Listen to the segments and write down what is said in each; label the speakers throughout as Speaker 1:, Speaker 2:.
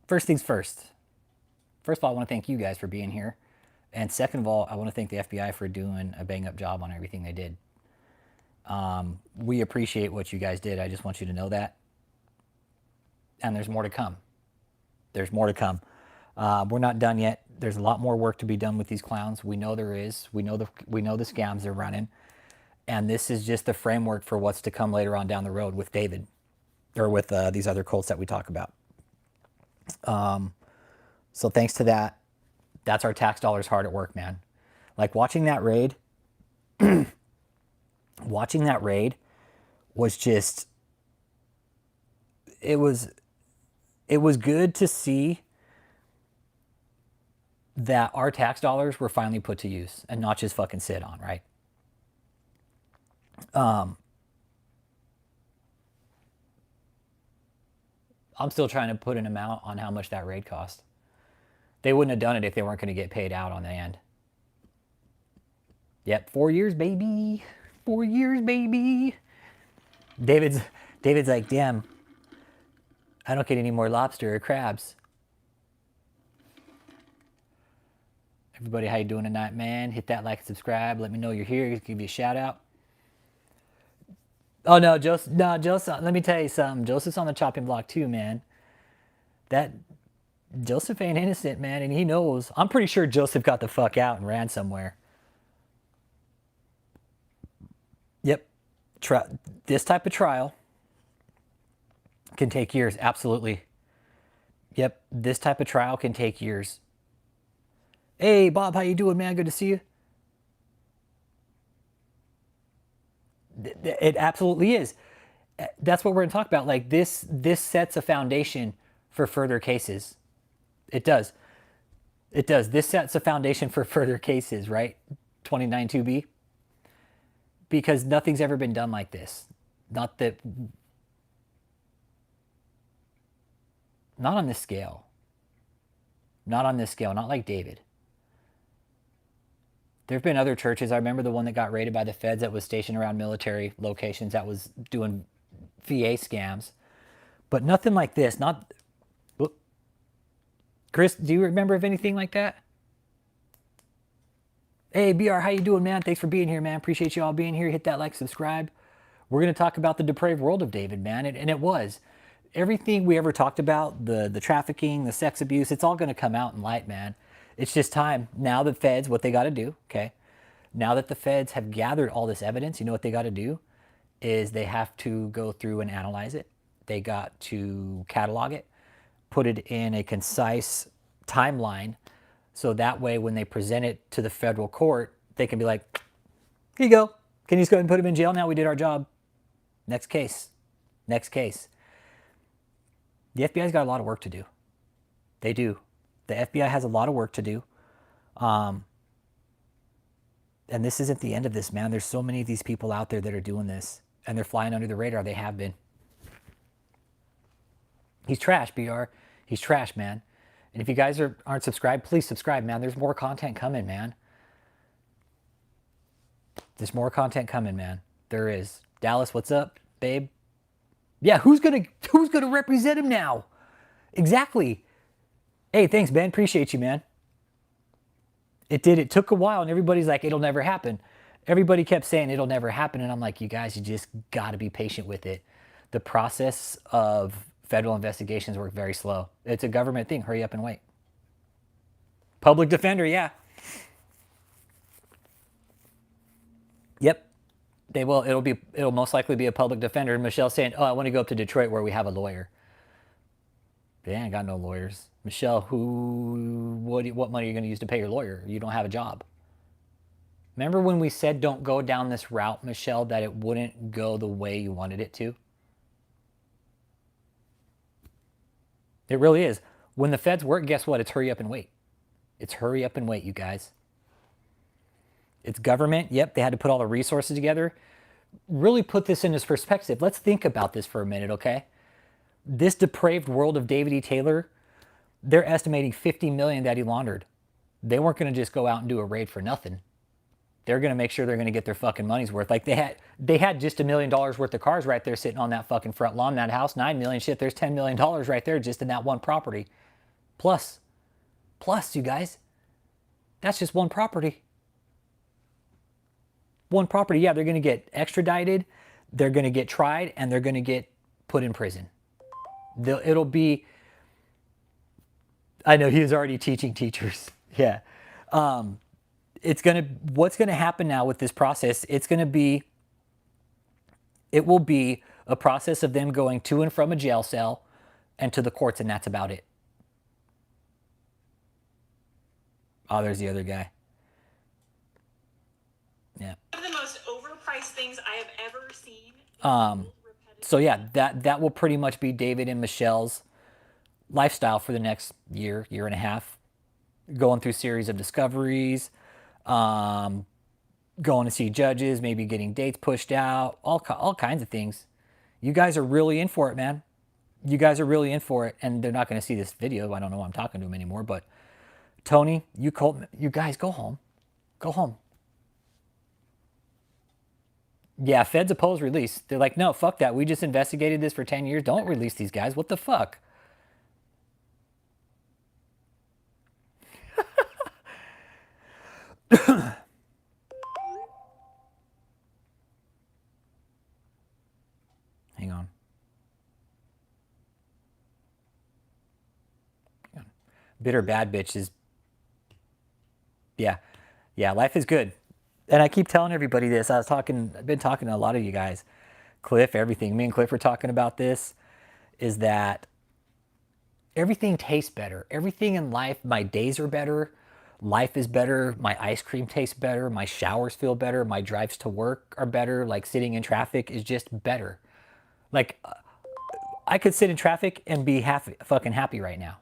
Speaker 1: first things first. First of all, I want to thank you guys for being here. And second of all, I want to thank the FBI for doing a bang-up job on everything they did. We appreciate what you guys did. I just want you to know that. And there's more to come. There's more to come. We're not done yet. There's a lot more work to be done with these clowns. We know there is. We know the scams they're running. And this is just the framework for what's to come later on down the road with David, or with these other cults that we talk about. So thanks to that, that's our tax dollars hard at work, man. Like watching that raid was just, it was good to see that our tax dollars were finally put to use and not just fucking sit on, right? I'm still trying to put an amount on how much that raid cost. They wouldn't have done it if they weren't going to get paid out on the end. Yep, 4 years, baby. 4 years, baby. David's like, damn, I don't get any more lobster or crabs. Everybody, how you doing tonight, man? Hit that like and subscribe. Let me know you're here. Give you a shout out. Oh no, Joseph. No, Joseph. Let me tell you something. Joseph's on the chopping block too, man. That Joseph ain't innocent, man, and he knows. I'm pretty sure Joseph got the fuck out and ran somewhere. Yep. This type of trial can take years. Absolutely. Yep. This type of trial can take years. Hey, Bob, how you doing, man? Good to see you. It absolutely is. That's what we're going to talk about. Like this sets a foundation for further cases. It does. It does. This sets a foundation for further cases, right? 292B. Because nothing's ever been done like this. Not on this scale. Not on this scale. Not like David. There have been other churches. I remember the one that got raided by the feds that was stationed around military locations that was doing VA scams. But nothing like this. Not. Whoop. Chris, do you remember of anything like that? Hey, BR, how you doing, man? Thanks for being here, man. Appreciate you all being here. Hit that like, subscribe. We're going to talk about the depraved world of David, man. And it was. Everything we ever talked about, the trafficking, the sex abuse, it's all going to come out in light, man. It's just time. Now the feds, what they got to do, okay? Now that the feds have gathered all this evidence, you know what they got to do? Is they have to go through and analyze it. They got to catalog it, put it in a concise timeline, so that way when they present it to the federal court, they can be like, here you go. Can you just go ahead and put him in jail now? We did our job. Next case. Next case. The FBI's got a lot of work to do. They do. The FBI has a lot of work to do. And this isn't the end of this, man. There's so many of these people out there that are doing this, and they're flying under the radar. They have been. He's trash, BR. He's trash, man. And if you guys aren't subscribed, please subscribe, man. There's more content coming, man. There's more content coming, man. There is. Dallas, what's up, babe? Yeah, who's gonna represent him now? Exactly. Hey, thanks, Ben. Appreciate you, man. It did. It took a while, and everybody's like, it'll never happen. Everybody kept saying it'll never happen, and I'm like, you guys, you just got to be patient with it. The process of federal investigations work very slow. It's a government thing. Hurry up and wait. Public defender, yeah. Yep. They will. It'll most likely be a public defender. And Michelle's saying, oh, I want to go up to Detroit where we have a lawyer. They ain't got no lawyers. Michelle, what money are you going to use to pay your lawyer? You don't have a job. Remember when we said don't go down this route, Michelle, that it wouldn't go the way you wanted it to? It really is. When the feds work, guess what? It's hurry up and wait. It's hurry up and wait, you guys. It's government. Yep, they had to put all the resources together. Really put this in this perspective. Let's think about this for a minute, okay? This depraved world of David E. Taylor, they're estimating $50 million that he laundered. They weren't going to just go out and do a raid for nothing. They're going to make sure they're going to get their fucking money's worth. Like they had just $1 million worth of cars right there sitting on that fucking front lawn, that house. $9 million, shit, there's $10 million right there just in that one property. Plus, you guys, that's just one property. One property, yeah, they're going to get extradited, they're going to get tried, and they're going to get put in prison. It'll be, I know he was already teaching teachers. Yeah. What's going to happen now with this process, it will be a process of them going to and from a jail cell and to the courts, and that's about it. Oh, there's the other guy. Yeah.
Speaker 2: One of the most overpriced things I have ever seen.
Speaker 1: So yeah, that will pretty much be David and Michelle's lifestyle for the next year and a half, going through series of discoveries, going to see judges, maybe getting dates pushed out, all kinds of things. You guys are really in for it, man. You guys are really in for it, and they're not going to see this video. I don't know why I'm talking to them anymore, but Tony, you guys go home. Go home. Yeah, feds oppose release. They're like, no, fuck that. We just investigated this for 10 years. Don't release these guys. What the fuck? Hang on. Bitter bad bitch is, yeah, life is good. And I keep telling everybody this. I've been talking to a lot of you guys, Cliff, everything. Me and Cliff were talking about this, is that everything tastes better. Everything in life, my days are better. Life is better. My ice cream tastes better. My showers feel better. My drives to work are better. Like sitting in traffic is just better. Like I could sit in traffic and be fucking happy right now.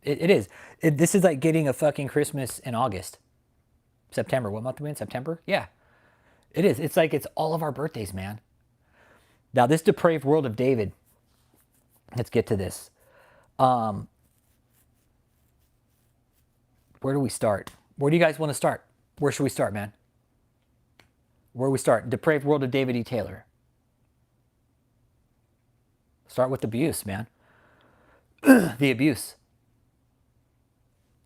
Speaker 1: It is. This is like getting a fucking Christmas in August. September. What month are we in? September? Yeah. It is. It's like it's all of our birthdays, man. Now, this depraved world of David. Let's get to this. Where do we start? Where do you guys want to start? Where should we start, man? Where do we start? Depraved world of David E. Taylor. Start with abuse, man. The abuse.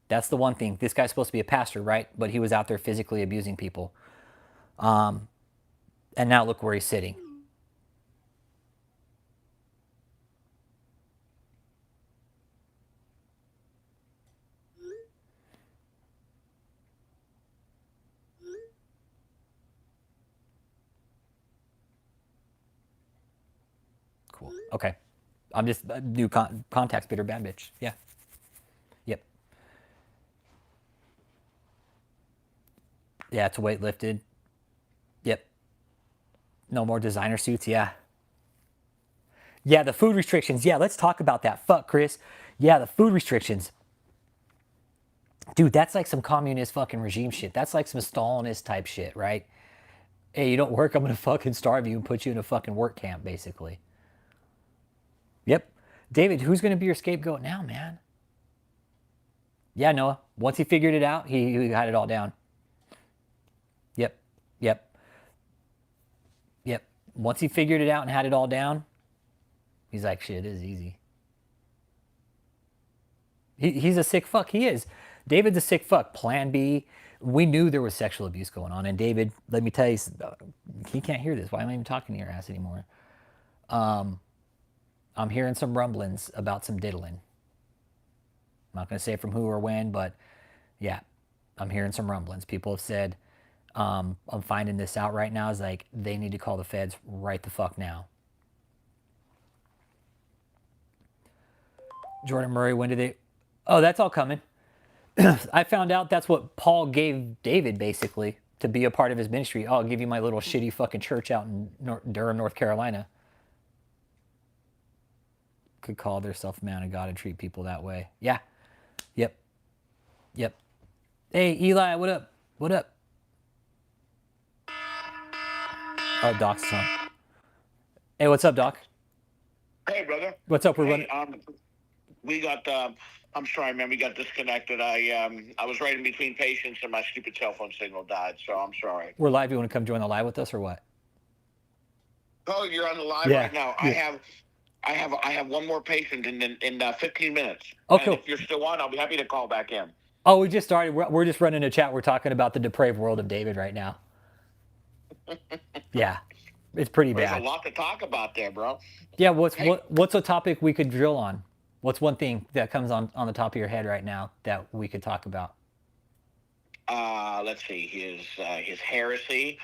Speaker 1: That's the one thing. This guy's supposed to be a pastor, right? But he was out there physically abusing people. And now look where he's sitting. Cool. Okay. I'm just new contacts, bitter bad bitch. Yeah. Yep. Yeah, it's weight lifted. Yep. No more designer suits. Yeah. Yeah, the food restrictions. Yeah, let's talk about that. Fuck, Chris. Yeah, the food restrictions. Dude, that's like some communist fucking regime shit. That's like some Stalinist type shit, right? Hey, you don't work, I'm gonna fucking starve you and put you in a fucking work camp, basically. Yep. David, who's gonna be your scapegoat now, man? Yeah, Noah. Once he figured it out, he had it all down. Yep. Yep. Yep. Once he figured it out and had it all down, he's like, shit, it is easy. He's a sick fuck. He is. David's a sick fuck. Plan B. We knew there was sexual abuse going on. And David, let me tell you, he can't hear this. Why am I even talking to your ass anymore? I'm hearing some rumblings about some diddling. I'm not going to say from who or when, but yeah, I'm hearing some rumblings. People have said, I'm finding this out right now, is like, they need to call the feds right the fuck now. Jordan Murray, when did they... Oh, that's all coming. I found out that's what Paul gave David, basically, to be a part of his ministry. Oh, I'll give you my little shitty fucking church out in Durham, North Carolina. Could call themselves man of God and treat people that way. Yeah. Yep. Yep. Hey, Eli, what up? What up? Oh, Doc's on. Hey, what's up, Doc?
Speaker 3: Hey, brother.
Speaker 1: What's up? We're running.
Speaker 3: We got. I'm sorry, man. We got disconnected. I was right in between patients, and my stupid cell phone signal died. So I'm sorry.
Speaker 1: We're live. You want to come join the live with us, or what?
Speaker 3: Oh, you're on the live
Speaker 1: Yeah,
Speaker 3: right now.
Speaker 1: yeah.
Speaker 3: I have one more patient in 15 minutes.
Speaker 1: Oh,
Speaker 3: And
Speaker 1: cool.
Speaker 3: if you're still on, I'll be happy to call back in.
Speaker 1: Oh, we just started. We're just running a chat. We're talking about the depraved world of David right now. Yeah, it's pretty
Speaker 3: There's a
Speaker 1: bad.
Speaker 3: lot to talk about there, bro.
Speaker 1: Yeah,
Speaker 3: Hey,
Speaker 1: what's a topic we could drill on? What's one thing that comes on the top of your head right now that we could talk about?
Speaker 3: let's see. His heresy.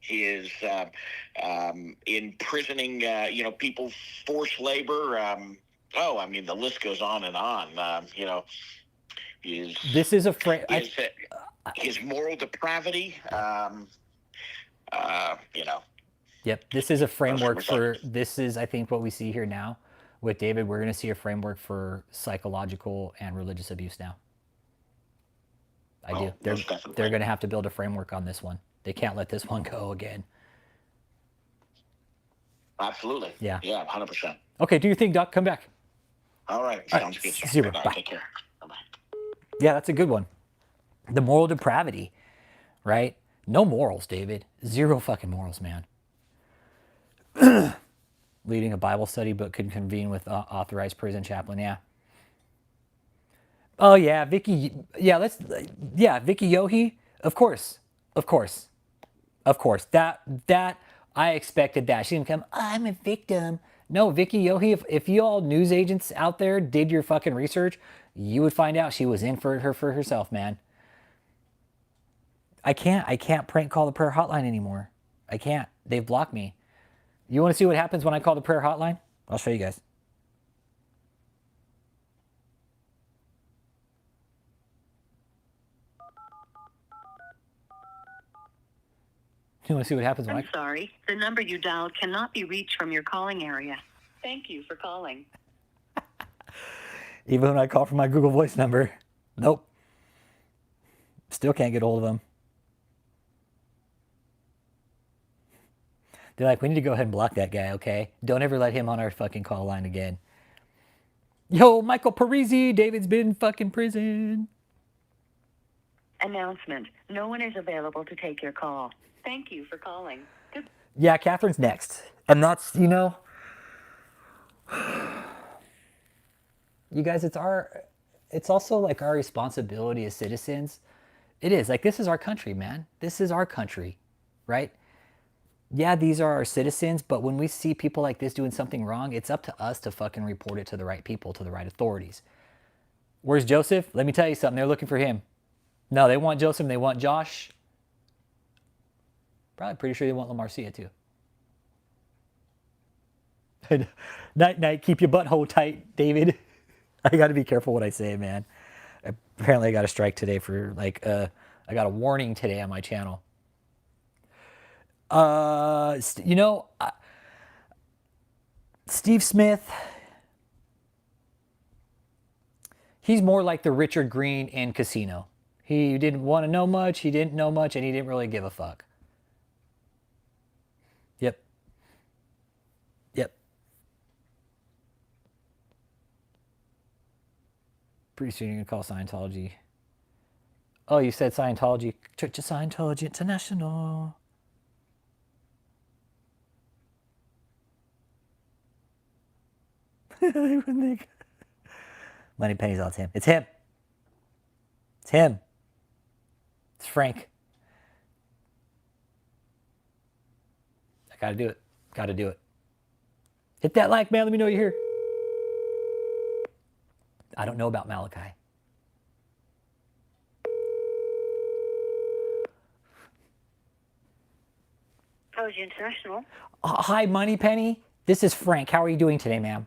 Speaker 3: His imprisoning, people, forced labor. Oh, I mean, the list goes on and on. His
Speaker 1: This is a frame.
Speaker 3: his moral depravity.
Speaker 1: Yep, this is a framework
Speaker 3: What's that?
Speaker 1: for. This is, I think, what we see here now with David. We're going to see a framework for psychological and religious abuse now. I do. They're going to have to build a framework on this one. They can't let this one go again.
Speaker 3: Absolutely.
Speaker 1: Yeah.
Speaker 3: Yeah, 100%.
Speaker 1: Okay, do your thing, Doc. Come back.
Speaker 3: All right. Sounds good.
Speaker 1: See you. Bye.
Speaker 3: Take care. Bye-bye.
Speaker 1: Yeah, that's a good one. The moral depravity, right? No morals, David. Zero fucking morals, man. Leading a Bible study but could convene with authorized prison chaplain. Yeah. Oh yeah, Vicky. Yeah, Vicky Yohe. Of course, of course, of course. That I expected that she didn't come. I'm a victim. No, Vicky Yohe. If you all news agents out there did your fucking research, you would find out she was in for herself, man. I can't prank call the prayer hotline anymore. I can't. They've blocked me. You want to see what happens when I call the prayer hotline? I'll show you guys. You want to see what happens when
Speaker 4: I'm sorry. The number you dialed cannot be reached from your calling area. Thank you for calling.
Speaker 1: Even when I call from my Google Voice number, nope. Still can't get a hold of them. They're like, we need to go ahead and block that guy, okay? Don't ever let him on our fucking call line again. Yo, Michael Parisi, David's been in fucking prison.
Speaker 4: Announcement. No one is available to take your call. Thank you for calling.
Speaker 1: Yeah, Catherine's next. And that's, you guys, it's also like our responsibility as citizens. It is. Like, this is our country, man. This is our country, right? Yeah, these are our citizens, but when we see people like this doing something wrong, it's up to us to fucking report it to the right people, to the right authorities. Where's Joseph? Let me tell you something. They're looking for him. No, they want Joseph and they want Josh. Probably pretty sure they want LaMarcia too. Night, night. Keep your butthole tight, David. I got to be careful what I say, man. Apparently, I got a strike today for I got a warning today on my channel. Steve Smith, he's more like the Richard Green in Casino. He didn't want to know much, he didn't know much, and he didn't really give a fuck. Yep. Yep. Pretty soon you're going to call Scientology. Oh, you said Scientology. Church of Scientology International. Money pennies, all it's him. It's him. It's him. It's Frank. I gotta do it. Gotta do it. Hit that like, man. Let me know you're here. I don't know about Malachi.
Speaker 4: Apology International.
Speaker 1: Hi, Money Penny. This is Frank. How are you doing today, ma'am?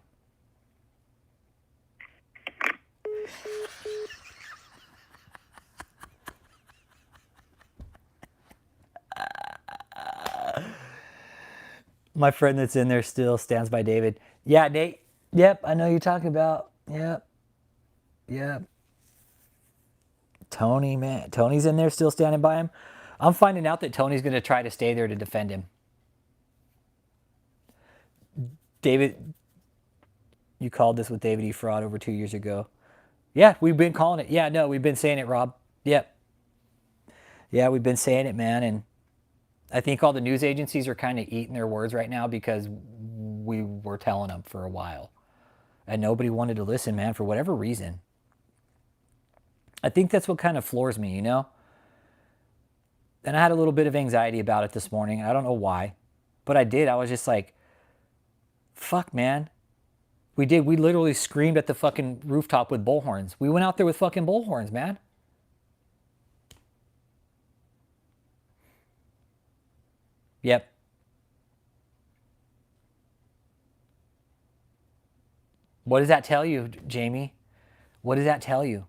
Speaker 1: My friend that's in there still stands by David. Yeah, Nate. Yep, I know you're talking about. Yep. Yep. Tony, man. Tony's in there still standing by him. I'm finding out that Tony's going to try to stay there to defend him. David, you called this with David E. Fraud over 2 years ago. Yeah, we've been calling it. Yeah, no, we've been saying it, Rob. Yep. Yeah, we've been saying it, man. And I think all the news agencies are kind of eating their words right now because we were telling them for a while. And nobody wanted to listen, man, for whatever reason. I think that's what kind of floors me, you know? And I had a little bit of anxiety about it this morning. I don't know why, but I did. I was just like, fuck, man. We did. We literally screamed at the fucking rooftop with bullhorns. We went out there with fucking bullhorns, man. Yep. What does that tell you, Jamie? What does that tell you?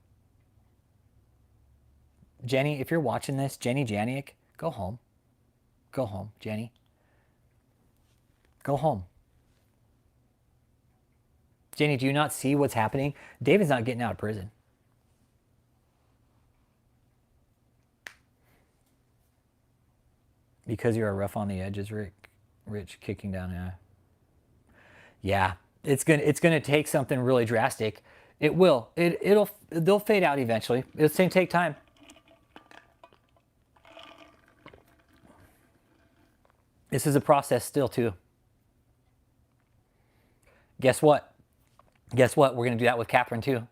Speaker 1: Jenny, if you're watching this, Jenny Janiak, go home. Go home, Jenny. Go home. Jenny, do you not see what's happening? David's not getting out of prison. Because you're a rough on the edges, Rich kicking down. Yeah, it's gonna take something really drastic. It will. They'll fade out eventually. It's gonna take time. This is a process still too. Guess what? Guess what? We're gonna do that with Catherine too.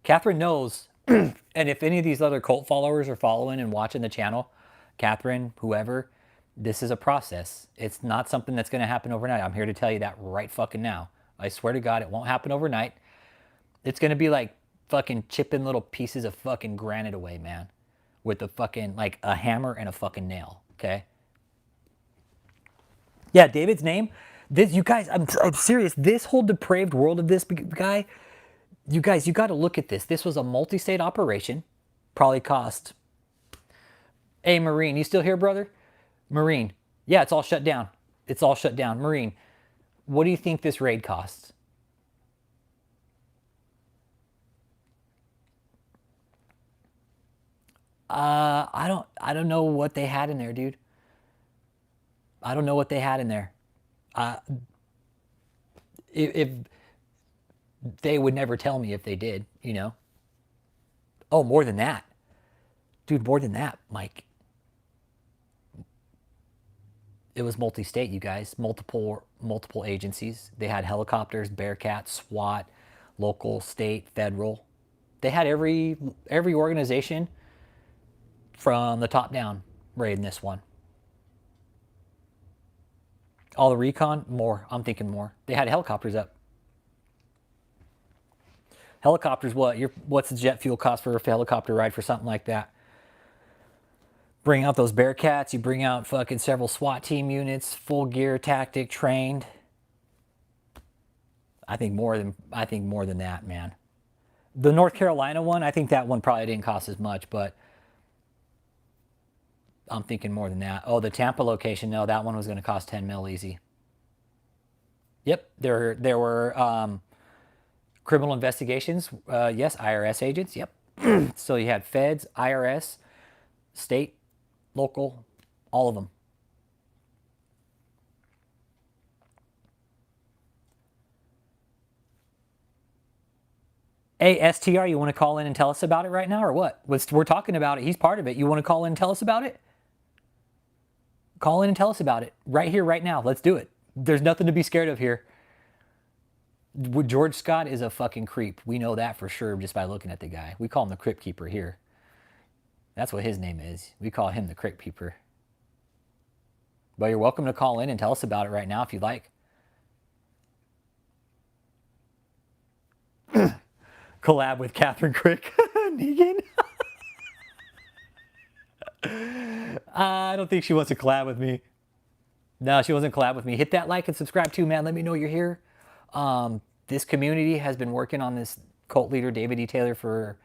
Speaker 1: Catherine knows, and if any of these other cult followers are following and watching the channel, Catherine, whoever, this is a process. It's not something that's going to happen overnight. I'm here to tell you that right fucking now. I swear to God, it won't happen overnight. It's going to be like fucking chipping little pieces of fucking granite away, man. With a fucking, like a hammer and a fucking nail, okay? Yeah, David's name. This, you guys, I'm serious. This whole depraved world of this guy, you guys, you got to look at this. This was a multi-state operation. Probably cost. Hey, Marine, you still here, brother? Marine. Yeah, it's all shut down. It's all shut down. Marine, what do you think this raid costs? I don't know what they had in there, dude. I don't know what they had in there. If they would never tell me if they did, you know. Oh, more than that. Dude, more than that, Mike. It was multi-state, you guys. Multiple agencies. They had helicopters, Bearcats, SWAT, local, state, federal. They had every organization from the top down raiding this one. All the recon, more. I'm thinking more. They had helicopters up. Helicopters, what's the jet fuel cost for a helicopter ride for something like that? Bring out those Bearcats. You bring out fucking several SWAT team units, full gear, tactic, trained. I think more than that, man. The North Carolina one, I think that one probably didn't cost as much, but I'm thinking more than that. Oh, the Tampa location, no, that one was going to cost 10 mil easy. Yep, there were criminal investigations. Yes, IRS agents. Yep. So you had feds, IRS, state, local, all of them. Hey, STR, you want to call in and tell us about it right now or what? We're talking about it. He's part of it. You want to call in and tell us about it? Call in and tell us about it. Right here, right now. Let's do it. There's nothing to be scared of here. George Scott is a fucking creep. We know that for sure just by looking at the guy. We call him the Crypt Keeper here. That's what his name is. We call him the Crypt Keeper. But you're welcome to call in and tell us about it right now if you'd like. Collab with Catherine Crick. Negan. I don't think she wants to collab with me. No, she wasn't collab with me. Hit that like and subscribe too, man. Let me know you're here. This community has been working on this cult leader, David E. Taylor,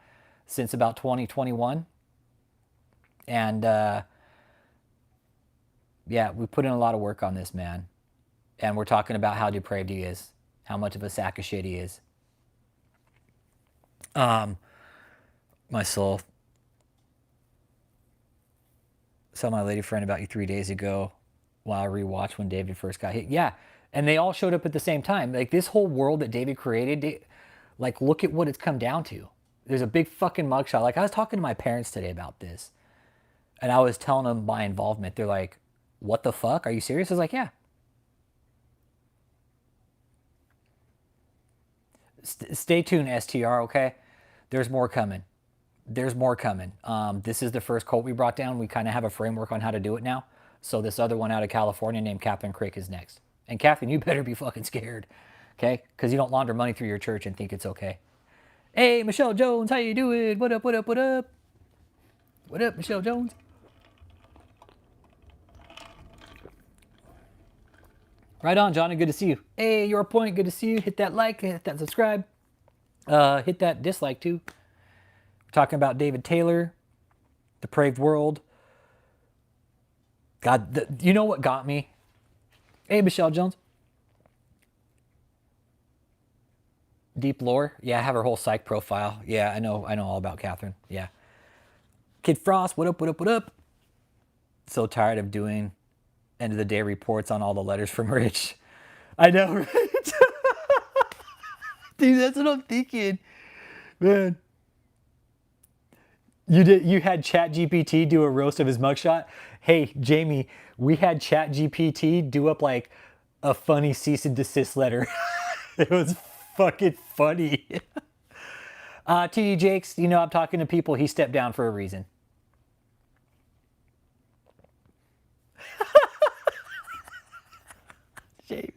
Speaker 1: since about 2021. And yeah, we put in a lot of work on this, man. And we're talking about how depraved he is, how much of a sack of shit he is. My soul. Saw my lady friend about you 3 days ago while I rewatched when David first got hit. Yeah, and they all showed up at the same time. Like this whole world that David created, like look at what it's come down to. There's a big fucking mugshot. Like I was talking to my parents today about this. And I was telling them my involvement. They're like, What the fuck? Are you serious? I was like, yeah. Stay tuned, STR, okay? There's more coming. There's more coming. This is the first cult we brought down. We kind of have a framework on how to do it now. So this other one out of California named Captain Crick is next. And Catherine, you better be fucking scared, okay? Because you don't launder money through your church and think it's okay. Hey, Michelle Jones, how you doing? What up, what up, what up? What up, Michelle Jones? Right on, Johnny. Good to see you. Hey, Your Point. Good to see you. Hit that like, hit that subscribe. Hit that dislike too. We're talking about David Taylor, Depraved World. God, you know what got me? Hey, Michelle Jones. Deep lore. Yeah, I have her whole psych profile. Yeah, I know all about Catherine. Yeah. Kid Frost, what up, what up, what up? So tired of doing end of the day reports on all the letters from Rich. I know, right? Dude, that's what I'm thinking. Man. You had ChatGPT do a roast of his mugshot. Hey, Jamie, we had ChatGPT do up like a funny cease and desist letter. It was fucking funny. TD Jakes, you know, I'm talking to people. He stepped down for a reason. Jamie.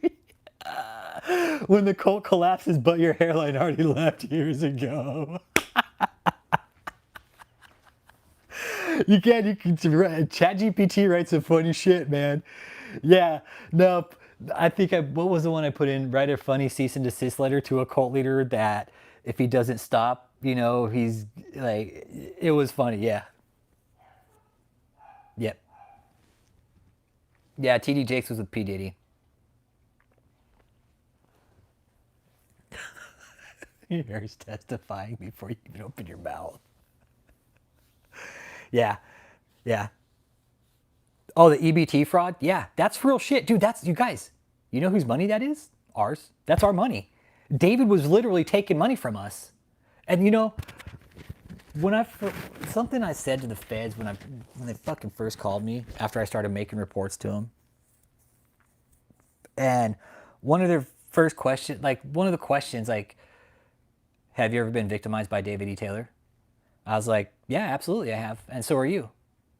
Speaker 1: When the cult collapses, but your hairline already left years ago. You can ChatGPT writes some funny shit, man. Yeah, no, I think what was the one I put in? Write a funny cease and desist letter to a cult leader that if he doesn't stop, you know, he's like, it was funny. Yeah. Yep. Yeah, TD Jakes was with P. Diddy. You're testifying before you even open your mouth. Yeah. Yeah. Oh, the EBT fraud? Yeah, that's real shit. Dude, that's, you guys, you know whose money that is? Ours. That's our money. David was literally taking money from us. And you know, when something I said to the feds when they fucking first called me after I started making reports to them. And one of their first questions, like one of the questions, like, have you ever been victimized by David E. Taylor? I was like, yeah, absolutely I have. And so are you.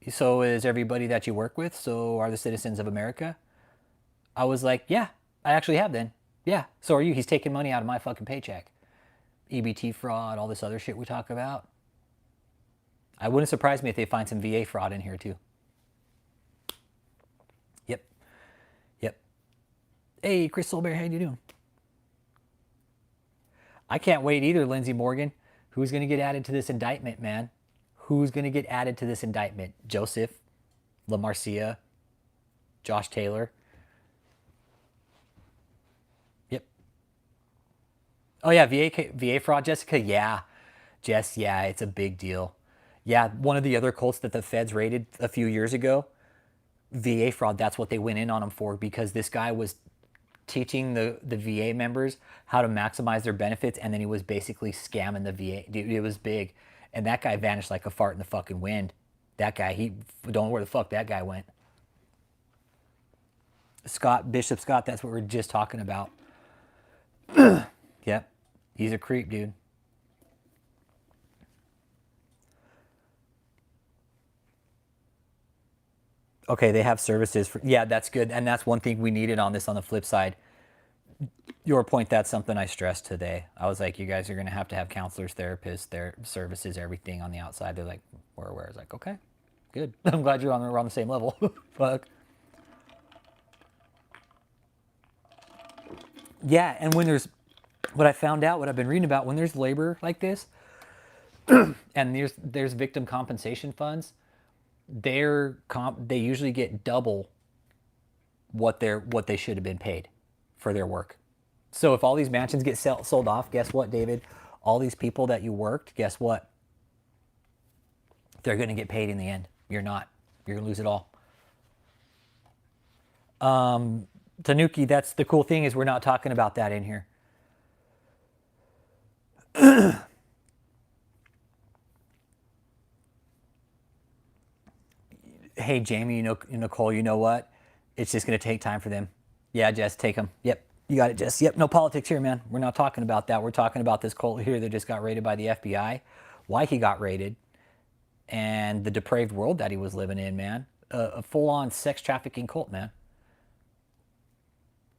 Speaker 1: So is everybody that you work with. So are the citizens of America. I was like, yeah, I actually have then. Yeah, so are you. He's taking money out of my fucking paycheck. EBT fraud, all this other shit we talk about. I wouldn't surprise me if they find some VA fraud in here too. Yep. Yep. Hey, Chris Solberg, how you doing? I can't wait either, Lindsey Morgan. Who's going to get added to this indictment, man? Who's going to get added to this indictment? Joseph, LaMarcia, Josh Taylor. Yep. Oh, yeah, VA fraud, Jessica? Yeah. Jess, yeah, it's a big deal. Yeah, one of the other cults that the feds raided a few years ago, VA fraud, that's what they went in on him for, because this guy was teaching the VA members how to maximize their benefits, and then he was basically scamming the VA. Dude, it was big. And that guy vanished like a fart in the fucking wind. That guy, he don't know where the fuck that guy went. Bishop Scott, that's what we're just talking about. Yep. He's a creep, dude. Okay, they have services for, yeah, that's good. And that's one thing we needed on this on the flip side. Your point, that's something I stressed today. I was like, you guys are going to have counselors, therapists, their services, everything on the outside. They're like, where? I was like, okay, good. I'm glad we're on the same level. Fuck. Yeah, and when there's, what I found out, what I've been reading about, when there's labor like this, and there's victim compensation funds, they usually get double what they should have been paid for their work. So if all these mansions get sold off, guess what, David? All these people that you worked, guess what? They're going to get paid in the end. You're not. You're going to lose it all. Tanuki, that's the cool thing, is we're not talking about that in here. Hey, Jamie, Nicole, you know what? It's just going to take time for them. Yeah, Jess, take them. Yep, you got it, Jess. Yep, no politics here, man. We're not talking about that. We're talking about this cult here that just got raided by the FBI, why he got raided, and the depraved world that he was living in, man. A full-on sex trafficking cult, man.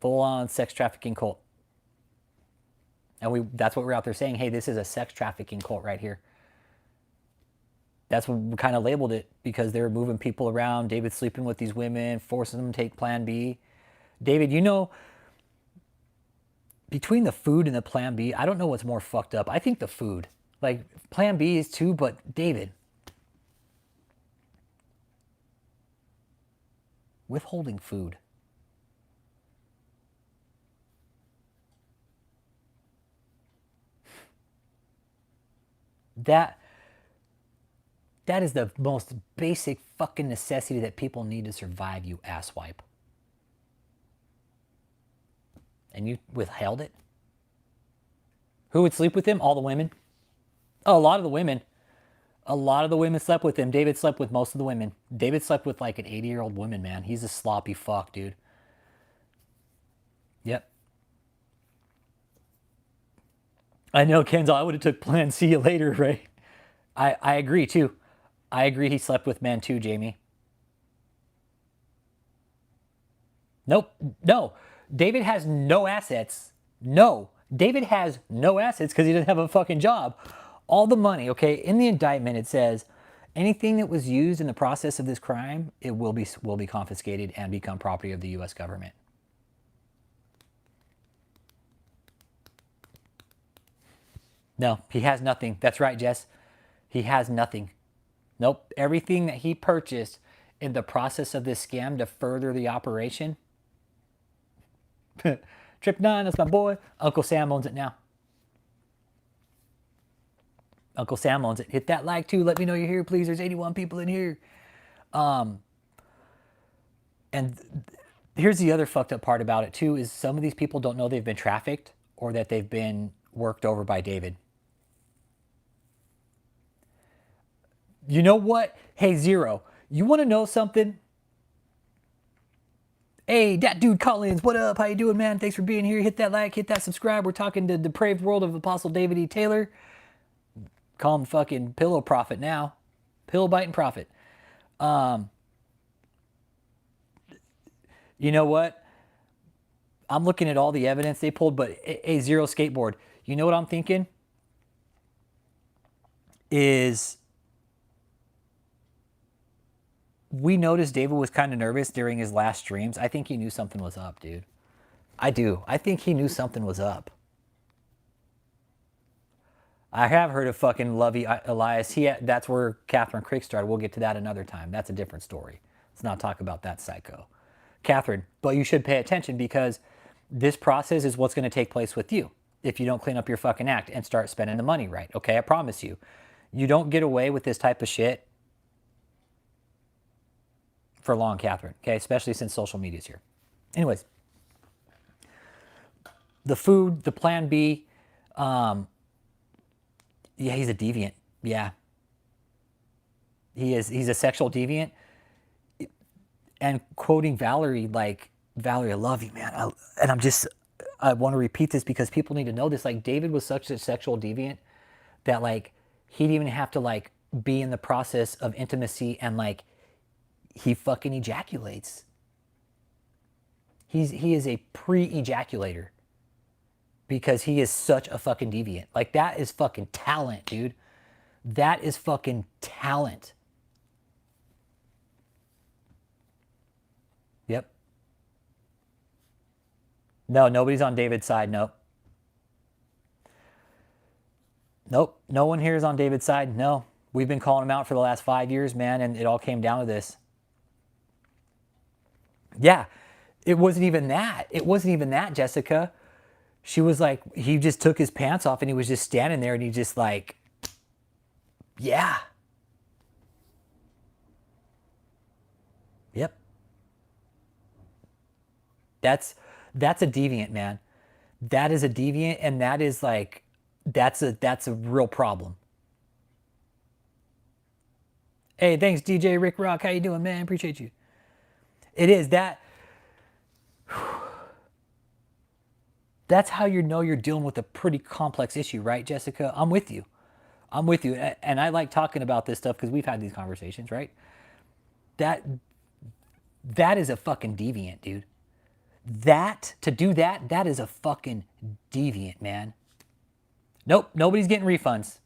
Speaker 1: Full-on sex trafficking cult. And that's what we're out there saying. Hey, this is a sex trafficking cult right here. That's what we kind of labeled it, because they were moving people around. David sleeping with these women, forcing them to take Plan B. David, you know, between the food and the Plan B, I don't know what's more fucked up. I think the food. Like, Plan B is too, but David. Withholding food. That is the most basic fucking necessity that people need to survive, you asswipe. And you withheld it? Who would sleep with him? All the women? Oh, a lot of the women. A lot of the women slept with him. David slept with most of the women. David slept with like an 80-year-old woman, man. He's a sloppy fuck, dude. Yep. I know, Kenzo, I would have took Plan C you later, right? I agree, too. I agree he slept with men, too, Jamie. Nope. No. David has no assets. No. David has no assets because he doesn't have a fucking job. All the money, okay, in the indictment it says, anything that was used in the process of this crime, it will be confiscated and become property of the U.S. government. No, he has nothing. That's right, Jess. He has nothing. Nope. Everything that he purchased in the process of this scam to further the operation. Trip 9, that's my boy. Uncle Sam owns it now. Uncle Sam owns it. Hit that like too. Let me know you're here, please. There's 81 people in here. And here's the other fucked up part about it too, is some of these people don't know they've been trafficked or that they've been worked over by David. You know what? Hey, Zero, you want to know something? Hey, that dude Collins, what up? How you doing, man? Thanks for being here. Hit that like, hit that subscribe. We're talking to Depraved World of Apostle David E. Taylor. Call him fucking pillow prophet now. Pill biting prophet. You know what? I'm looking at all the evidence they pulled, but a Zero skateboard. You know what I'm thinking? Is we noticed David was kind of nervous during his last streams. I think he knew something was up, dude. I do. I think he knew something was up. I have heard of fucking Lovey Elias. That's where Catherine Crick started. We'll get to that another time. That's a different story. Let's not talk about that psycho. Catherine, but you should pay attention because this process is what's going to take place with you if you don't clean up your fucking act and start spending the money right. Okay, I promise you. You don't get away with this type of shit for long, Catherine. Okay, especially since social media's here. Anyways, the food, the Plan B, yeah, he's a deviant. Yeah. He is. He's a sexual deviant. And quoting Valerie, like, Valerie, I love you, man. I want to repeat this because people need to know this. Like, David was such a sexual deviant that, like, he didn't even have to, like, be in the process of intimacy and, like, he fucking ejaculates. He is a pre-ejaculator because he is such a fucking deviant. Like, that is fucking talent, dude. That is fucking talent. Yep. No, nobody's on David's side. Nope. Nope. No one here is on David's side. No. We've been calling him out for the last 5 years, man, and it all came down to this. Yeah. It wasn't even that. It wasn't even that, Jessica. She was like, he just took his pants off and he was just standing there and he just like, yeah. Yep. That's a deviant, man. That is a deviant, and that is like, that's a real problem. Hey, thanks, DJ Rick Rock. How you doing, man? Appreciate you. It is that That's how you know you're dealing with a pretty complex issue, right, Jessica? I'm with you. I'm with you. And I like talking about this stuff because we've had these conversations, right? That is a fucking deviant, dude. To do that, that is a fucking deviant, man. Nope, nobody's getting refunds.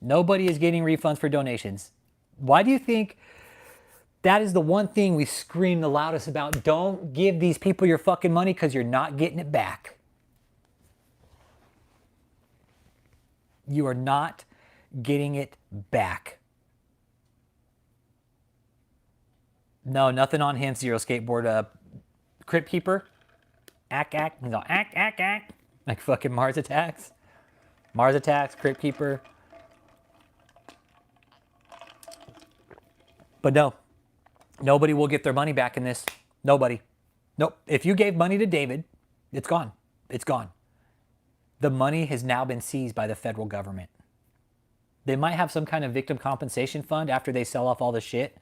Speaker 1: Nobody is getting refunds for donations. Why do you think that is the one thing we scream the loudest about? Don't give these people your fucking money because you're not getting it back. You are not getting it back. No, nothing on him, Zero Skateboard. Crypt Keeper. Ack. He's all ack. Like fucking Mars Attacks. Mars Attacks, Crypt Keeper. But no, nobody will get their money back in this. Nobody. Nope. If you gave money to David, it's gone. It's gone. The money has now been seized by the federal government. They might have some kind of victim compensation fund after they sell off all the shit.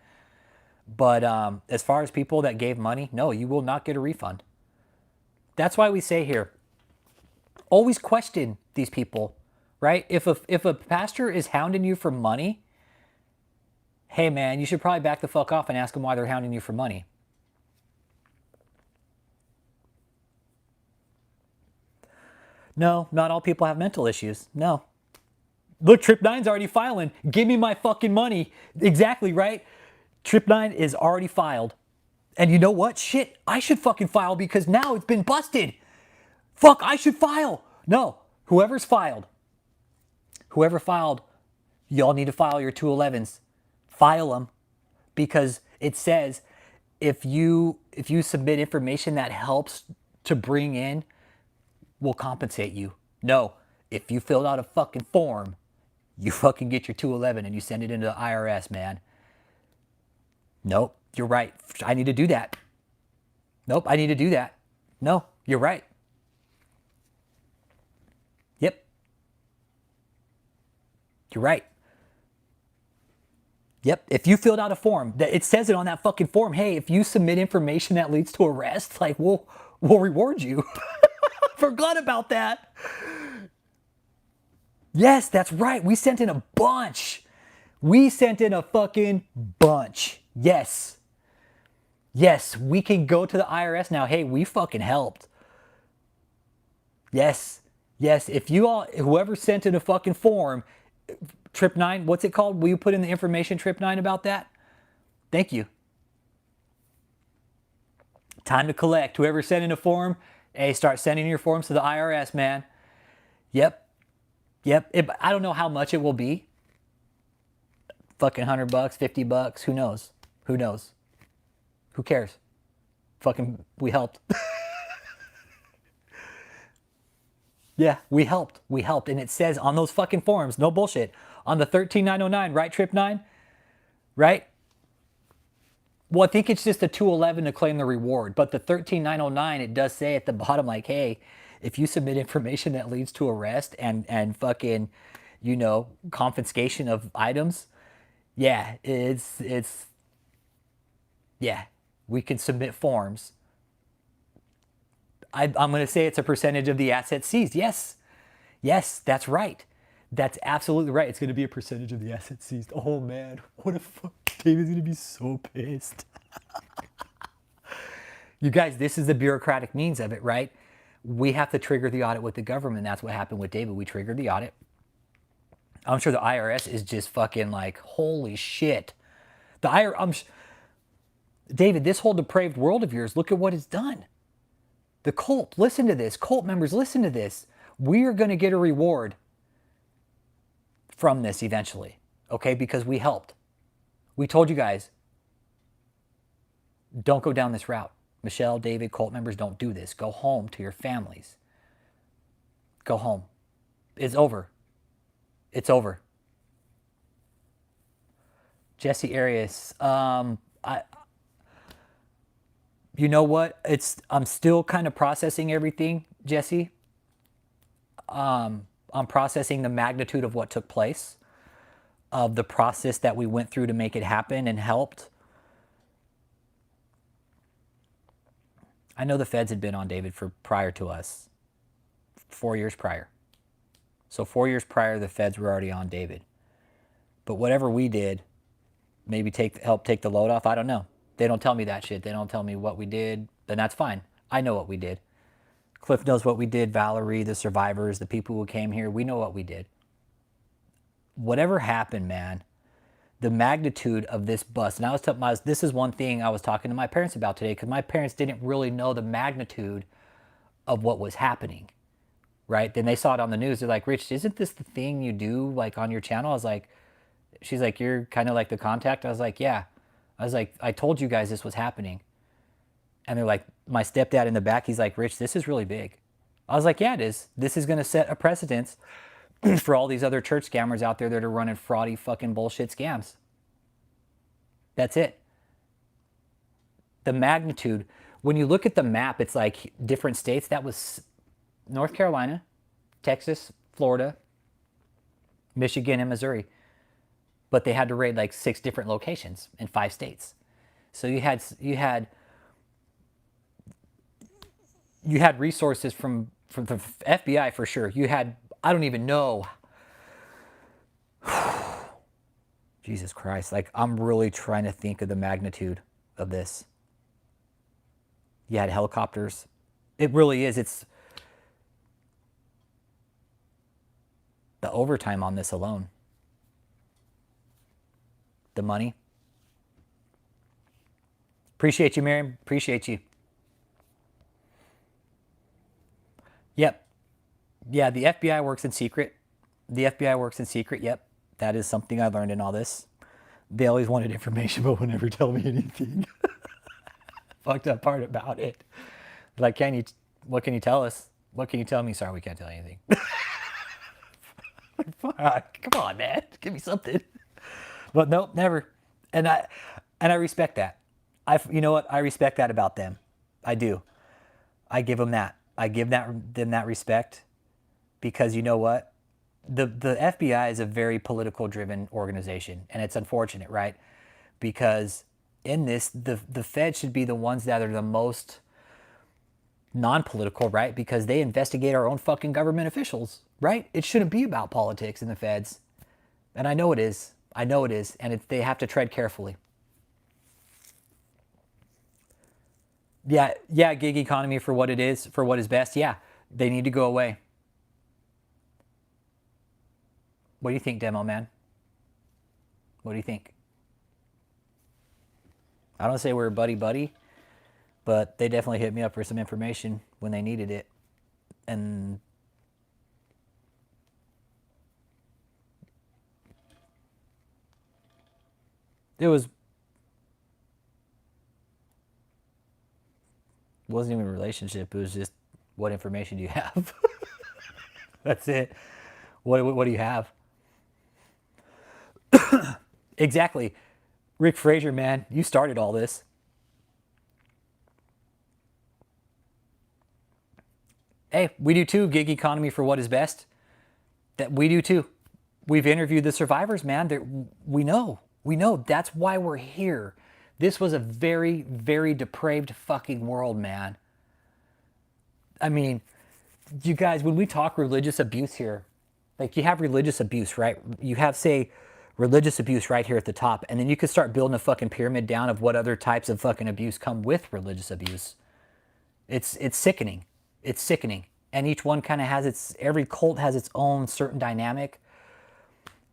Speaker 1: But as far as people that gave money, no, you will not get a refund. That's why we say here, always question these people, right? If a pastor is hounding you for money, hey man, you should probably back the fuck off and ask them why they're hounding you for money. No, not all people have mental issues. No. Look, Trip 9's already filing. Give me my fucking money. Exactly, right? Trip 9 is already filed. And you know what? Shit, I should fucking file because now it's been busted. Fuck, I should file. No, whoever filed, y'all need to file your 211s. File them because it says if you submit information that helps to bring in, we'll compensate you. No, if you filled out a fucking form, you fucking get your 211 and you send it into the IRS, man. Nope, you're right. I need to do that. Nope, I need to do that. No, you're right. Yep. You're right. Yep, if you filled out a form, it says it on that fucking form, hey, if you submit information that leads to arrest, like we'll reward you. Forgot about that. Yes, that's right. We sent in a bunch. We sent in a fucking bunch. Yes. Yes, we can go to the IRS now. Hey, we fucking helped. Yes. Yes, if you all, whoever sent in a fucking form, Trip 9, what's it called? Will you put in the information, Trip 9, about that? Thank you. Time to collect. Whoever sent in a form, hey, start sending your forms to the IRS, man. Yep. I don't know how much it will be. Fucking $100, $50. Who knows? Who knows? Who cares? Fucking, we helped. Yeah, we helped. And it says on those fucking forms, no bullshit, on the 13909, right, Trip 9? Right? Well, I think it's just a 211 to claim the reward. But the 13909, it does say at the bottom, like, hey, if you submit information that leads to arrest and fucking, confiscation of items, yeah, yeah, we can submit forms. I'm going to say it's a percentage of the assets seized. Yes, that's right. That's absolutely right. It's going to be a percentage of the assets seized. Oh man, what a fuck. David's going to be so pissed. You guys, this is the bureaucratic means of it, right? We have to trigger the audit with the government. That's what happened with David. We triggered the audit. I'm sure the IRS is just fucking like, holy shit. David, this whole depraved world of yours, look at what it's done. The cult, listen to this. Cult members, listen to this. We are going to get a reward from this eventually, okay? Because we helped. We told you guys, don't go down this route. Michelle, David, cult members, don't do this. Go home to your families. Go home. It's over. It's over. Jesse Arias, you know what? I'm still kind of processing everything, Jesse. I'm processing the magnitude of what took place, of the process that we went through to make it happen and helped. I know the feds had been on David for prior to us. 4 years prior. So 4 years prior, the feds were already on David. But whatever we did, maybe help take the load off. I don't know. They don't tell me that shit. They don't tell me what we did. Then that's fine. I know what we did. Cliff knows what we did. Valerie, the survivors, the people who came here, we know what we did. Whatever happened, man, the magnitude of this bust. And this is one thing I was talking to my parents about today, because my parents didn't really know the magnitude of what was happening, right? Then they saw it on the news. They're like, Rich, isn't this the thing you do like on your channel? I was like, she's like, you're kind of like the contact. I was like, yeah. I was like, I told you guys this was happening. And they're like, my stepdad in the back, he's like, Rich, this is really big. I was like, yeah, it is. This is going to set a precedence for all these other church scammers out there that are running fraudy fucking bullshit scams. That's it. The magnitude. When you look at the map, it's like different states. That was North Carolina, Texas, Florida, Michigan, and Missouri. But they had to raid like 6 different locations in 5 states. So you had resources from the FBI for sure. You had, I don't even know. Jesus Christ. Like, I'm really trying to think of the magnitude of this. You had helicopters. It really is. It's the overtime on this alone. The money. Appreciate you, Miriam. Appreciate you. Yep. Yeah, the FBI works in secret. The FBI works in secret, yep. That is something I learned in all this. They always wanted information, but would never tell me anything. Fucked up part about it. Like, what can you tell us? What can you tell me? Sorry, we can't tell you anything. Fuck, come on, man. Give me something. But nope, never. And I respect that. You know what? I respect that about them. I do. I give them that. I give them that respect, because you know what? The FBI is a very political driven organization, and it's unfortunate, right? Because in this, the Fed should be the ones that are the most non-political, right? Because they investigate our own fucking government officials, right? It shouldn't be about politics in the Feds. And I know it is. I know it is. And they have to tread carefully. Yeah, gig economy for what it is, for what is best. Yeah, they need to go away. What do you think, Demo Man? What do you think? I don't say we're buddy-buddy, but they definitely hit me up for some information when they needed it. And it wasn't even a relationship. It was just, what information do you have? That's it. What do you have? Exactly. Rick Frazier, man, you started all this. Hey, we do too, gig economy for what is best. That we do too. We've interviewed the survivors, man. We know. That's why we're here. This was a very, very depraved fucking world, man. I mean, you guys, when we talk religious abuse here, like, you have religious abuse, right? You have, say, religious abuse right here at the top, and then you could start building a fucking pyramid down of what other types of fucking abuse come with religious abuse. It's sickening. It's sickening. And each one kind of has every cult has its own certain dynamic.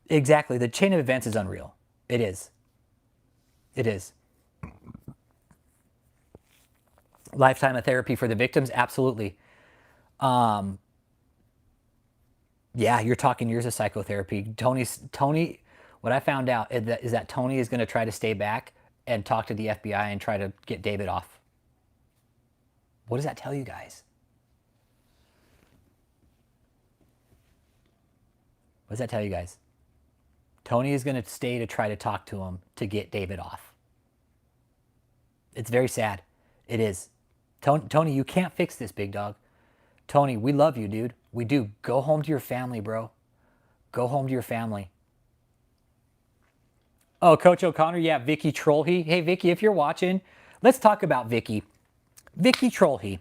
Speaker 1: Exactly. The chain of events is unreal. It is. It is. Lifetime of therapy for the victims? Absolutely. Yeah, you're talking years of psychotherapy. Tony, what I found out is that Tony is going to try to stay back and talk to the FBI and try to get David off. What does that tell you guys? What does that tell you guys? Tony is going to stay to try to talk to him to get David off. It's very sad. It is. Tony, you can't fix this, big dog. Tony, we love you, dude. We do. Go home to your family, bro. Go home to your family. Oh, Coach O'Connor, yeah, Vicky Trollhe. Hey, Vicky, if you're watching, let's talk about Vicky. Vicky Trollhe.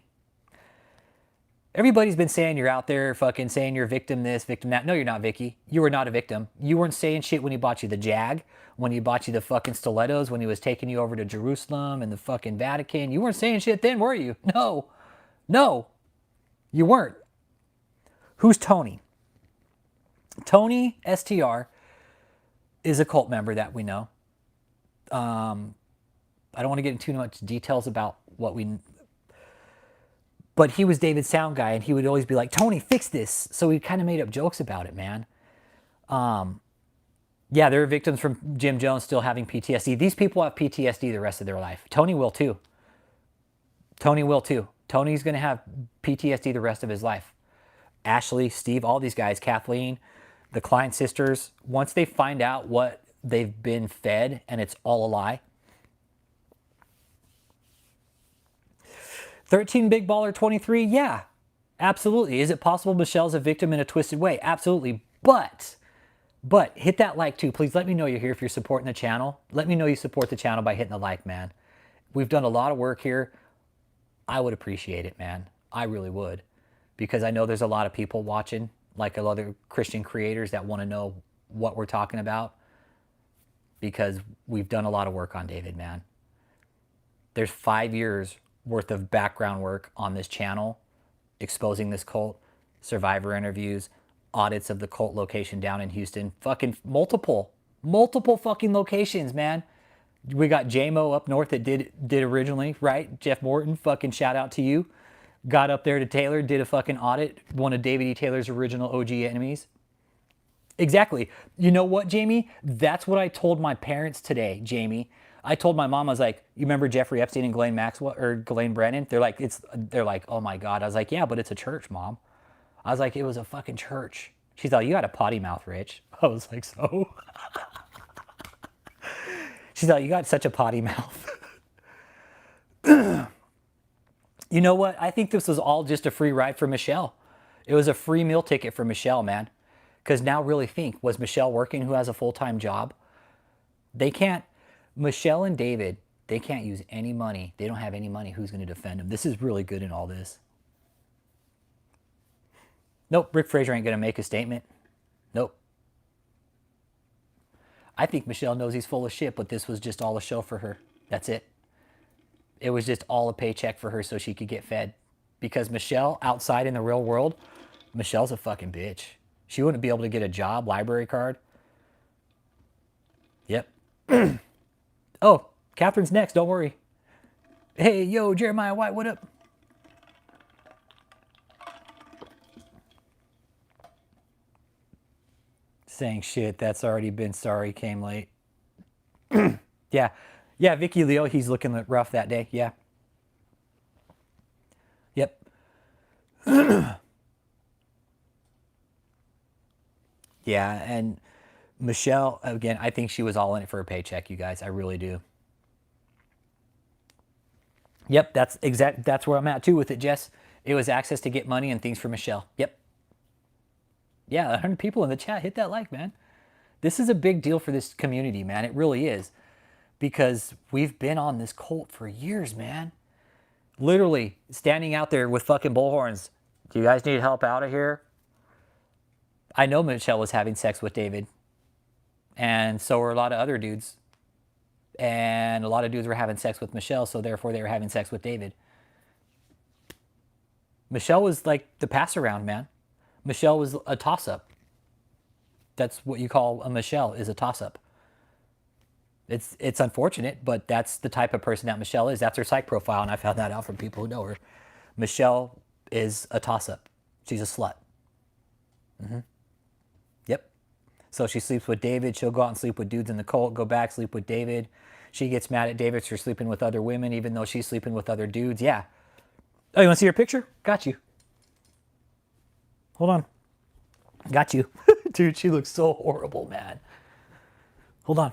Speaker 1: Everybody's been saying you're out there fucking saying you're victim this, victim that. No, you're not, Vicky. You were not a victim. You weren't saying shit when he bought you the Jag, when he bought you the fucking stilettos, when he was taking you over to Jerusalem and the fucking Vatican. You weren't saying shit then, were you? No. No. You weren't. Who's Tony? Tony STR is a cult member that we know. I don't want to get into too much details about what we... But he was David's sound guy, and he would always be like, Tony, fix this. So he kind of made up jokes about it, man. Yeah, there are victims from Jim Jones still having PTSD. These people have PTSD the rest of their life. Tony will too. Tony will too. Tony's going to have PTSD the rest of his life. Ashley, Steve, all these guys, Kathleen, the Klein sisters, once they find out what they've been fed and it's all a lie. 13 Big Baller 23, yeah, absolutely. Is it possible Michelle's a victim in a twisted way? Absolutely. But hit that like too. Please let me know you're here if you're supporting the channel. Let me know you support the channel by hitting the like, man. We've done a lot of work here. I would appreciate it, man. I really would. Because I know there's a lot of people watching, like other Christian creators that want to know what we're talking about. Because we've done a lot of work on David, man. There's 5 years worth of background work on this channel, exposing this cult, survivor interviews, audits of the cult location down in Houston, fucking multiple fucking locations, man. We got JMO up north that did originally, right? Jeff Morton, fucking shout out to you. Got up there to Taylor, did a fucking audit, one of David E. Taylor's original OG enemies. Exactly. You know what, Jamie? That's what I told my parents today, Jamie. I told my mom, I was like, you remember Jeffrey Epstein and Ghislaine Maxwell or Ghislaine Brannon? They're like, oh my God. I was like, yeah, but it's a church, Mom. I was like, it was a fucking church. She's like, you got a potty mouth, Rich. I was like, so? She's like, you got such a potty mouth. You know what? I think this was all just a free ride for Michelle. It was a free meal ticket for Michelle, man. Because now really think, was Michelle working who has a full-time job? They can't. Michelle and David, they can't use any money. They don't have any money. Who's going to defend them? This is really good in all this. Nope, Rick Fraser ain't going to make a statement. Nope. I think Michelle knows he's full of shit, but this was just all a show for her. That's it. It was just all a paycheck for her so she could get fed. Because Michelle, outside in the real world, Michelle's a fucking bitch. She wouldn't be able to get a job, library card. Yep. Oh, Catherine's next, don't worry. Hey, yo, Jeremiah White, what up? Saying shit, that's already been sorry, came late. Yeah. Yeah, Vicky Leo, he's looking rough that day, yeah. Yep. Yeah, and Michelle, again, I think she was all in it for a paycheck, you guys. I really do. Yep, that's where I'm at too with it, Jess. It was access to get money and things for Michelle. Yep. Yeah, 100 people in the chat. Hit that like, man. This is a big deal for this community, man. It really is. Because we've been on this cult for years, man. Literally standing out there with fucking bullhorns. Do you guys need help out of here? I know Michelle was having sex with David. And so were a lot of other dudes. And a lot of dudes were having sex with Michelle, so therefore they were having sex with David. Michelle was like the pass around, man. Michelle was a toss-up. That's what you call a Michelle, is a toss-up. It's unfortunate, but that's the type of person that Michelle is. That's her psych profile, and I found that out from people who know her. Michelle is a toss-up. She's a slut. Yep. So she sleeps with David. She'll go out and sleep with dudes in the cult, go back, sleep with David. She gets mad at David for sleeping with other women, even though she's sleeping with other dudes. Yeah. Oh, you want to see her picture? Got you. Hold on. Got you. Dude, she looks so horrible, man. Hold on.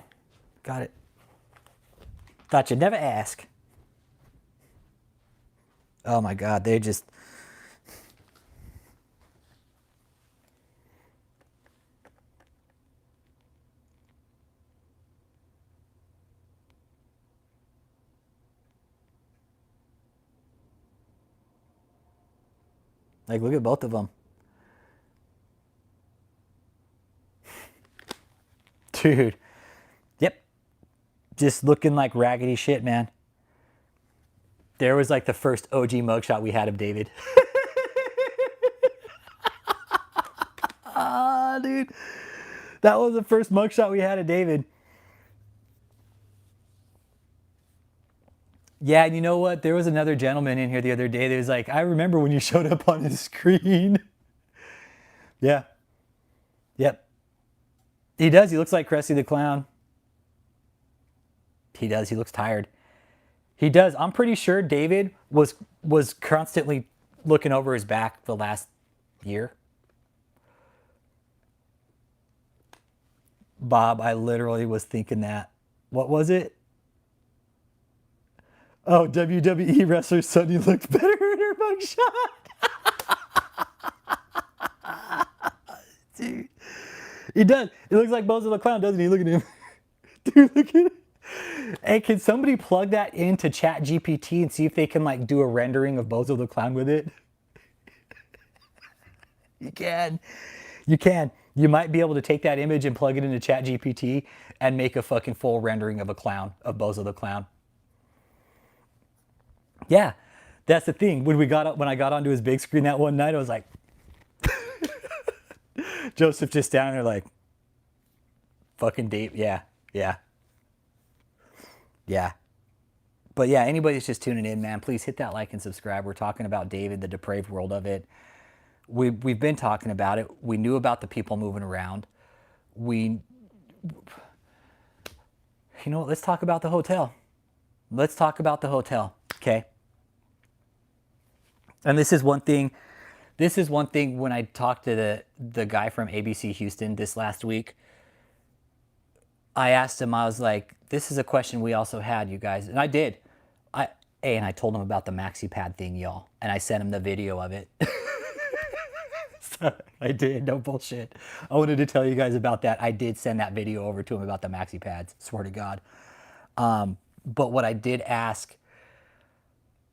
Speaker 1: Got it. Thought you'd never ask. Oh my God, they just... Like, look at both of them. Dude. Yep. Just looking like raggedy shit, man. There was like the first OG mugshot we had of David. Ah, dude. That was the first mugshot we had of David. Yeah, and you know what? There was another gentleman in here the other day that was like, I remember when you showed up on his screen. Yeah. Yep. He does. He looks like Krusty the Clown. He does. He looks tired. He does. I'm pretty sure David was constantly looking over his back the last year. Bob, I literally was thinking that. What was it? Oh, WWE wrestler Sunny looked better in her mugshot. Dude. He does. He looks like Bozo the Clown, doesn't he? Look at him. Dude, look at him. Hey, can somebody plug that into Chat GPT and see if they can like do a rendering of Bozo the Clown with it? You can. You can. You might be able to take that image and plug it into Chat GPT and make a fucking full rendering of a clown, of Bozo the Clown. Yeah, that's the thing. When I got onto his big screen that one night, I was like, Joseph just down there like, fucking Dave. Yeah, yeah. Yeah. But yeah, anybody that's just tuning in, man, please hit that like and subscribe. We're talking about David, the depraved world of it. We've been talking about it. We knew about the people moving around. You know what? Let's talk about the hotel. Let's talk about the hotel, okay? And this is one thing when I talked to the guy from ABC Houston this last week. I asked him, I was like, this is a question we also had, you guys. And I did. And I told him about the maxi pad thing, y'all. And I sent him the video of it. So I did, no bullshit. I wanted to tell you guys about that. I did send that video over to him about the maxi pads, swear to God. But what I did ask,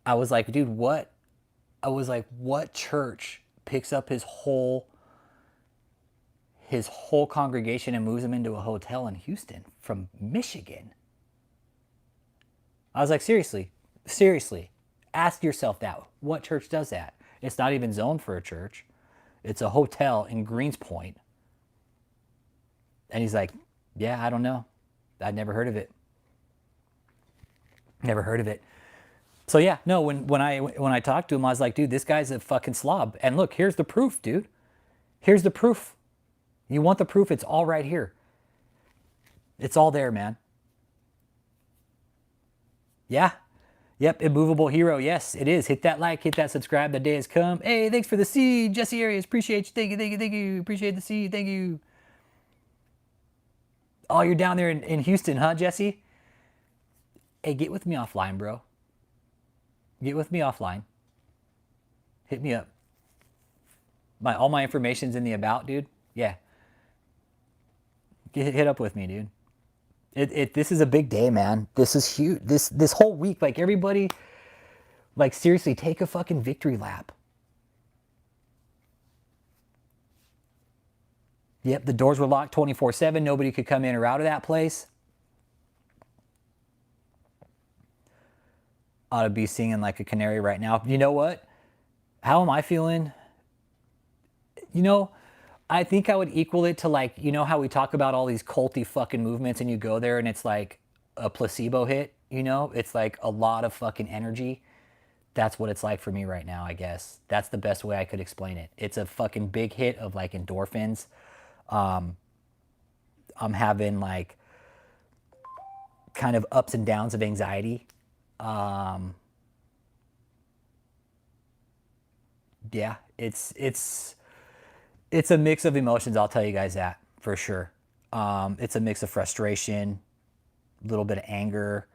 Speaker 1: I was like, dude, what church picks up his whole congregation and moves them into a hotel in Houston from Michigan? I was like, seriously, ask yourself that. What church does that? It's not even zoned for a church. It's a hotel in Greenspoint. And he's like, yeah, I don't know. I'd never heard of it. Never heard of it. So yeah, no, when I talked to him, I was like, dude, this guy's a fucking slob. And look, here's the proof, dude. Here's the proof. You want the proof? It's all right here. It's all there, man. Yeah. Yep, immovable hero. Yes, it is. Hit that like, hit that subscribe. The day has come. Hey, thanks for the seed. Jesse Arias, appreciate you. Thank you, thank you, thank you. Appreciate the seed. Thank you. Oh, you're down there in Houston, huh, Jesse? Hey, get with me offline, bro. Get with me offline. Hit me up. All my information's in the about, dude. Yeah. Hit up with me, dude. This is a big day, man. This is huge. This whole week, like everybody, like seriously, take a fucking victory lap. Yep, the doors were locked 24/7. Nobody could come in or out of that place. Ought to be singing like a canary right now. You know what? How am I feeling? You know, I think I would equal it to like, you know how we talk about all these culty fucking movements and you go there and it's like a placebo hit, you know? It's like a lot of fucking energy. That's what it's like for me right now, I guess. That's the best way I could explain it. It's a fucking big hit of like endorphins. I'm having like kind of ups and downs of anxiety. Yeah, it's a mix of emotions, I'll tell you guys that for sure. It's a mix of frustration, a little bit of anger.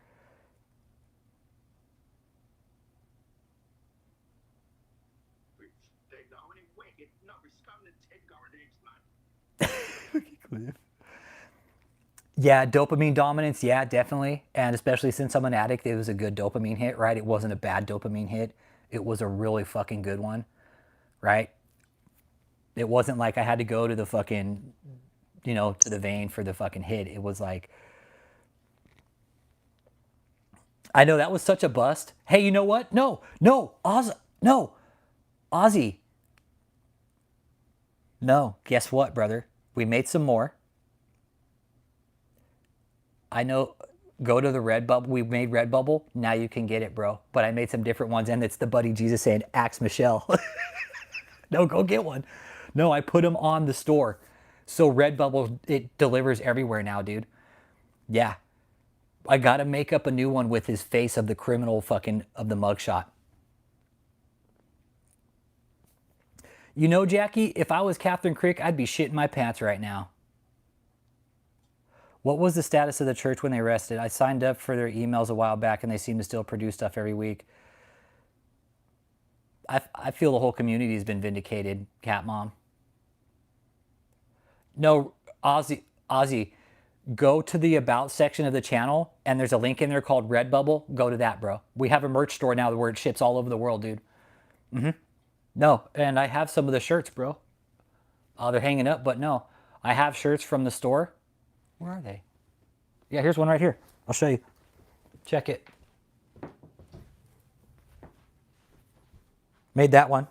Speaker 1: Yeah, dopamine dominance, yeah, definitely. And especially since I'm an addict, it was a good dopamine hit, right? It wasn't a bad dopamine hit. It was a really fucking good one. right? It wasn't like I had to go to the fucking, you know, to the vein for the fucking hit. It was like, I know that was such a bust. Hey, you know what? No, Ozzy. No, guess what, brother? We made some more. I know, go to the Redbubble. We made Redbubble. Now you can get it, bro. But I made some different ones, and it's the Buddy Jesus saying, Axe Michelle. No, go get one. No, I put them on the store. So Redbubble, it delivers everywhere now, dude. Yeah. I got to make up a new one with his face of the criminal fucking, of the mugshot. You know, Jackie, if I was Catherine Crick, I'd be shitting my pants right now. What was the status of the church when they arrested? I signed up for their emails a while back and they seem to still produce stuff every week. I feel the whole community has been vindicated, Cat Mom. No, Ozzy, go to the About section of the channel and there's a link in there called Redbubble. Go to that, bro. We have a merch store now where it ships all over the world, dude. No, and I have some of the shirts, bro. Oh, they're hanging up, but no. I have shirts from the store. Where are they? Yeah, here's one right here. I'll show you. Check it. Made that one.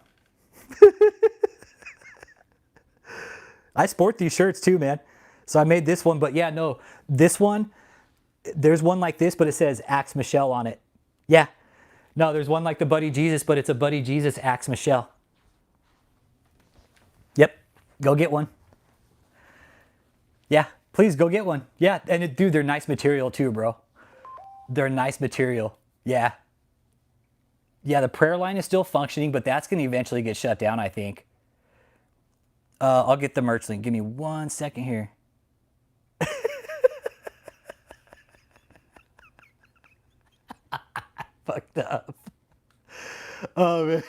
Speaker 1: I sport these shirts too, man. So I made this one, but yeah, no. This one, there's one like this, but it says Axe Michelle on it. Yeah. No, there's one like the Buddy Jesus, but it's a Buddy Jesus Axe Michelle. Yep. Go get one. Yeah, please go get one. Yeah, and dude, they're nice material too, bro. They're nice material. Yeah. Yeah, the prayer line is still functioning, but that's going to eventually get shut down, I think. I'll get the merch link. Give me 1 second here. Fucked up. Oh, man.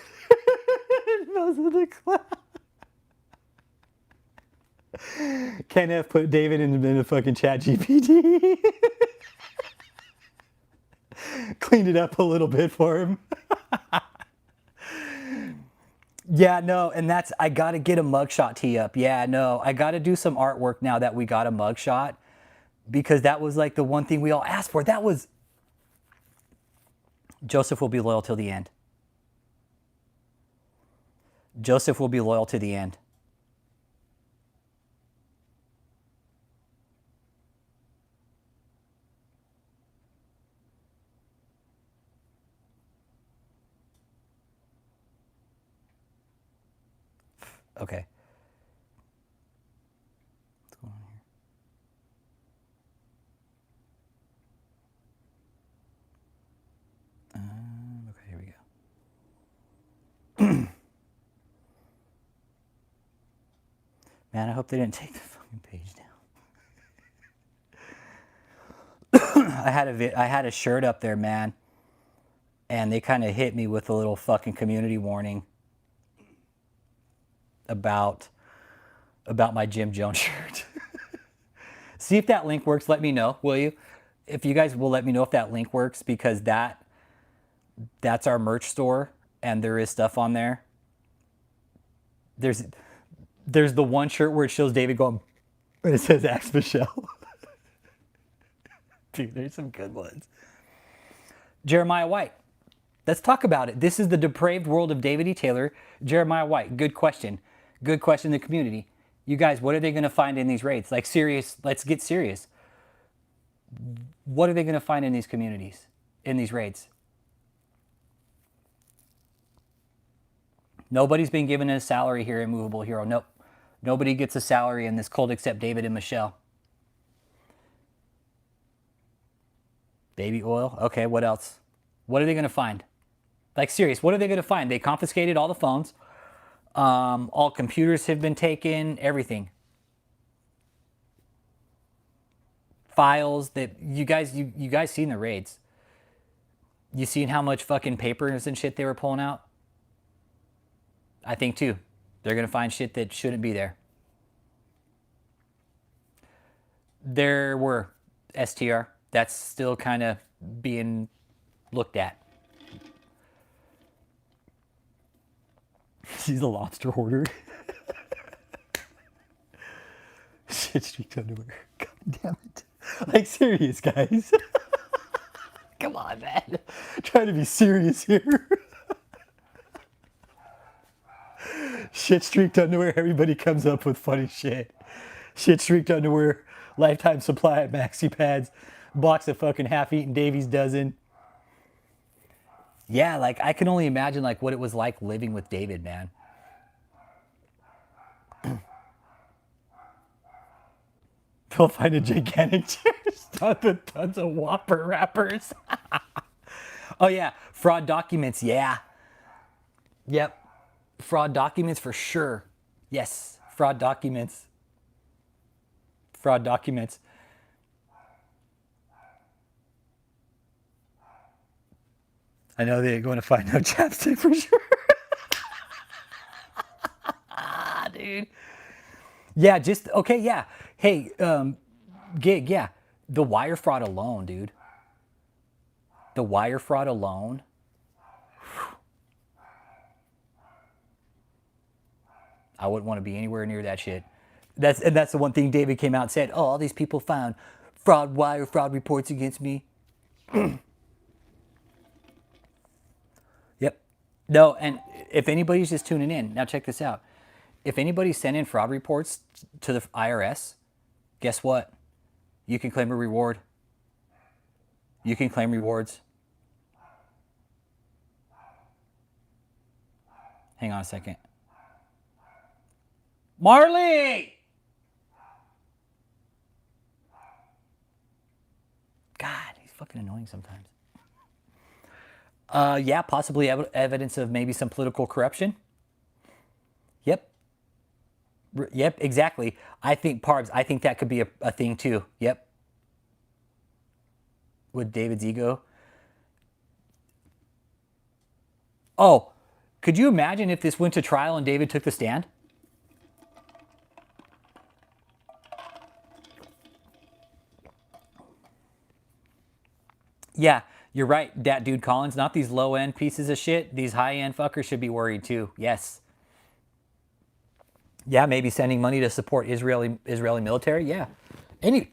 Speaker 1: Most of the clown. Kenneth put David in the fucking chat GPT. Cleaned it up a little bit for him. Yeah, no, and that's, I got to get a mugshot tee up. Yeah, no, I got to do some artwork now that we got a mugshot, because that was like the one thing we all asked for. That was, Joseph will be loyal till the end. Joseph will be loyal to the end. Okay. What's going on here? Okay, here we go. Man, I hope they didn't take the fucking page down. I had a shirt up there, man, and they kind of hit me with a little fucking community warning about my Jim Jones shirt. See if that link works. Let me know, will you? If you guys will let me know if that link works, because that's our merch store and there is stuff on there. There's the one shirt where it shows David going and it says Axe Michelle. Dude, there's some good ones. Jeremiah White. Let's talk about it. This is the depraved world of David E. Taylor. Jeremiah White. Good question. Good question in the community. You guys, what are they going to find in these raids? Like, serious, let's get serious. What are they going to find in these communities, in these raids? Nobody's been given a salary here in Movable Hero. Nope. Nobody gets a salary in this cult except David and Michelle. Baby oil. Okay, what else? What are they going to find? Like, serious, what are they going to find? They confiscated all the phones. All computers have been taken, everything. Files that you guys seen the raids. You seen how much fucking papers and shit they were pulling out? I think too. They're going to find shit that shouldn't be there. There were STR. That's still kind of being looked at. He's a lobster hoarder. Shit streaked underwear. God damn it. Like, serious, guys. Come on, man. Trying to be serious here. Shit streaked underwear. Everybody comes up with funny shit. Shit streaked underwear. Lifetime supply of maxi pads. Box of fucking half-eaten Davies dozen. Yeah, like, I can only imagine, like, what it was like living with David, man. They'll find a gigantic chest with tons of Whopper wrappers. Oh, yeah. Fraud documents. Yeah. Yep. Fraud documents for sure. Yes. Fraud documents. Fraud documents. I know they're going to find no chapstick for sure. Dude. Yeah, just, okay, yeah. Hey, Gig, yeah. The wire fraud alone, dude. The wire fraud alone. I wouldn't want to be anywhere near that shit. That's the one thing David came out and said. Oh, all these people found wire fraud reports against me. Yep. No, and if anybody's just tuning in, now check this out. If anybody's sent in fraud reports to the IRS, guess what? You can claim a reward. You can claim rewards. Hang on a second. Marley! God, he's fucking annoying sometimes. Yeah, possibly evidence of maybe some political corruption. Yep. Yep, exactly. I think Parbs, I think that could be a thing too. Yep. With David's ego. Oh, could you imagine if this went to trial and David took the stand? Yeah, you're right, that dude Collins. Not these low-end pieces of shit. These high-end fuckers should be worried too. Yes. Yeah, maybe sending money to support Israeli military. Yeah,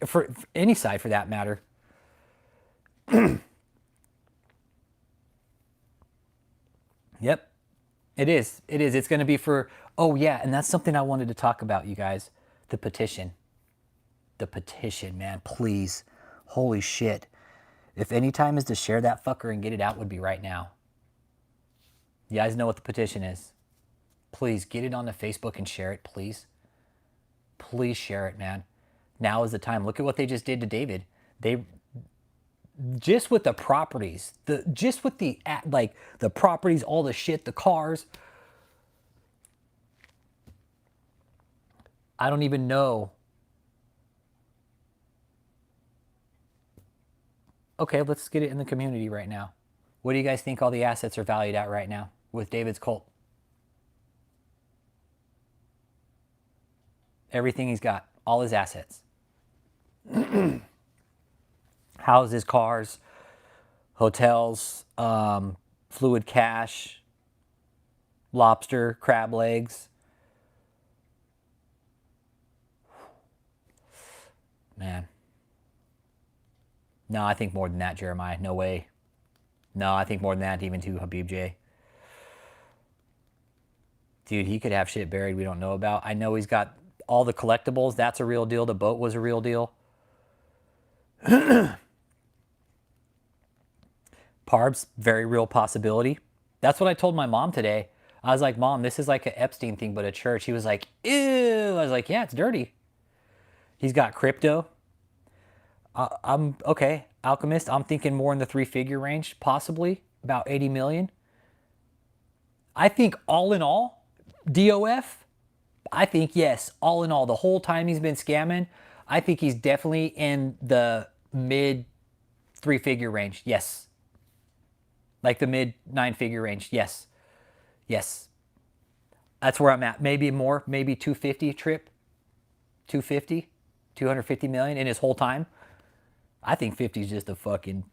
Speaker 1: for any side for that matter. Yep, it is. It is. It's going to be for. Oh yeah, and that's something I wanted to talk about, you guys. The petition. The petition, man. Please, holy shit. If any time is to share that fucker and get it out, would be right now. You guys know what the petition is. Please get it onto Facebook and share it, please. Please share it, man. Now is the time. Look at what they just did to David. They just with the properties, just with the properties, all the shit, the cars. I don't even know. Okay, let's get it in the community right now. What do you guys think all the assets are valued at right now with David's cult? Everything he's got, all his assets. Houses, cars, hotels, fluid cash, lobster, crab legs. Man. No, I think more than that, Jeremiah. No way. No, I think more than that, even to Habib J. Dude, he could have shit buried we don't know about. I know he's got all the collectibles. That's a real deal. The boat was a real deal. Parbs, very real possibility. That's what I told my mom today. I was like, Mom, this is like an Epstein thing, but a church. He was like, ew. I was like, yeah, it's dirty. He's got crypto. I'm okay, Alchemist. I'm thinking more in the 3-figure range, possibly about 80 million. I think all in all, DOF, I think yes, all in all, the whole time he's been scamming, I think he's definitely in the mid 3-figure range. Yes. Like the mid 9-figure range. Yes. Yes. That's where I'm at. Maybe more, maybe 250 trip. 250 million in his whole time. I think 50 is just a fucking...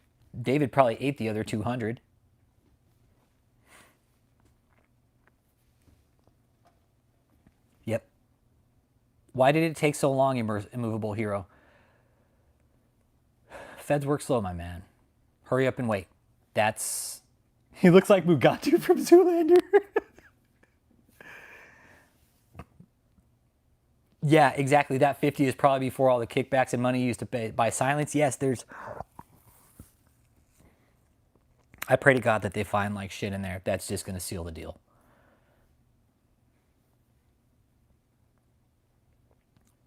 Speaker 1: David probably ate the other 200. Why did it take so long, immovable hero? Feds work slow, my man. Hurry up and wait. That's... He looks like Mugatu from Zoolander. Yeah, exactly. That 50 is probably before all the kickbacks and money used to buy silence. Yes, there's... I pray to God that they find like shit in there. That's just going to seal the deal.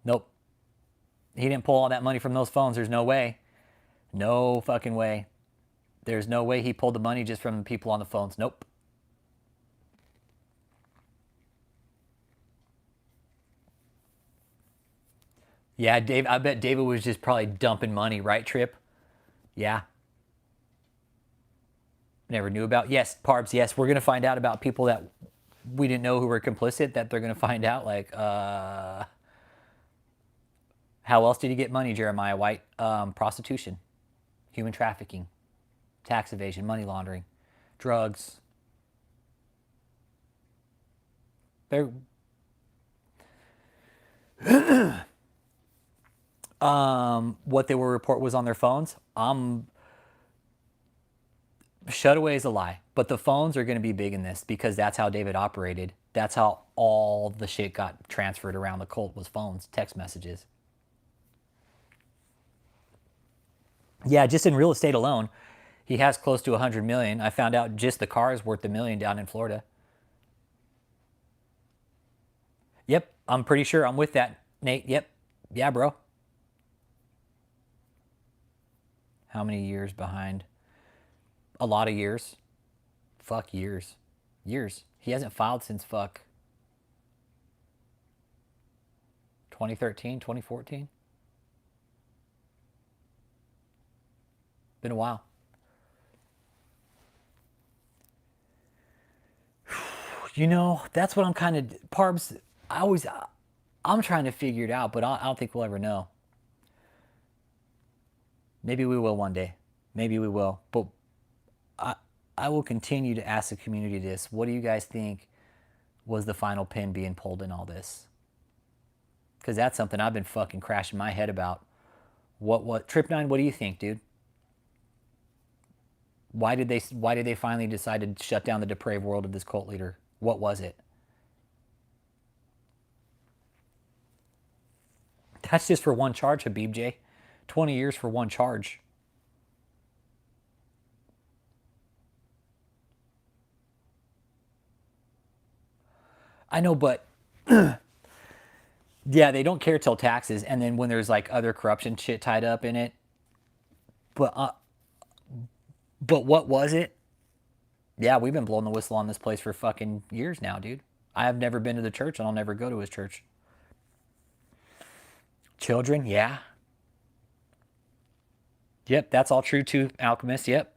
Speaker 1: Nope. He didn't pull all that money from those phones. There's no way. No fucking way. There's no way he pulled the money just from the people on the phones. Nope. Yeah, Dave. I bet David was just probably dumping money, right, Trip? Yeah. Never knew about. Yes, Parbs, yes. We're going to find out about people that we didn't know who were complicit, that they're going to find out, like, how else did he get money, Jeremiah White? Prostitution, human trafficking, tax evasion, money laundering, drugs. They're... what they will report was on their phones. Shutaway is a lie, but the phones are going to be big in this because that's how David operated. That's how all the shit got transferred around the cult, was phones, text messages. Yeah, just in real estate alone, he has close to 100 million. I found out just the car is worth $1 million down in Florida. Yep, I'm pretty sure I'm with that, Nate. Yep. Yeah, bro. How many years behind? A lot of years. Fuck, years. Years. He hasn't filed since fuck 2013, 2014. Been a while. You know, that's what I'm kind of... Parbs, I'm trying to figure it out, but I don't think we'll ever know. Maybe we will one day. Maybe we will. But I will continue to ask the community this. What do you guys think was the final pin being pulled in all this? Because that's something I've been fucking crashing my head about. What Trip 9, what do you think, dude? Why did they finally decide to shut down the depraved world of this cult leader? What was it? That's just for one charge, Habib J. 20 years for one charge. I know, but yeah, they don't care till taxes, and then when there's like other corruption shit tied up in it. But what was it? Yeah, we've been blowing the whistle on this place for fucking years now, dude. I have never been to the church, and I'll never go to his church. Children, yeah. Yep, that's all true too, Alchemist, yep.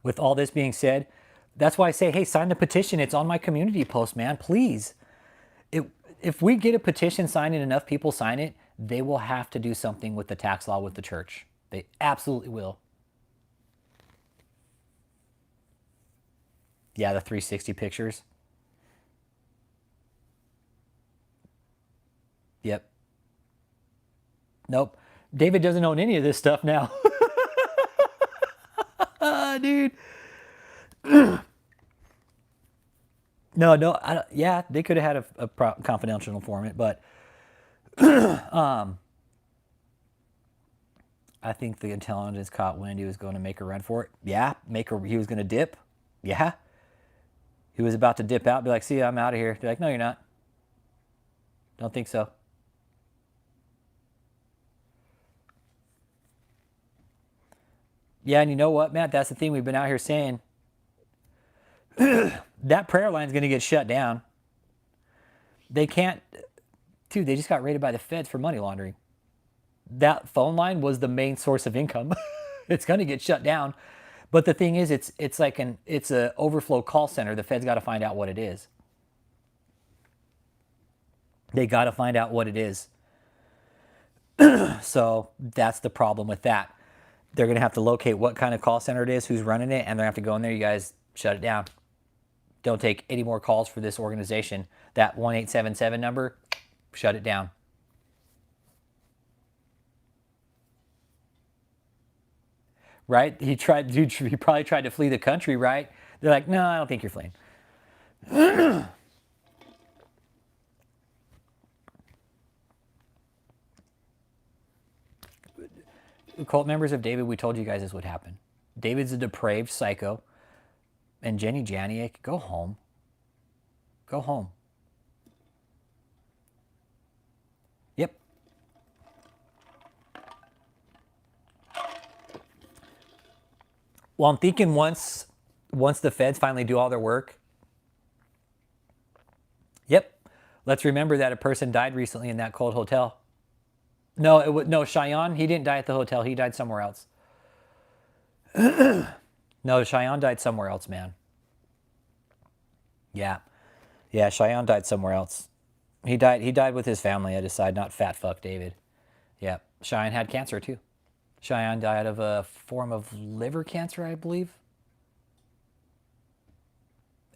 Speaker 1: With all this being said, that's why I say, hey, sign the petition. It's on my community post, man. Please. If we get a petition signed and enough people sign it, they will have to do something with the tax law with the church. They absolutely will. Yeah, the 360 pictures. Yep. Nope. David doesn't own any of this stuff now. Dude. No. Yeah, they could have had a confidential informant, but I think the intelligence caught wind he was going to make a run for it. Yeah, he was going to dip. Yeah. He was about to dip out, be like, see, I'm out of here. They're like, no, you're not. Don't think so. Yeah, and you know what, Matt? That's the thing we've been out here saying. That prayer line's going to get shut down. They can't... Dude, they just got raided by the feds for money laundering. That phone line was the main source of income. It's going to get shut down. But the thing is, it's a overflow call center. The feds got to find out what it is. They got to find out what it is. So that's the problem with that. They're going to have to locate what kind of call center it is, who's running it, and they're going to have to go in there. You guys shut it down. Don't take any more calls for this organization. That 1877 number, shut it down. Right? He probably tried to flee the country, right? They're like, no, I don't think you're fleeing. Cult members of David, we told you guys this would happen. David's a depraved psycho. And Jenny Janiak, go home. Go home. Yep. Well, I'm thinking once the feds finally do all their work. Yep. Let's remember that a person died recently in that cold hotel. No, Cheyenne, he didn't die at the hotel. He died somewhere else. No, Cheyenne died somewhere else, man. Yeah. Yeah, Cheyenne died somewhere else. He died with his family. I decided not fat fuck David. Yeah. Cheyenne had cancer too. Cheyenne died of a form of liver cancer, I believe.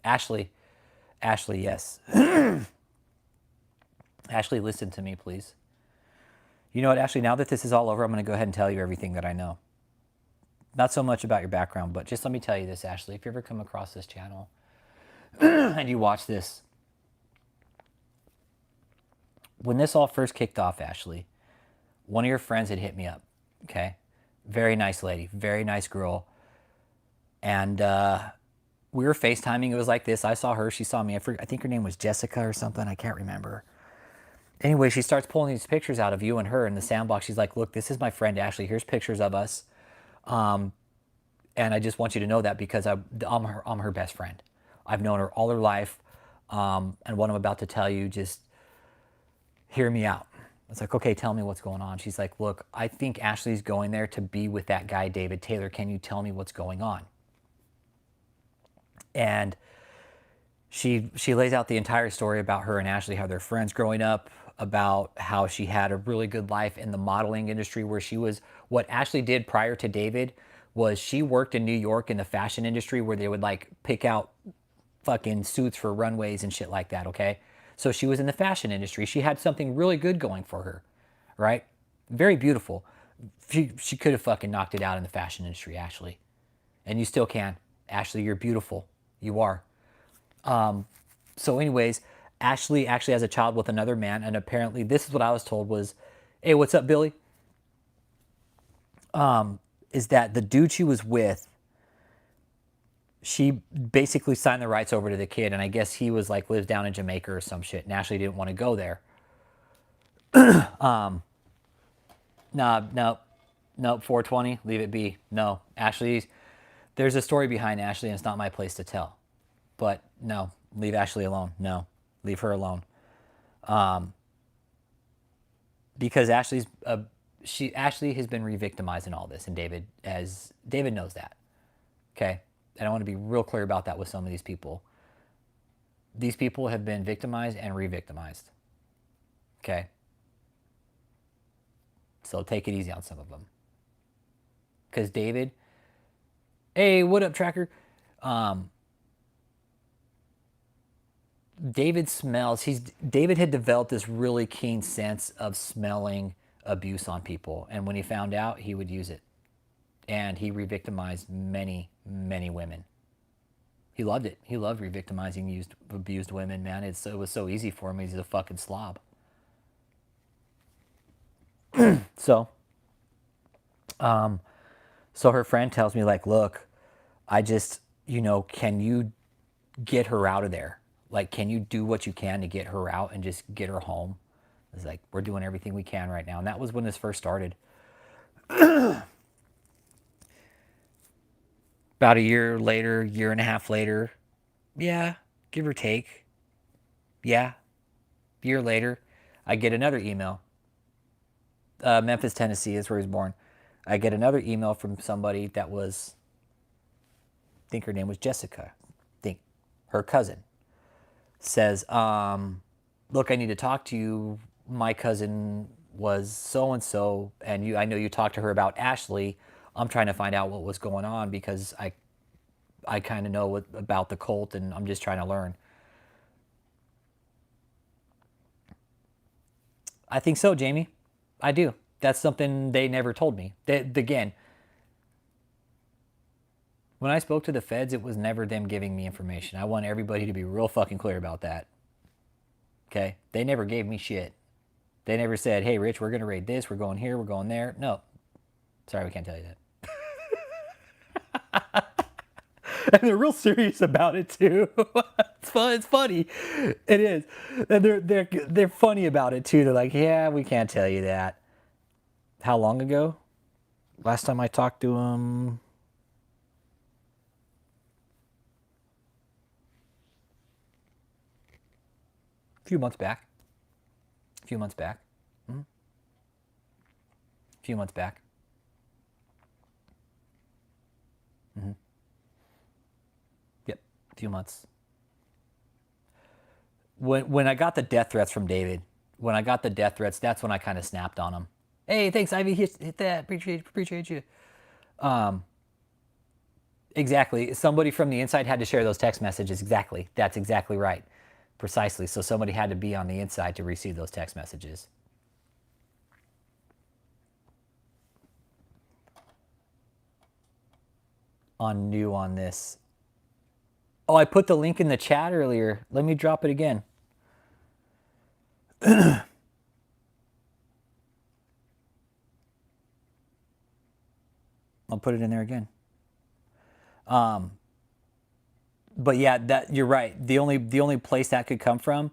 Speaker 1: Ashley, yes. Ashley, listen to me, please. You know what, Ashley, now that this is all over, I'm going to go ahead and tell you everything that I know. Not so much about your background, but just let me tell you this, Ashley. If you ever come across this channel and you watch this, when this all first kicked off, Ashley, one of your friends had hit me up, okay? Very nice lady, very nice girl. And we were FaceTiming. It was like this. I saw her. She saw me. I think her name was Jessica or something. I can't remember. Anyway, she starts pulling these pictures out of you and her in the sandbox. She's like, look, this is my friend Ashley. Here's pictures of us. And I just want you to know that because I'm her best friend. I've known her all her life. And what I'm about to tell you, just hear me out. It's like, okay, tell me what's going on. She's like, look, I think Ashley's going there to be with that guy, David Taylor. Can you tell me what's going on? And she lays out the entire story about her and Ashley, how they're friends growing up, about how she had a really good life in the modeling industry where she was, what Ashley did prior to David was she worked in New York in the fashion industry where they would like pick out fucking suits for runways and shit like that, okay? So she was in the fashion industry. She had something really good going for her, right? Very beautiful. She could have fucking knocked it out in the fashion industry, Ashley. And you still can. Ashley, you're beautiful. You are. So anyways, Ashley actually has a child with another man, and apparently this is what I was told was, hey, what's up, Billy? Is that the dude she was with, she basically signed the rights over to the kid, and I guess he was like, lives down in Jamaica or some shit, and Ashley didn't want to go there. No, 420, leave it be. No, Ashley, there's a story behind Ashley, and it's not my place to tell. But no, leave Ashley alone. No, leave her alone. Because Ashley has been re-victimized in all this, and David knows that. Okay, and I want to be real clear about that with some of these people. These people have been victimized and re-victimized. Okay, so take it easy on some of them. Because David, hey, what up, Tracker? David had developed this really keen sense of smelling abuse on people. And when he found out, he would use it. And he re-victimized many, many women. He loved it. He loved re-victimizing abused women, man. It was so easy for him. He's a fucking slob. So her friend tells me, like, look, I just, can you get her out of there? Like, can you do what you can to get her out and just get her home? It's like, we're doing everything we can right now. And that was when this first started. About a year later, year and a half later, yeah, give or take. Yeah, year later, I get another email. Memphis, Tennessee is where he was born. I get another email from somebody that was, I think her name was Jessica. I think her cousin. Says, look, I need to talk to you. My cousin was so-and-so, and I know you talked to her about Ashley. I'm trying to find out what was going on because I kind of know about the cult, and I'm just trying to learn. I think so, Jamie. I do. That's something they never told me. Again, when I spoke to the feds, it was never them giving me information. I want everybody to be real fucking clear about that. Okay? They never gave me shit. They never said, hey, Rich, we're going to raid this. We're going here. We're going there. No. Sorry, we can't tell you that. And they're real serious about it too. It's fun. It's funny. It is. And they're funny about it too. They're like, yeah, we can't tell you that. How long ago? Last time I talked to them, a few months back. A few months back. A few months back. Yep, a few months. When I got the death threats from David, that's when I kind of snapped on him. Hey, thanks, Ivy. Hit that. Appreciate you. Exactly. Somebody from the inside had to share those text messages. Exactly. That's exactly right. Precisely. So somebody had to be on the inside to receive those text messages. New on this. Oh, I put the link in the chat earlier. Let me drop it again. I'll put it in there again. But yeah, that you're right. The only place that could come from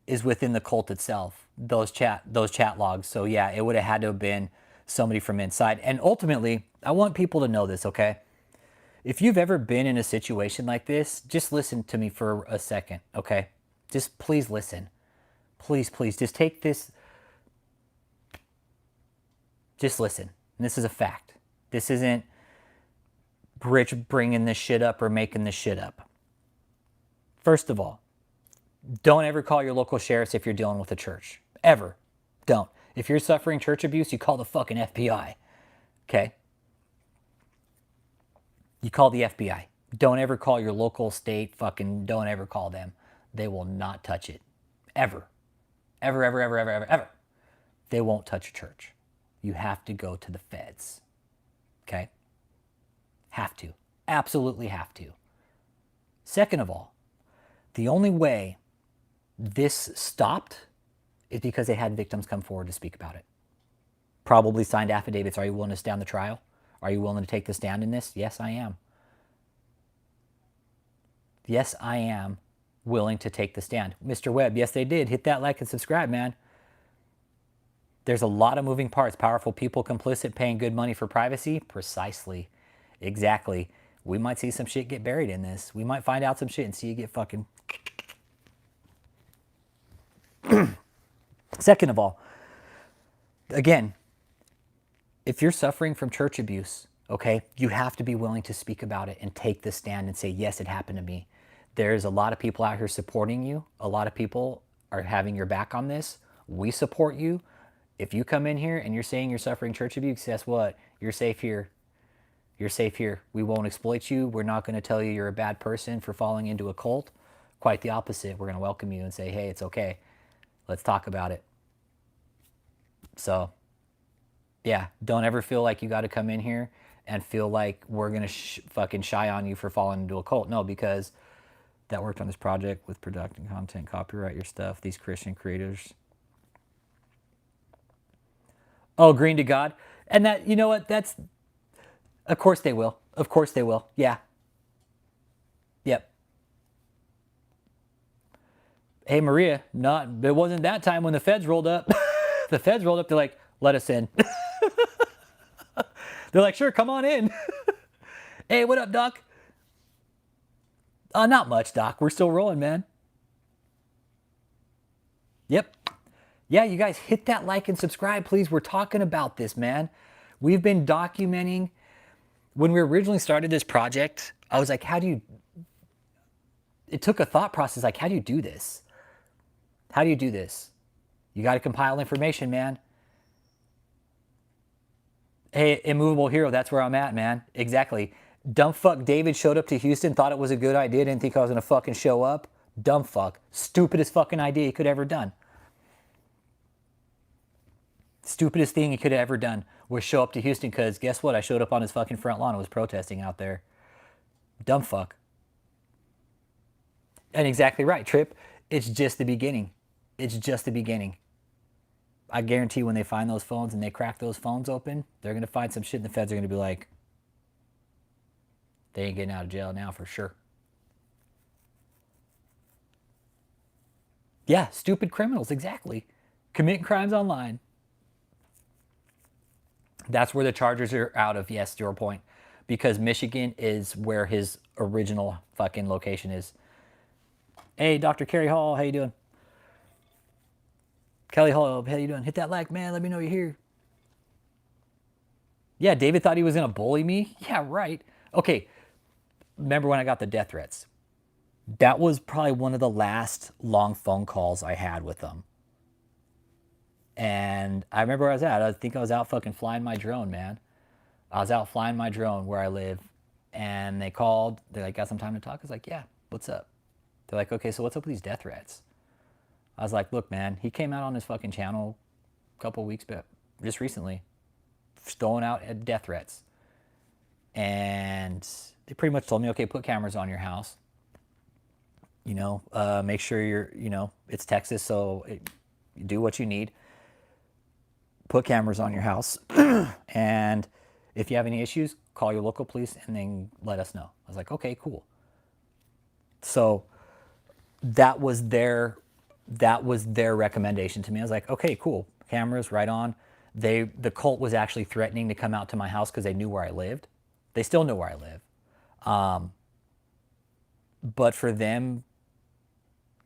Speaker 1: is within the cult itself. Those chat logs. So yeah, it would have had to have been somebody from inside. And ultimately, I want people to know this, okay? If you've ever been in a situation like this, just listen to me for a second, okay? Just please listen. Please, just take this. Just listen. And this is a fact. This isn't Rich bringing this shit up or making this shit up. First of all, don't ever call your local sheriffs if you're dealing with a church. Ever. Don't. If you're suffering church abuse, you call the fucking FBI. Okay? You call the FBI. Don't ever call your local state don't ever call them. They will not touch it. Ever. Ever. They won't touch a church. You have to go to the feds. Okay? Have to. Absolutely have to. Second of all, the only way this stopped is because they had victims come forward to speak about it. Probably signed affidavits. Are you willing to stand the trial? Are you willing to take the stand in this? Yes, I am. Yes, I am willing to take the stand. Mr. Webb, yes, they did. Hit that like and subscribe, man. There's a lot of moving parts. Powerful people complicit, paying good money for privacy. Precisely. Exactly. We might see some shit get buried in this. We might find out some shit and see you get fucking... Second of all, again, if you're suffering from church abuse, okay, you have to be willing to speak about it and take the stand and say, yes, it happened to me. There's a lot of people out here supporting you. A lot of people are having your back on this. We support you. If you come in here and you're saying you're suffering church abuse, guess what? You're safe here. You're safe here. We won't exploit you. We're not going to tell you you're a bad person for falling into a cult. Quite the opposite. We're going to welcome you and say, hey, it's okay. Let's talk about it. So, yeah, don't ever feel like you got to come in here and feel like we're going to fucking shy on you for falling into a cult. No, because that worked on this project with production content, copyright your stuff, these Christian creators. Oh, green to God. And that, you know what, that's, of course they will. Of course they will. Yeah. Yep. Hey, Maria, it wasn't that time when the feds rolled up. The feds rolled up, they're like, let us in. They're like, sure, come on in. Hey, what up, Doc? Not much, Doc. We're still rolling, man. Yep. Yeah, you guys hit that like and subscribe, please. We're talking about this, man. We've been documenting. When we originally started this project, I was like, it took a thought process, like, how do you do this? How do you do this? You got to compile information, man. Hey, immovable hero, that's where I'm at, man. Exactly. Dumb fuck David showed up to Houston, thought it was a good idea, didn't think I was going to fucking show up. Dumb fuck. Stupidest fucking idea he could have ever done. Stupidest thing he could have ever done was show up to Houston because guess what? I showed up on his fucking front lawn and was protesting out there. Dumb fuck. And exactly right, Trip. It's just the beginning. It's just the beginning. I guarantee when they find those phones and they crack those phones open, they're going to find some shit and the feds are going to be like, they ain't getting out of jail now for sure. Yeah, stupid criminals, exactly. Committing crimes online. That's where the charges are out of, yes, to your point. Because Michigan is where his original fucking location is. Hey, Dr. Kerry Hall, how you doing? Kelly Hall, how you doing? Hit that like, man, let me know you're here. Yeah, David thought he was going to bully me? Yeah, right. Okay, remember when I got the death threats? That was probably one of the last long phone calls I had with them. And I remember where I was at. I think I was out fucking flying my drone, man. I was out flying my drone where I live. And they called. They're like, got some time to talk? I was like, yeah, what's up? They're like, okay, so what's up with these death threats? I was like, look, man, he came out on his fucking channel a couple weeks back, just recently, throwing out death threats. And they pretty much told me, okay, put cameras on your house. You know, make sure you're, you know, it's Texas, so do what you need. Put cameras on your house. And if you have any issues, call your local police and then let us know. I was like, okay, cool. So that was their recommendation to me. I was like, okay, cool. Cameras right on. The cult was actually threatening to come out to my house because they knew where I lived. They still know where I live. But for them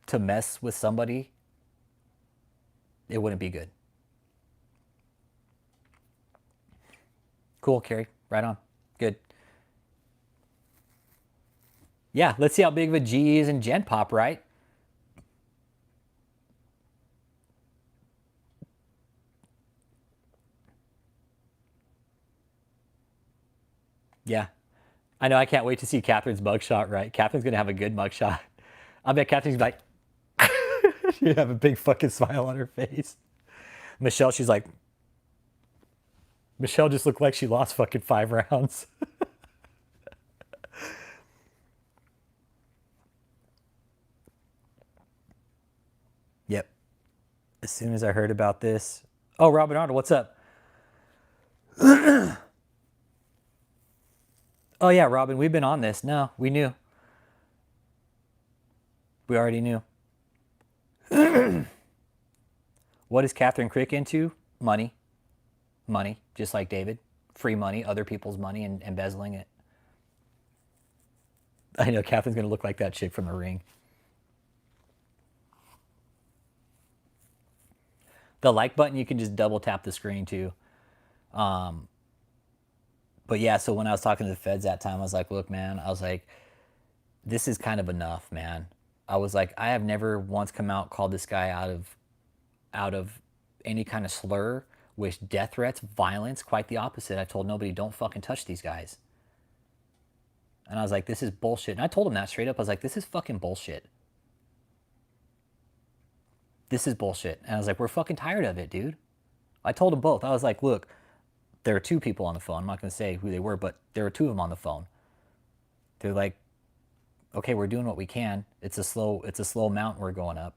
Speaker 1: to mess with somebody, it wouldn't be good. Cool, Carrie. Right on. Good. Yeah, let's see how big of a G is in Gen Pop, right? Yeah. I know, I can't wait to see Catherine's mugshot, right? Catherine's going to have a good mugshot. I bet Catherine's like, you have a big fucking smile on her face. Michelle, she's like, Michelle just looked like she lost fucking 5 rounds. Yep. As soon as I heard about this. Oh, Robin Arnold, what's up? Oh, yeah, Robin, we've been on this. No, we knew. We already knew. What is Catherine Crick into? Money. Money, just like David. Free money, other people's money, and embezzling it. I know Catherine's going to look like that chick from The Ring. The like button, you can just double tap the screen too. But yeah, so when I was talking to the feds that time, I was like, look, man, I was like, this is kind of enough, man. I was like, I have never once come out, called this guy out of any kind of slur, with death threats, violence, quite the opposite. I told nobody, don't fucking touch these guys. And I was like, this is bullshit. And I told him that straight up. I was like, this is fucking bullshit. This is bullshit. And I was like, we're fucking tired of it, dude. I told them both. I was like, look, there are 2 people on the phone. I'm not going to say who they were, but there were 2 of them on the phone. They're like, okay, we're doing what we can. It's a slow mountain we're going up.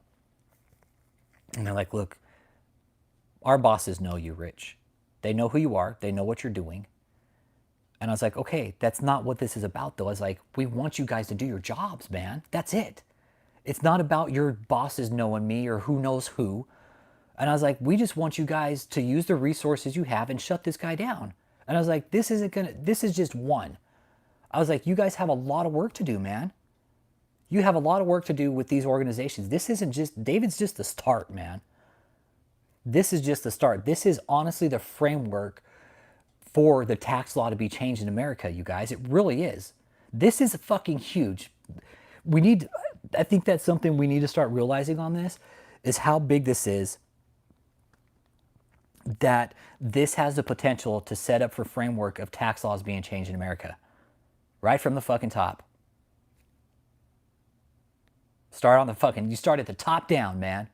Speaker 1: And they're like, look, our bosses know you, Rich. They know who you are. They know what you're doing. And I was like, okay, that's not what this is about, though. I was like, we want you guys to do your jobs, man. That's it. It's not about your bosses knowing me or who knows who. And I was like, we just want you guys to use the resources you have and shut this guy down. And I was like, this is just one. I was like, you guys have a lot of work to do, man. You have a lot of work to do with these organizations. This isn't just, David's just the start, man. This is just the start. This is honestly the framework for the tax law to be changed in America, you guys. It really is. This is fucking huge. I think that's something we need to start realizing on this, is how big this is, that this has the potential to set up for framework of tax laws being changed in America, Right from the fucking top. Start on the fucking, you start at the top down, man.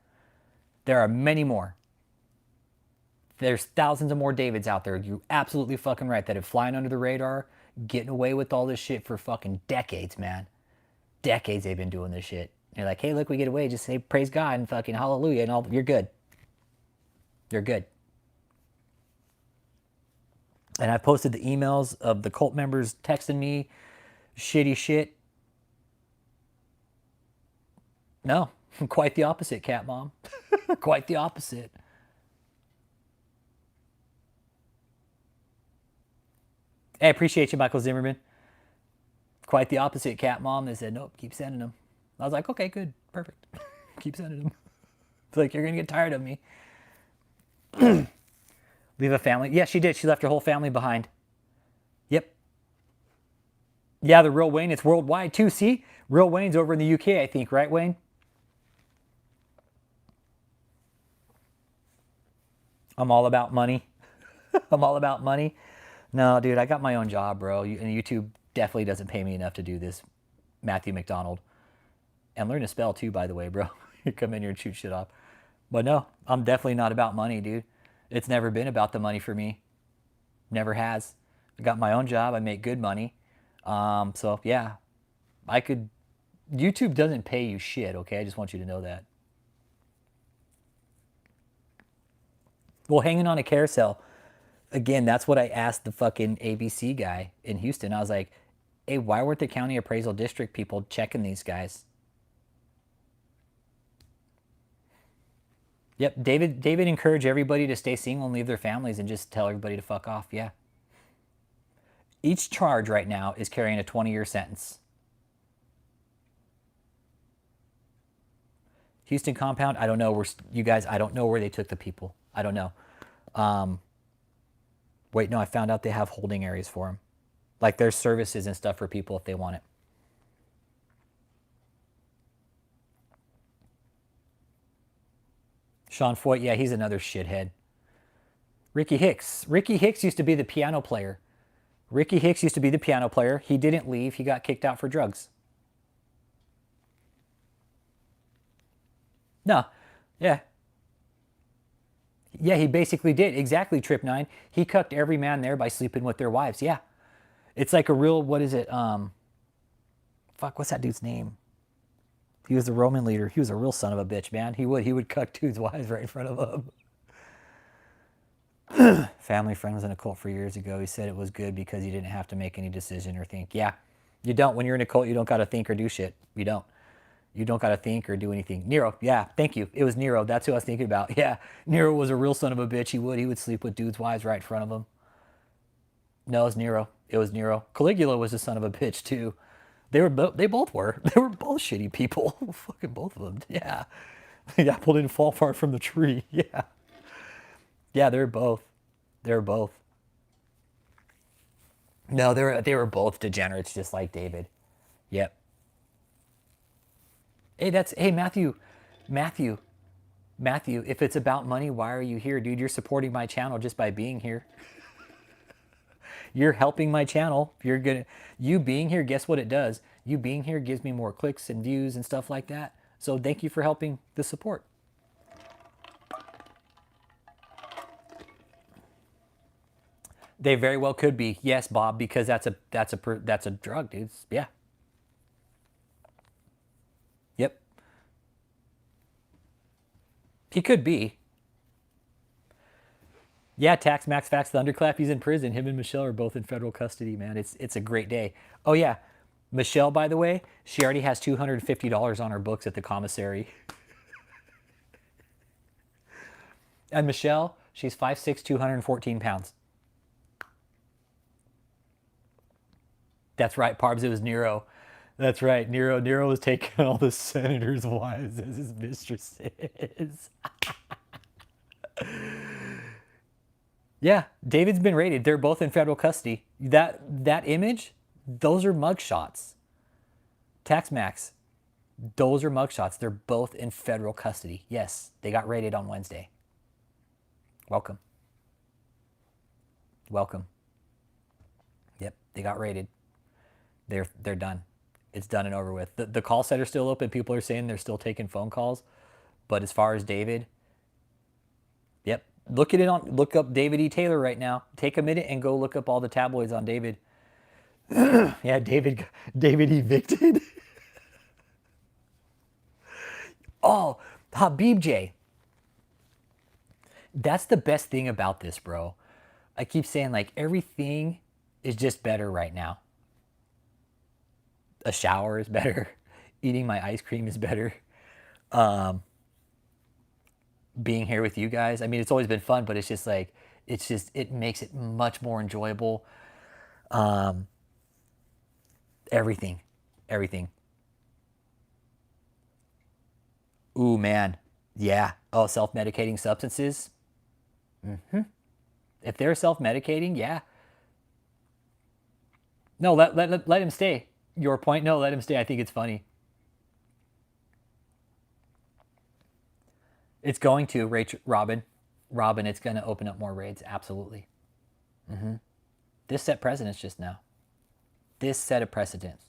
Speaker 1: There are many more. There's thousands of more Davids out there. You're absolutely fucking right that have flying under the radar, getting away with all this shit for fucking decades, man. Decades they've been doing this shit. You're like, hey, look, we get away. Just say praise God and fucking hallelujah and all. You're good. You're good. And I posted the emails of the cult members texting me shitty shit. No, quite the opposite, Cat Mom. Quite the opposite. Hey, I appreciate you, Michael Zimmerman. Quite the opposite, Cat Mom. They said, nope, keep sending them. I was like, okay, good, perfect. Keep sending them. It's like, you're going to get tired of me. Leave a family. Yeah, she did. She left her whole family behind. Yep. Yeah, the real Wayne, it's worldwide too. See? Real Wayne's over in the UK, I think, right, Wayne? I'm all about money. I'm all about money. No, dude, I got my own job, bro. And YouTube definitely doesn't pay me enough to do this. Matthew McDonald. And learn to spell too, by the way, bro. You come in here and shoot shit off. But no, I'm definitely not about money, dude. It's never been about the money for me. Never has. I got my own job. I make good money. So, yeah. I could... YouTube doesn't pay you shit, okay? I just want you to know that. Well, hanging on a carousel. Again, that's what I asked the fucking ABC guy in Houston. I was like, hey, why weren't the county appraisal district people checking these guys? Yep, David encouraged everybody to stay single and leave their families and just tell everybody to fuck off. Yeah. Each charge right now is carrying a 20-year sentence. Houston compound, I don't know where, you guys, I don't know where they took the people. I don't know. Wait, no, I found out they have holding areas for them. Like there's services and stuff for people if they want it. Sean Foyt, yeah, he's another shithead. Ricky Hicks. Ricky Hicks used to be the piano player. Ricky Hicks used to be the piano player. He didn't leave. He got kicked out for drugs. No. Yeah. Yeah, he basically did. Exactly, Trip 9. He cucked every man there by sleeping with their wives. Yeah. It's like a real, what is it? Fuck, what's that dude's name? He was the Roman leader. He was a real son of a bitch, man. He would cuck dudes' wives right in front of him. Family friend was in a cult for years ago. He said it was good because you didn't have to make any decision or think. Yeah, you don't. When you're in a cult, you don't got to think or do shit. You don't. You don't got to think or do anything. Nero, yeah, thank you. It was Nero. That's who I was thinking about. Yeah, Nero was a real son of a bitch. He would sleep with dudes' wives right in front of him. No, it was Nero. It was Nero. Caligula was a son of a bitch too. They both were. They were both shitty people. Fucking both of them. Yeah. The apple didn't fall far from the tree. Yeah. Yeah, they're both. They're both. No, they were both degenerates just like David. Yep. Hey, Matthew, if it's about money, why are you here, dude? You're supporting my channel just by being here. You're helping my channel. You being here, guess what it does? You being here gives me more clicks and views and stuff like that. So thank you for helping the support. They very well could be. Yes, Bob, because that's a drug, dude. Yeah. Yep. He could be. Yeah, Tax Max Fax Thunderclap, he's in prison. Him and Michelle are both in federal custody, man. It's a great day. Oh yeah, Michelle, by the way, she already has $250 on her books at the commissary. And Michelle, she's 5'6", 214 pounds. That's right, Parbs, it was Nero. That's right, Nero was taking all the senators' wives as his mistresses. Yeah, David's been raided. They're both in federal custody. That image, those are mugshots. Tax Max, those are mugshots. They're both in federal custody. Yes, they got raided on Wednesday. Welcome. Welcome. Yep, they got raided. They're done. It's done and over with. The call center's still open. People are saying they're still taking phone calls. But as far as David, yep. Look up David E. Taylor right now. Take a minute and go look up all the tabloids on David. Yeah, David evicted. Oh, Habib J. That's the best thing about this, bro. I keep saying like everything is just better right now. A shower is better. Eating my ice cream is better. Being here with you guys. I mean, it's always been fun, but it's just like, it makes it much more enjoyable. Everything. Ooh, man. Yeah. Oh, self-medicating substances. If they're self-medicating, yeah. No, let him stay. Your point? No, let him stay. I think it's funny. It's going to, Robin, it's going to open up more raids. Absolutely. This set precedents just now. This set of precedents.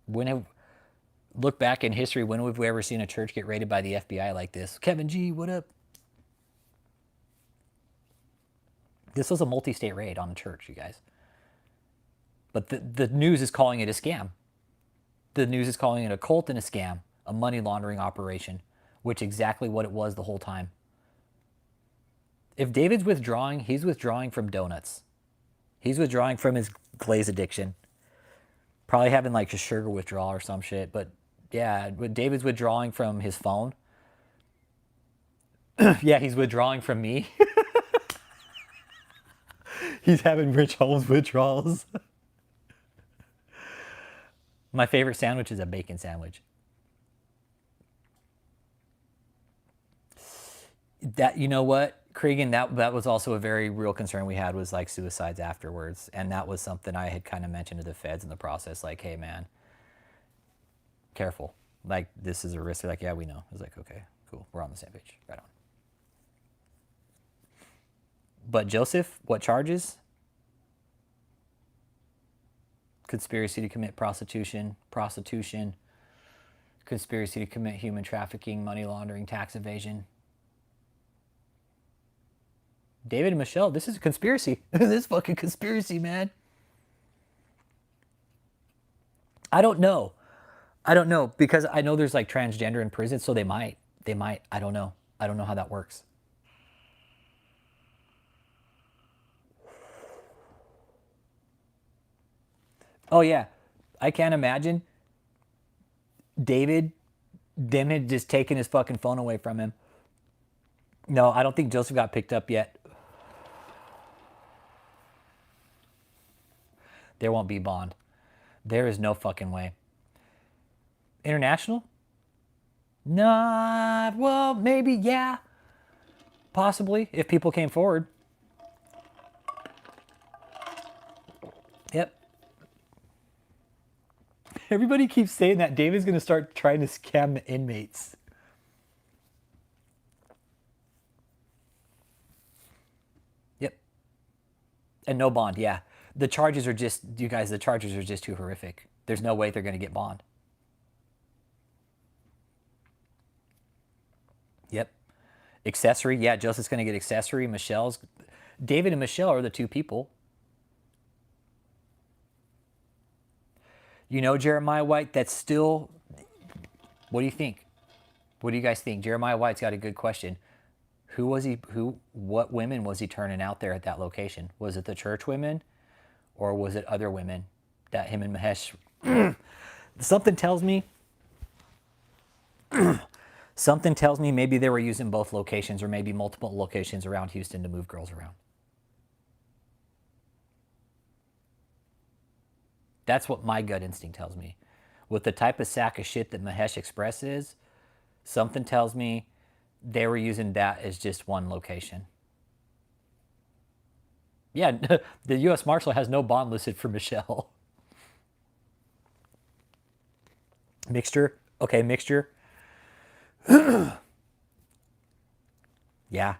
Speaker 1: Look back in history, when have we ever seen a church get raided by the FBI like this? Kevin G, what up? This was a multi-state raid on a church, you guys. But the news is calling it a scam. The news is calling it a cult and a scam, a money laundering operation, which exactly what it was the whole time. If David's withdrawing, he's withdrawing from donuts. He's withdrawing from his glaze addiction. Probably having like a sugar withdrawal or some shit. But yeah, David's withdrawing from his phone. Yeah, he's withdrawing from me. He's having Rich Holmes withdrawals. My favorite sandwich is a bacon sandwich. That, you know what, Cregan, that was also a very real concern we had, was like suicides afterwards. And that was something I had kind of mentioned to the feds in the process. Like, hey, man, careful. Like, this is a risk. They're like, yeah, we know. I was like, okay, cool. We're on the same page. Right on. But Joseph, what charges? Conspiracy to commit prostitution, conspiracy to commit human trafficking, money laundering, tax evasion. David and Michelle, this is a conspiracy. This is fucking conspiracy, man. I don't know, because I know there's like transgender in prison, so they might. I don't know how that works. Oh yeah, I can't imagine David, them had just taken his fucking phone away from him. No, I don't think Joseph got picked up yet. There won't be bond. There is no fucking way. International? Nah, well, maybe, yeah. Possibly, if people came forward. Yep. Everybody keeps saying that David's going to start trying to scam the inmates. Yep. And no bond, yeah. The charges are just, you guys, the charges are just too horrific. There's no way they're going to get bond. Yep. Accessory, yeah, Joseph's going to get accessory. David and Michelle are the two people. You know, Jeremiah White, that's still, what do you think? What do you guys think? Jeremiah White's got a good question. What women was he turning out there at that location? Was it the church women, or was it other women that him and Mahesh, something tells me maybe they were using both locations, or maybe multiple locations around Houston to move girls around. That's what my gut instinct tells me. With the type of sack of shit that Mahesh Express is, something tells me they were using that as just one location. Yeah, the U.S. Marshal has no bond listed for Michelle. Mixture? Okay, mixture. Yeah.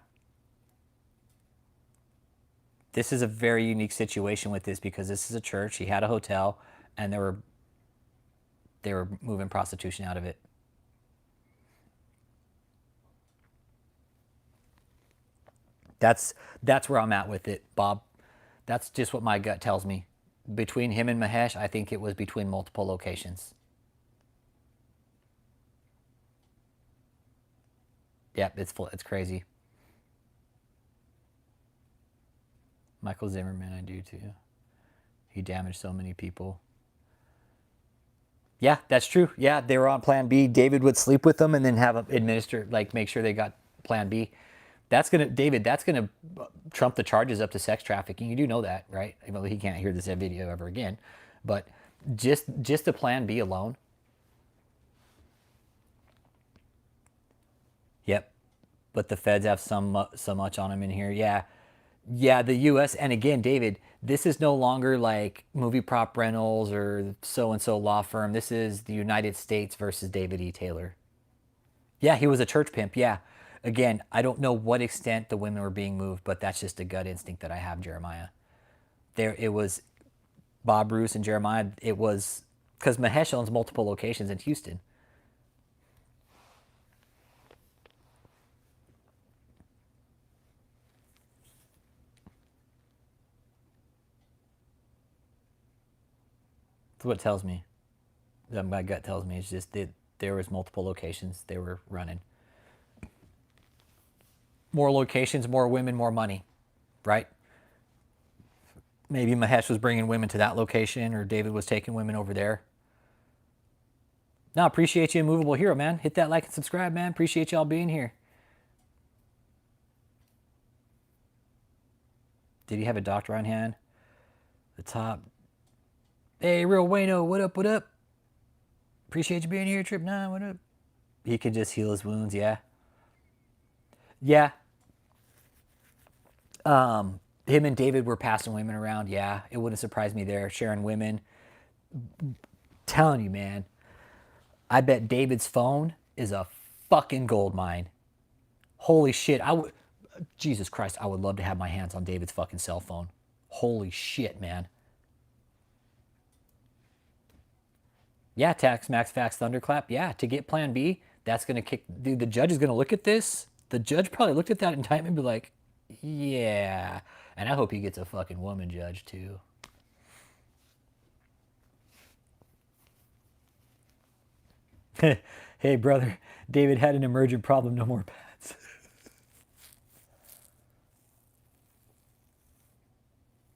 Speaker 1: This is a very unique situation with this because this is a church. He had a hotel, and they were moving prostitution out of it. That's where I'm at with it, Bob. That's just what my gut tells me. Between him and Mahesh, I think it was between multiple locations. Yep, it's crazy. Michael Zimmerman, I do too. He damaged so many people. Yeah, that's true. Yeah, they were on Plan B. David would sleep with them and then have them administer, like make sure they got Plan B. David, that's gonna trump the charges up to sex trafficking. You do know that, right? Well, he can't hear this video ever again, but just the Plan B alone. Yep, but the feds have so much on him in here. Yeah, the U.S. and again, David, this is no longer like Movie Prop Rentals or so and so law firm. This is the United States versus David E. Taylor. Yeah, he was a church pimp. Yeah. Again, I don't know what extent the women were being moved, but that's just a gut instinct that I have, Jeremiah. It was Bob, Bruce, and Jeremiah. It was because Mahesh owns multiple locations in Houston. That's what it tells me. My gut tells me it's just that there was multiple locations they were running. More locations, more women, more money, right? Maybe Mahesh was bringing women to that location or David was taking women over there. No, appreciate you, Immovable Hero, man. Hit that like and subscribe, man. Appreciate y'all being here. Did he have a doctor on hand? The top. Hey, Real Wayno, what up, what up? Appreciate you being here, Trip 9, what up? He can just heal his wounds, yeah. Yeah. Him and David were passing women around. Yeah, it wouldn't surprise me there. Sharing women. Telling you, man. I bet David's phone is a fucking gold mine. Holy shit. Jesus Christ, I would love to have my hands on David's fucking cell phone. Holy shit, man. Yeah, Tax Max Fax Thunderclap. Yeah, to get Plan B, that's going to kick. Dude, the judge is going to look at this. The judge probably looked at that indictment and be like, yeah. And I hope he gets a fucking woman judge too. Hey, brother. David had an emergent problem. No more pads.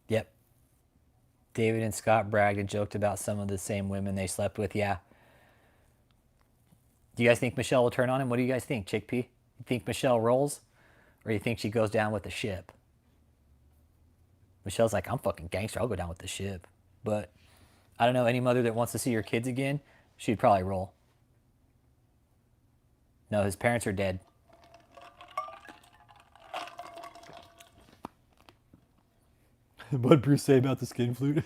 Speaker 1: Yep. David and Scott bragged and joked about some of the same women they slept with. Yeah. Do you guys think Michelle will turn on him? What do you guys think, Chickpea? You think Michelle rolls? Or you think she goes down with the ship? Michelle's like, I'm fucking gangster. I'll go down with the ship. But I don't know, any mother that wants to see her kids again, she'd probably roll. No, his parents are dead. What'd Bruce say about the skin flute?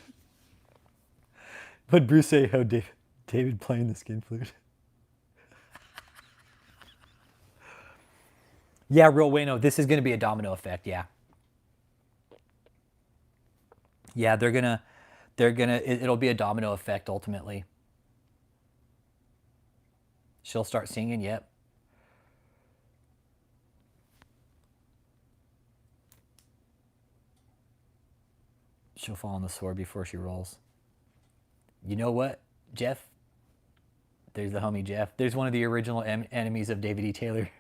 Speaker 1: What'd Bruce say how David playing the skin flute? Yeah, Real Wayno, this is going to be a domino effect, yeah. Yeah, it'll be a domino effect ultimately. She'll start singing, yep. She'll fall on the sword before she rolls. You know what, Jeff? There's the homie Jeff. There's one of the original enemies of David E. Taylor.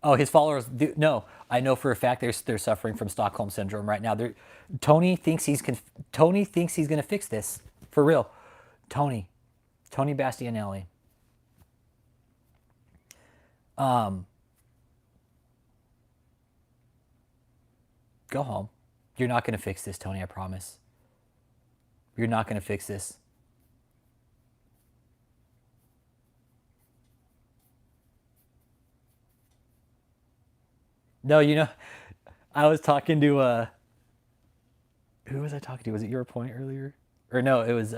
Speaker 1: Oh, his followers. No, I know for a fact they're suffering from Stockholm syndrome right now. Tony thinks he's going to fix this for real. Tony Bastianelli. Go home. You're not going to fix this, Tony. I promise. You're not going to fix this. No, you know, I was talking to who was I talking to? Was it your point earlier? Or no, it was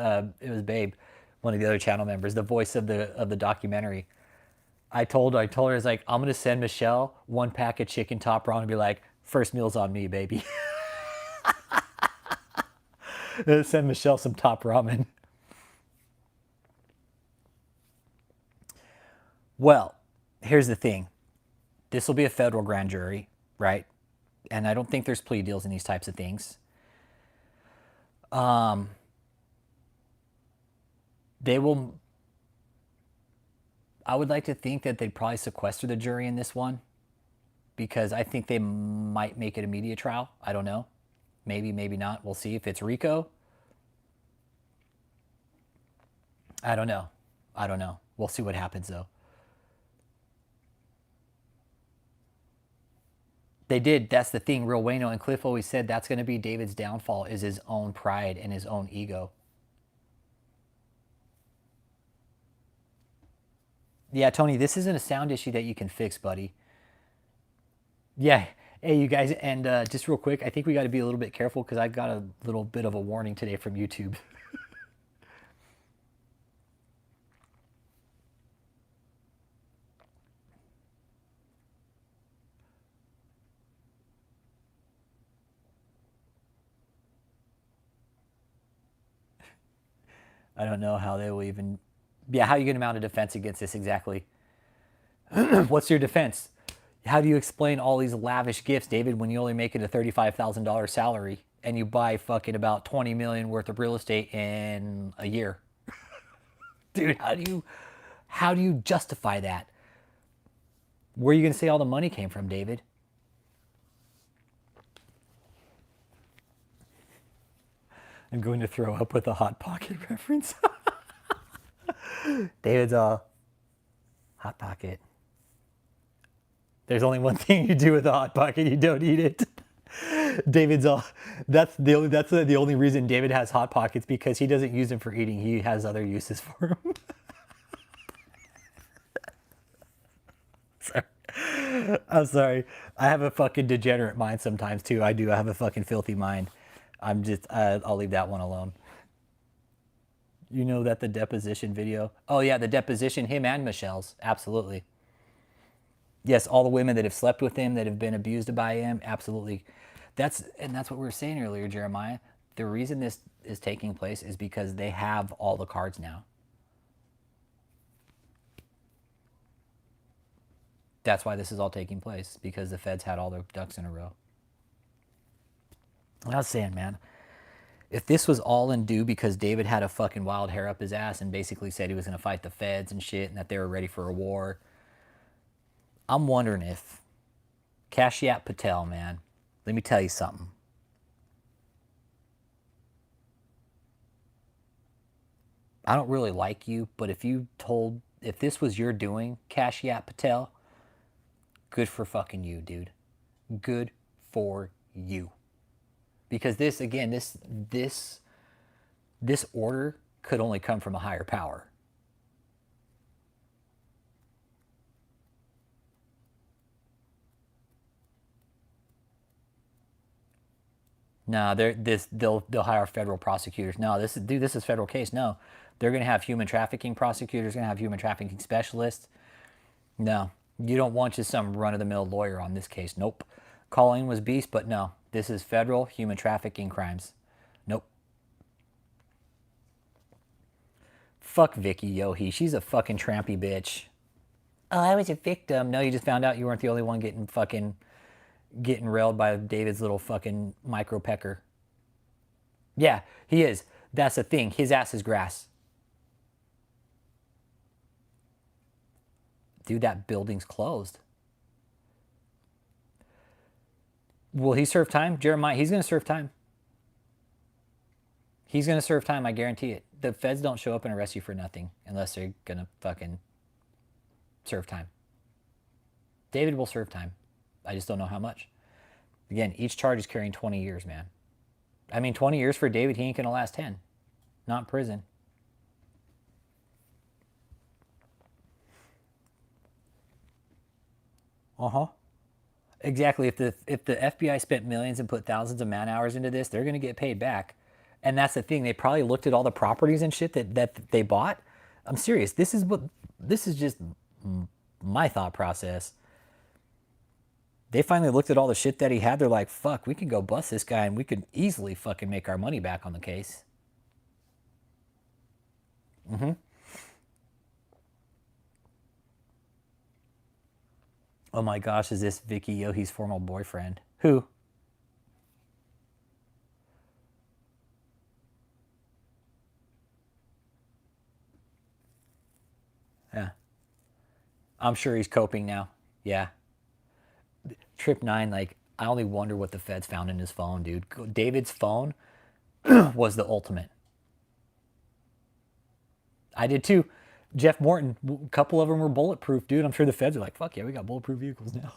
Speaker 1: Babe, one of the other channel members, the voice of the documentary. I told her, I was like, I'm gonna send Michelle one pack of chicken top raw and be like, First meal's on me, baby. Send Michelle some top ramen. Well, here's the thing. This will be a federal grand jury, right? And I don't think there's plea deals in these types of things. They will... I would like to think that they'd probably sequester the jury in this one, because I think they might make it a media trial. I don't know. Maybe, maybe not. We'll see. If it's RICO, I don't know. I don't know. We'll see what happens, though. They did. That's the thing. Real Wayno and Cliff always said that's going to be David's downfall, is his own pride and his own ego. Yeah, Tony, this isn't a sound issue that you can fix, buddy. Yeah. Hey, you guys, and just real quick, I think we got to be a little bit careful because I got a little bit of a warning today from YouTube. I don't know how they will even... Yeah, how are you going to mount a defense against this exactly? What's your defense? How do you explain all these lavish gifts, David, when you only make it a $35,000 salary and you buy fucking about $20 million worth of real estate in a year? Dude, how do you justify that? Where are you going to say all the money came from, David? I'm going to throw up with a Hot Pocket reference. David's Hot Pocket. There's only one thing you do with a Hot Pocket, you don't eat it. David's that's the only reason David has Hot Pockets, because he doesn't use them for eating. He has other uses for them. Sorry. I'm sorry. I have a fucking degenerate mind sometimes too. I do. I have a fucking filthy mind. I'll leave that one alone. You know that the deposition video? Oh yeah, the deposition, him and Michelle's. Absolutely. Yes, all the women that have slept with him, that have been abused by him, absolutely. That's what we were saying earlier, Jeremiah. The reason this is taking place is because they have all the cards now. That's why this is all taking place, because the feds had all their ducks in a row. I was saying, man, if this was all in due because David had a fucking wild hair up his ass and basically said he was going to fight the feds and shit and that they were ready for a war, I'm wondering if Kashyap Patel, man, let me tell you something. I don't really like you, but if this was your doing, Kashyap Patel, good for fucking you, dude. Good for you. Because this, again, this order could only come from a higher power. No, they'll hire federal prosecutors. No, this is federal case. No, they're going to have human trafficking prosecutors, going to have human trafficking specialists. No, you don't want just some run-of-the-mill lawyer on this case. Nope. Colleen was beast, but no, this is federal human trafficking crimes. Nope. Fuck Vicky Yohe. She's a fucking trampy bitch. Oh, I was a victim. No, you just found out you weren't the only one getting railed by David's little fucking micro pecker. Yeah, he is. That's the thing. His ass is grass. Dude, that building's closed. Will he serve time? Jeremiah, he's going to serve time. He's going to serve time, I guarantee it. The feds don't show up and arrest you for nothing unless they're going to fucking serve time. David will serve time. I just don't know how much. Again, each charge is carrying 20 years, man. I mean, 20 years for David, he ain't going to last 10. Not in prison. Uh-huh. Exactly. If the FBI spent millions and put thousands of man hours into this, they're going to get paid back. And that's the thing. They probably looked at all the properties and shit that they bought. I'm serious. This is just my thought process. They finally looked at all the shit that he had. They're like, fuck, we can go bust this guy and we could easily fucking make our money back on the case. Oh my gosh, is this Vicky Yohi's former boyfriend? Who? Yeah. I'm sure he's coping now. Yeah. Trip 9, like, I only wonder what the feds found in his phone, dude. David's phone was the ultimate. I did too. Jeff Morton, a couple of them were bulletproof, dude. I'm sure the feds are like, fuck yeah, we got bulletproof vehicles now.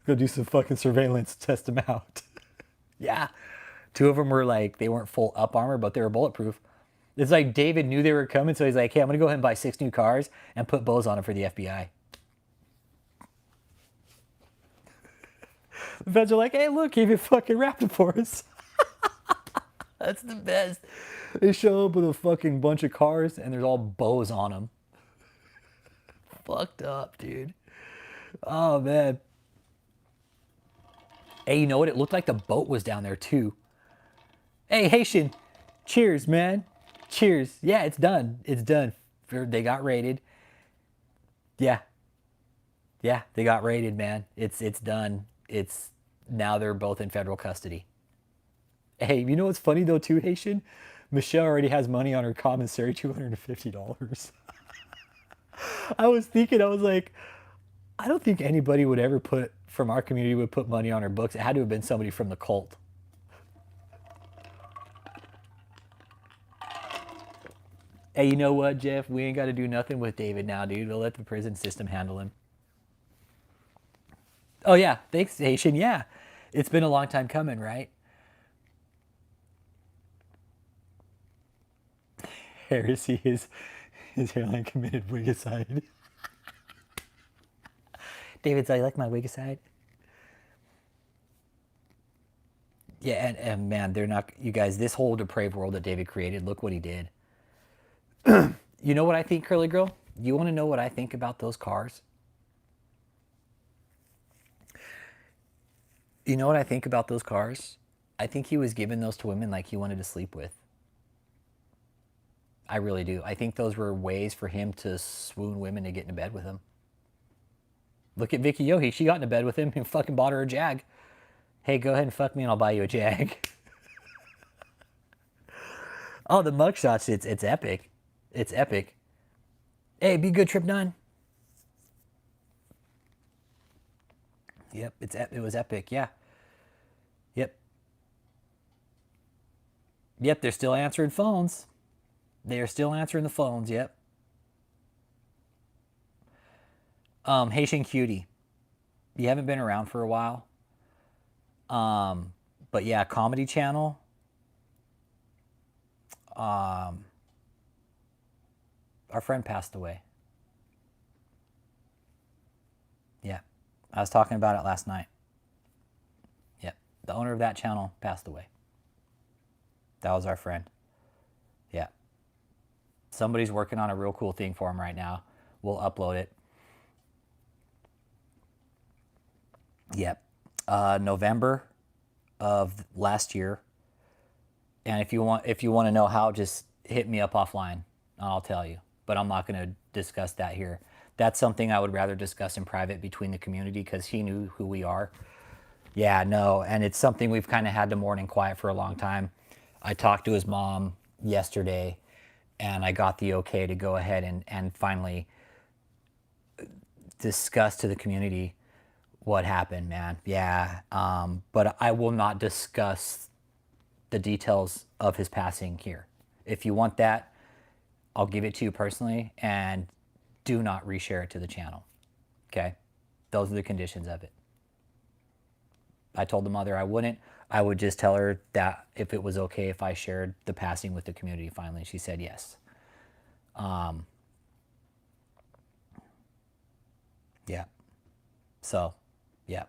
Speaker 1: Go do some fucking surveillance, test them out. Yeah. 2 of them were like, they weren't full up armor, but they were bulletproof. It's like David knew they were coming, so he's like, hey, I'm going to go ahead and buy 6 new cars and put bows on them for the FBI. The feds are like, hey, look, he even fucking wrapped it for us. That's the best. They show up with a fucking bunch of cars and there's all bows on them. Fucked up, dude. Oh, man. Hey, you know what? It looked like the boat was down there, too. Hey, Haitian. Cheers, man. Cheers. Yeah, it's done. It's done. They got raided. Yeah. Yeah, they got raided, man. It's done. It's now they're both in federal custody. Hey, you know what's funny though too, Haitian? Michelle already has money on her commissary, $250. I was thinking, I was like, I don't think anybody would ever put, from our community, would put money on her books. It had to have been somebody from the cult. Hey, you know what, Jeff? We ain't got to do nothing with David now, dude. We'll let the prison system handle him. Oh, yeah. Thanks, Haitian. Yeah. It's been a long time coming, right? Heresy, his hairline committed wigicide. David's like my wigicide. Yeah, and man, they're not, you guys, this whole depraved world that David created, look what he did. You know what I think, Curly Girl? You want to know what I think about those cars? You know what I think about those cars? I think he was giving those to women like he wanted to sleep with. I really do. I think those were ways for him to swoon women to get into bed with him. Look at Vicky Yohi. She got into bed with him and fucking bought her a Jag. Hey, go ahead and fuck me and I'll buy you a Jag. Oh, the mugshots, it's epic. It's epic. Hey, be good, Trip 9. Yep, it was epic, yeah. Yep. Yep, they're still answering phones. They are still answering the phones, yep. Haitian Cutie. You haven't been around for a while. But yeah, Comedy Channel. Our friend passed away. Yeah. I was talking about it last night. Yep. The owner of that channel passed away. That was our friend. Yeah. Somebody's working on a real cool thing for him right now. We'll upload it. Yep. November of last year. And if you want to know how, just hit me up offline and I'll tell you. But I'm not going to discuss that here. That's something I would rather discuss in private between the community because he knew who we are. Yeah, no, and it's something we've kind of had to mourn in quiet for a long time. I talked to his mom yesterday and I got the okay to go ahead and finally discuss to the community what happened, man. Yeah, but I will not discuss the details of his passing here. If you want that, I'll give it to you personally, and do not reshare it to the channel. Okay? Those are the conditions of it. I told the mother I wouldn't. I would just tell her that if it was okay if I shared the passing with the community finally. She said yes. Yeah. So, yeah.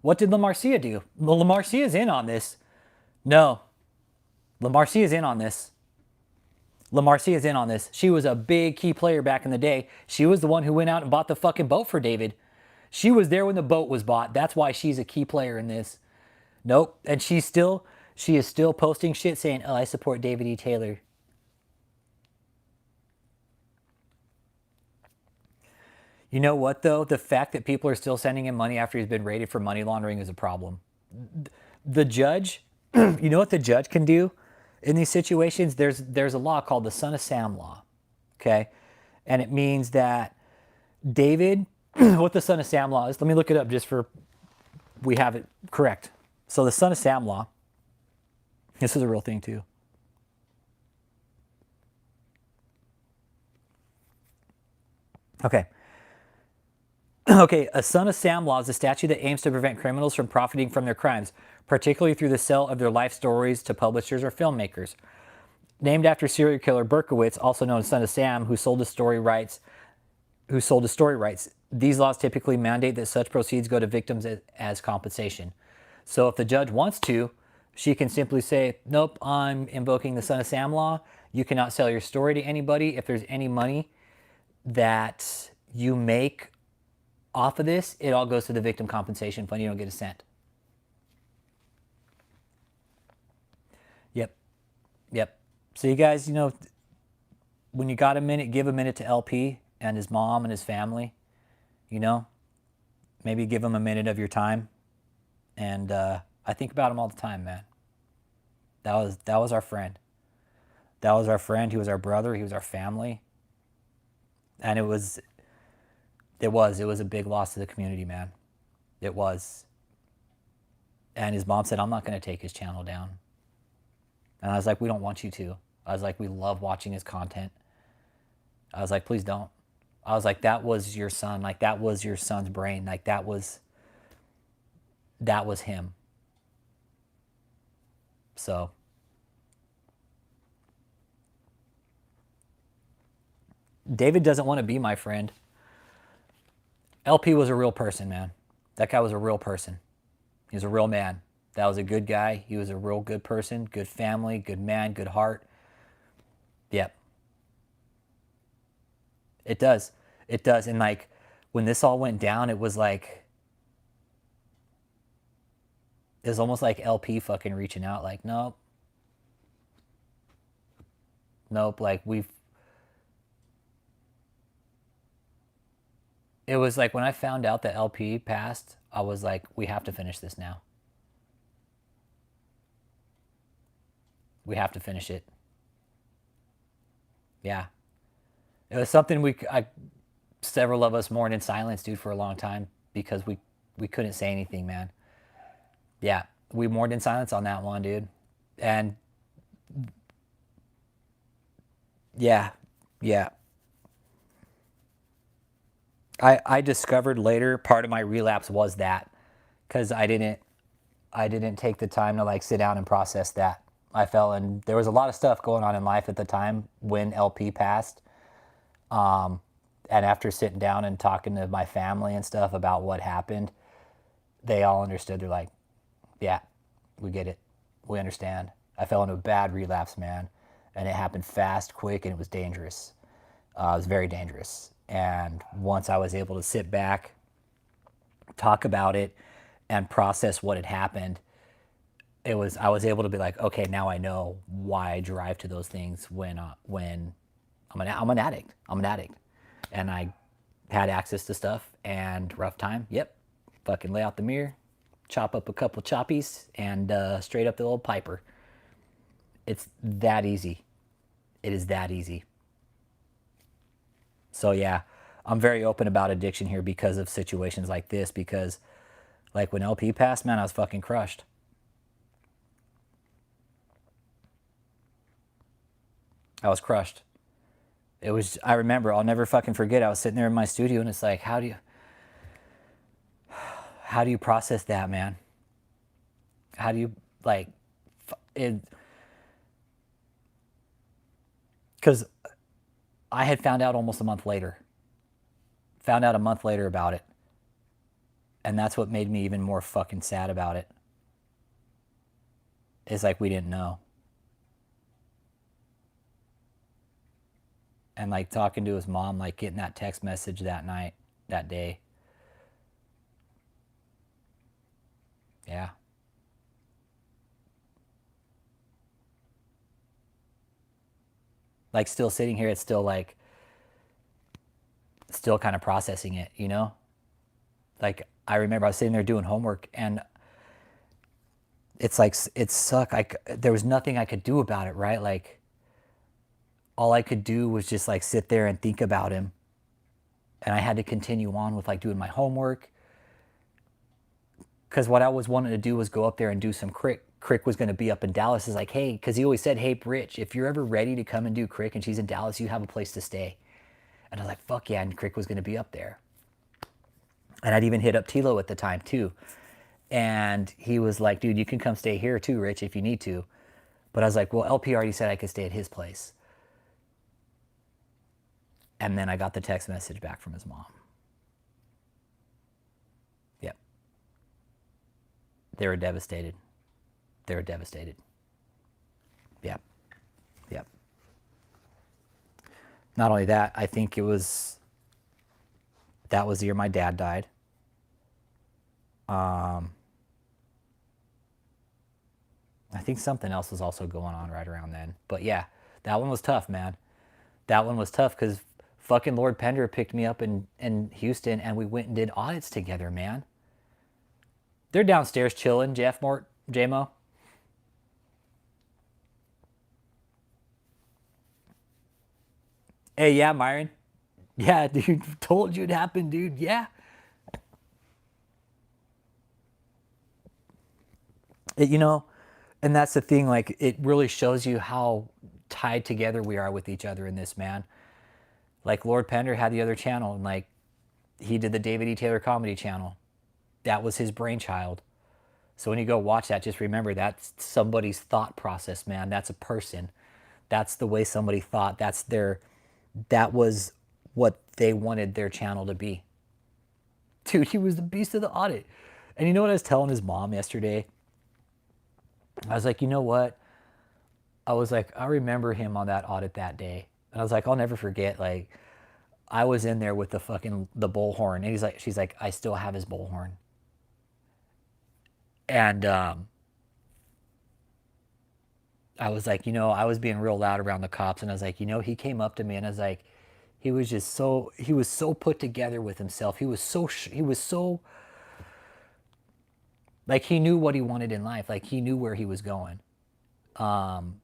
Speaker 1: What did La Marcia do? La Marcia's in on this. No. La Marcia's in on this. La Marcia's in on this. She was a big key player back in the day. She was the one who went out and bought the fucking boat for David. She was there when the boat was bought. That's why she's a key player in this. Nope. And she is still posting shit saying, oh, I support David E. Taylor. You know what, though? The fact that people are still sending him money after he's been raided for money laundering is a problem. The judge, you know what the judge can do in these situations? There's a law called the Son of Sam law, okay? And it means that David, what the Son of Sam law is, let me look it up just for, we have it correct. So the Son of Sam law, this is a real thing too. Okay. Okay, a Son of Sam law is a statute that aims to prevent criminals from profiting from their crimes, particularly through the sale of their life stories to publishers or filmmakers. Named after serial killer Berkowitz, also known as Son of Sam, who sold his story rights. These laws typically mandate that such proceeds go to victims as compensation. So if the judge wants to, she can simply say, nope, I'm invoking the Son of Sam law. You cannot sell your story to anybody. If there's any money that you make off of this, it all goes to the victim compensation fund. You don't get a cent. Yep. So you guys, you know, when you got a minute, give a minute to LP and his mom and his family. You know, maybe give him a minute of your time. And I think about him all the time, man. That was our friend. That was our friend. He was our brother. He was our family. And it was a big loss to the community, man. It was. And his mom said, I'm not going to take his channel down. And I was like, we don't want you to. I was like, we love watching his content. I was like, please don't. I was like, that was your son. Like, that was your son's brain. Like, that was him. So. David doesn't want to be my friend. LP was a real person, man. That guy was a real person. He was a real man. That was a good guy. He was a real good person, good family, good man, good heart. Yep. It does. It does. And like, when this all went down, it was almost like LP fucking reaching out like, nope. Like it was like when I found out that LP passed, I was like, we have to finish this now. We have to finish it. Yeah. It was something several of us mourned in silence, dude, for a long time because we couldn't say anything, man. Yeah, we mourned in silence on that one, dude. And yeah. I discovered later part of my relapse was that because I didn't take the time to like sit down and process that. I fell, and there was a lot of stuff going on in life at the time when LP passed. And after sitting down and talking to my family and stuff about what happened, they all understood. They're like, yeah, we get it. We understand. I fell into a bad relapse, man. And it happened fast, quick, and it was dangerous. It was very dangerous. And once I was able to sit back, talk about it, and process what had happened, I was able to be like, okay, now I know why I drive to those things when I'm an addict. I'm an addict. And I had access to stuff and rough time. Yep. Fucking lay out the mirror, chop up a couple choppies, and straight up the old Piper. It's that easy. It is that easy. So yeah, I'm very open about addiction here because of situations like this, because like when LP passed, man, I was fucking crushed. I was crushed. It was, I remember, I'll never fucking forget, I was sitting there in my studio and it's like, how do you process that, man? How do you, like, it, because I had found out almost a month later. Found out a month later about it. And that's what made me even more fucking sad about it. It's like we didn't know. And like talking to his mom, like getting that text message that night, that day, Yeah. Like still sitting here, it's still like, still kind of processing it, you know? Like I remember I was sitting there doing homework and it's like, it sucked. There was nothing I could do about it, right? Like all I could do was just like sit there and think about him. And I had to continue on with like doing my homework. Because what I was wanting to do was go up there and do some crick. Crick was going to be up in Dallas. Is like, hey, because he always said, hey, Rich, if you're ever ready to come and do crick and she's in Dallas, you have a place to stay. And I was like, fuck yeah. And Crick was going to be up there. And I'd even hit up Tilo at the time too. And he was like, dude, you can come stay here too, Rich, if you need to. But I was like, well, LP already said I could stay at his place. And then I got the text message back from his mom. Yep. They were devastated. They were devastated. Yep. Yep. Not only that, I think that was the year my dad died. I think something else was also going on right around then. But yeah, that one was tough, man. That one was tough because fucking Lord Pender picked me up in Houston and we went and did audits together, man. They're downstairs chilling, Jeff, Mort, J-Mo. Hey, yeah, Myron. Yeah, dude, told you it happened, dude. Yeah. You know, and that's the thing, like, it really shows you how tied together we are with each other in this, man. Like, Lord Pender had the other channel, and, like, he did the David E. Taylor Comedy Channel. That was his brainchild. So when you go watch that, just remember that's somebody's thought process, man. That's a person. That's the way somebody thought. That was what they wanted their channel to be. Dude, he was the beast of the audit. And you know what I was telling his mom yesterday? I was like, you know what? I was like, I remember him on that audit that day. And I was like, I'll never forget. Like, I was in there with the bullhorn. And she's like, I still have his bullhorn. And I was like, you know, I was being real loud around the cops. And I was like, you know, he came up to me and I was like, he was so put together with himself. He was so, like, he knew what he wanted in life. Like, he knew where he was going. And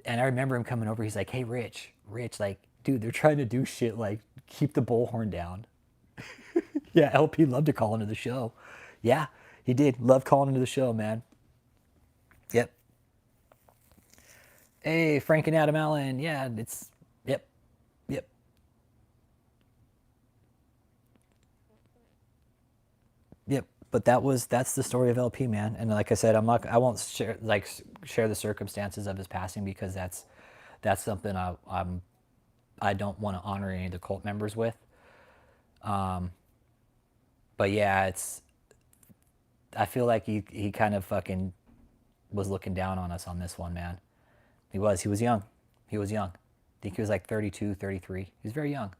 Speaker 1: I remember him coming over. He's like, hey, Rich, like, dude, they're trying to do shit like keep the bullhorn down. Yeah, LP loved to call into the show. Yeah, he did. Love calling into the show, man. Yep. Hey, Frank and Adam Allen. Yeah, yep. Yep. Yep. But that's the story of LP, man. And like I said, I won't share the circumstances of his passing because that's something I don't want to honor any of the cult members with. But yeah, I feel like he kind of fucking was looking down on us on this one, man. He was young. He was young. I think he was like 32, 33. He was very young.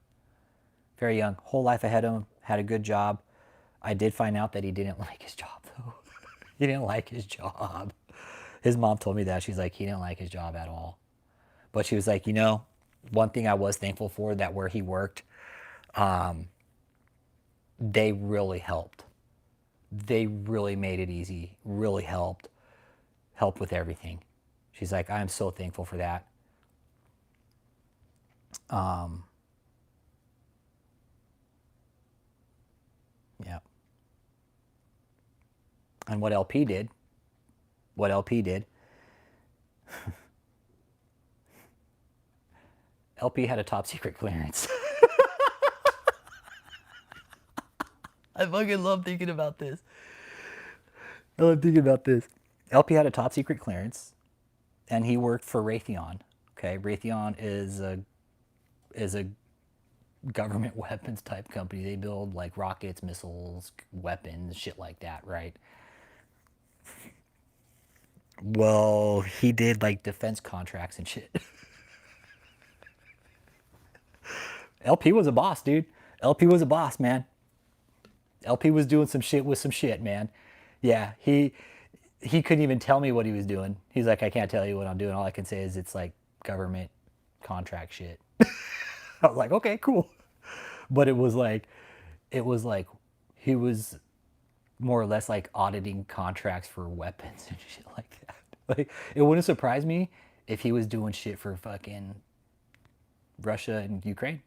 Speaker 1: Very young. Whole life ahead of him. Had a good job. I did find out that he didn't like his job, though. He didn't like his job. His mom told me that. She's like, he didn't like his job at all. But she was like, you know, one thing I was thankful for, that where he worked, they really helped. They really made it easy. Really helped with everything. She's like, I am so thankful for that. Yeah. And what LP did, LP had a top secret clearance. I fucking love thinking about this. LP had a top secret clearance, and he worked for Raytheon. Okay, Raytheon is a government weapons type company. They build like rockets, missiles, weapons, shit like that, right? Well, he did like defense contracts and shit. LP was a boss, dude. LP was a boss, man. LP was doing some shit with some shit, man. Yeah, he couldn't even tell me what he was doing. He's like, I can't tell you what I'm doing. All I can say is it's like government contract shit. I was like, okay, cool. But it was like he was more or less like auditing contracts for weapons and shit like that. Like, it wouldn't surprise me if he was doing shit for fucking Russia and Ukraine.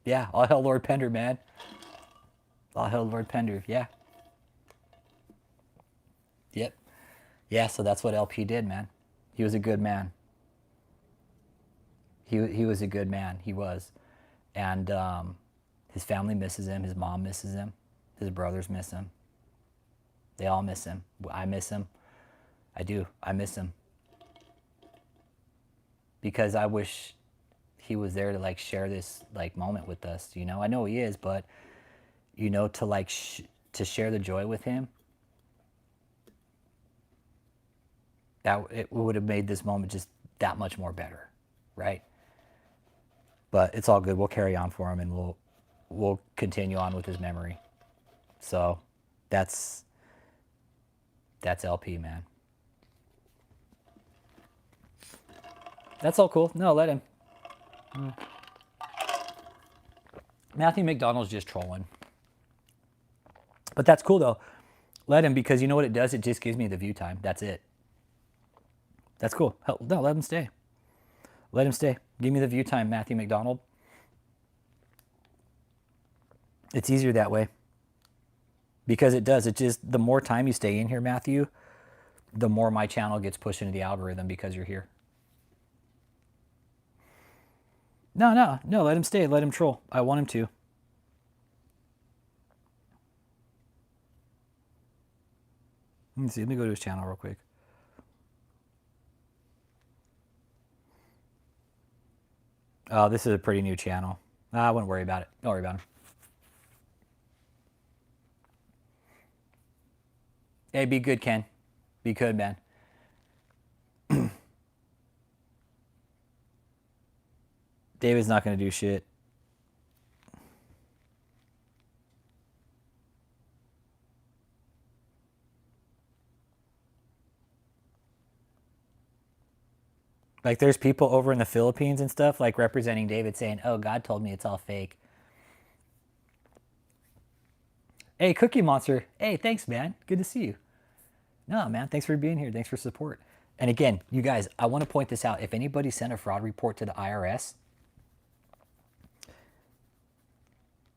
Speaker 1: Yeah, all hell Lord Pender, man. All hell Lord Pender, yeah. Yep. Yeah, so that's what LP did, man. He was a good man. He was a good man. He was. And his family misses him. His mom misses him. His brothers miss him. They all miss him. I miss him. I do. I miss him. Because I wish he was there to like share this like moment with us, you know. I know he is, but you know, to like to share the joy with him, that it would have made this moment just that much more better, right? But it's all good. We'll carry on for him, and we'll continue on with his memory. So that's LP, man. That's all cool. No, let him. Matthew McDonald's just trolling. But that's cool though. Let him, because you know what it does? It just gives me the view time. That's it. That's cool. Hell, no, let him stay. Let him stay. Give me the view time, Matthew McDonald. It's easier that way. Because it does. It just, the more time you stay in here, Matthew, the more my channel gets pushed into the algorithm because you're here. No, let him stay. Let him troll. I want him to. Let me see. Let me go to his channel real quick. Oh, this is a pretty new channel. I wouldn't worry about it. Don't worry about him. Hey, be good, Ken. Be good, man. David's not going to do shit. Like, there's people over in the Philippines and stuff, like, representing David saying, oh, God told me it's all fake. Hey, Cookie Monster. Hey, thanks, man. Good to see you. No, man, thanks for being here. Thanks for support. And again, you guys, I want to point this out. If anybody sent a fraud report to the IRS,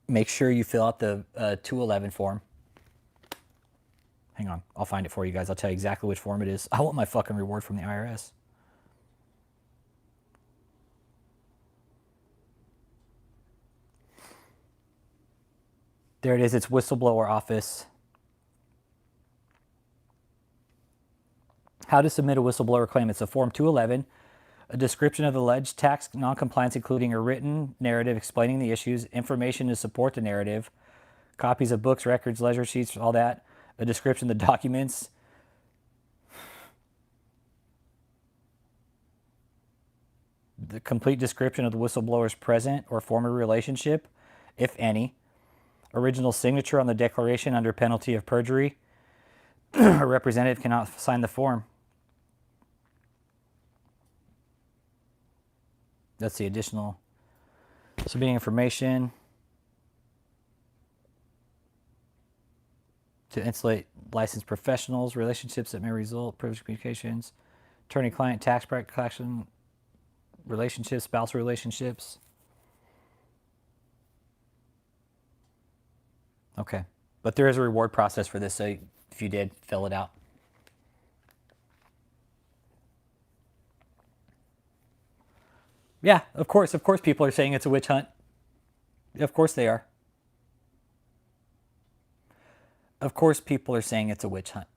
Speaker 1: make sure you fill out the 211 form. Hang on. I'll find it for you guys. I'll tell you exactly which form it is. I want my fucking reward from the IRS. There it is. It's Whistleblower Office. How to submit a whistleblower claim. It's a Form 211. A description of the alleged tax noncompliance, including a written narrative explaining the issues, information to support the narrative, copies of books, records, ledger sheets, all that. A description of the documents. The complete description of the whistleblower's present or former relationship, if any. Original signature on the declaration under penalty of perjury. A representative cannot sign the form. That's the additional submitting information to insulate licensed professionals, relationships that may result, privileged communications, attorney-client, tax practice collection, relationships, spousal relationships. Okay. But there is a reward process for this, so if you did, fill it out. Yeah, of course people are saying it's a witch hunt. Of course they are. Of course people are saying it's a witch hunt.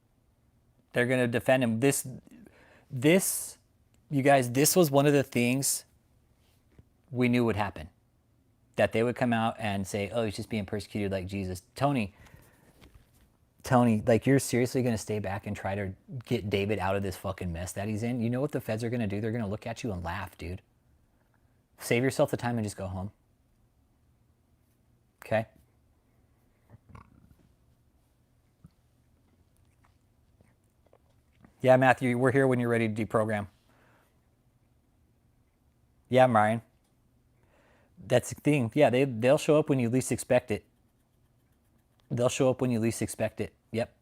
Speaker 1: They're going to defend him. This, you guys, this was one of the things we knew would happen. That they would come out and say, oh, he's just being persecuted like Jesus. Tony, like, you're seriously going to stay back and try to get David out of this fucking mess that he's in? You know what the feds are going to do? They're going to look at you and laugh, dude. Save yourself the time and just go home. Okay? Yeah, Matthew, we're here when you're ready to deprogram. Yeah, Ryan. That's the thing. Yeah, they'll show up when you least expect it. They'll show up when you least expect it. Yep.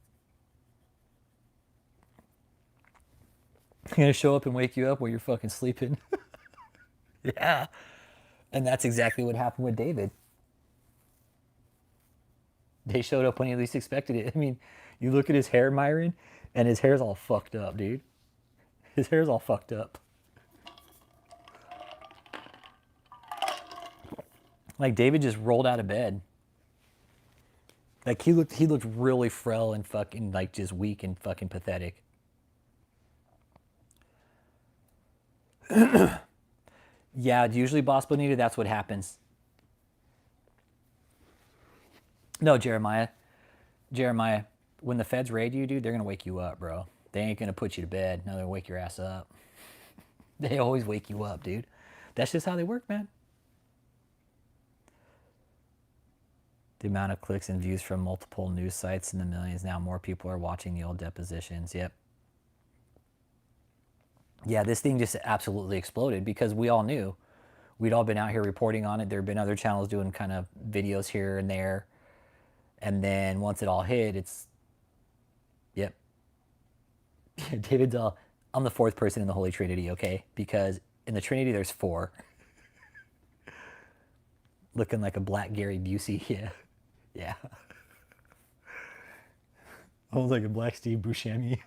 Speaker 1: They're gonna show up and wake you up while you're fucking sleeping. Yeah. And that's exactly what happened with David. They showed up when he least expected it. I mean, you look at his hair, Myron, and his hair's all fucked up, dude. His hair's all fucked up. Like David just rolled out of bed. Like he looked really frail and fucking like just weak and fucking pathetic. Yeah, usually Boss Bonita, that's what happens. No, Jeremiah. Jeremiah, when the feds raid you, dude, they're gonna wake you up, bro. They ain't gonna put you to bed. No, they'll wake your ass up. They always wake you up, dude. That's just how they work, man. The amount of clicks and views from multiple news sites in the millions. Now more people are watching the old depositions. Yep. Yeah, this thing just absolutely exploded because we all knew. We'd all been out here reporting on it. There had been other channels doing kind of videos here and there. And then once it all hit, it's, yep. David's all, I'm the fourth person in the Holy Trinity, okay? Because in the Trinity, there's four. Looking like a black Gary Busey, yeah. Yeah. Almost like a black Steve Buscemi.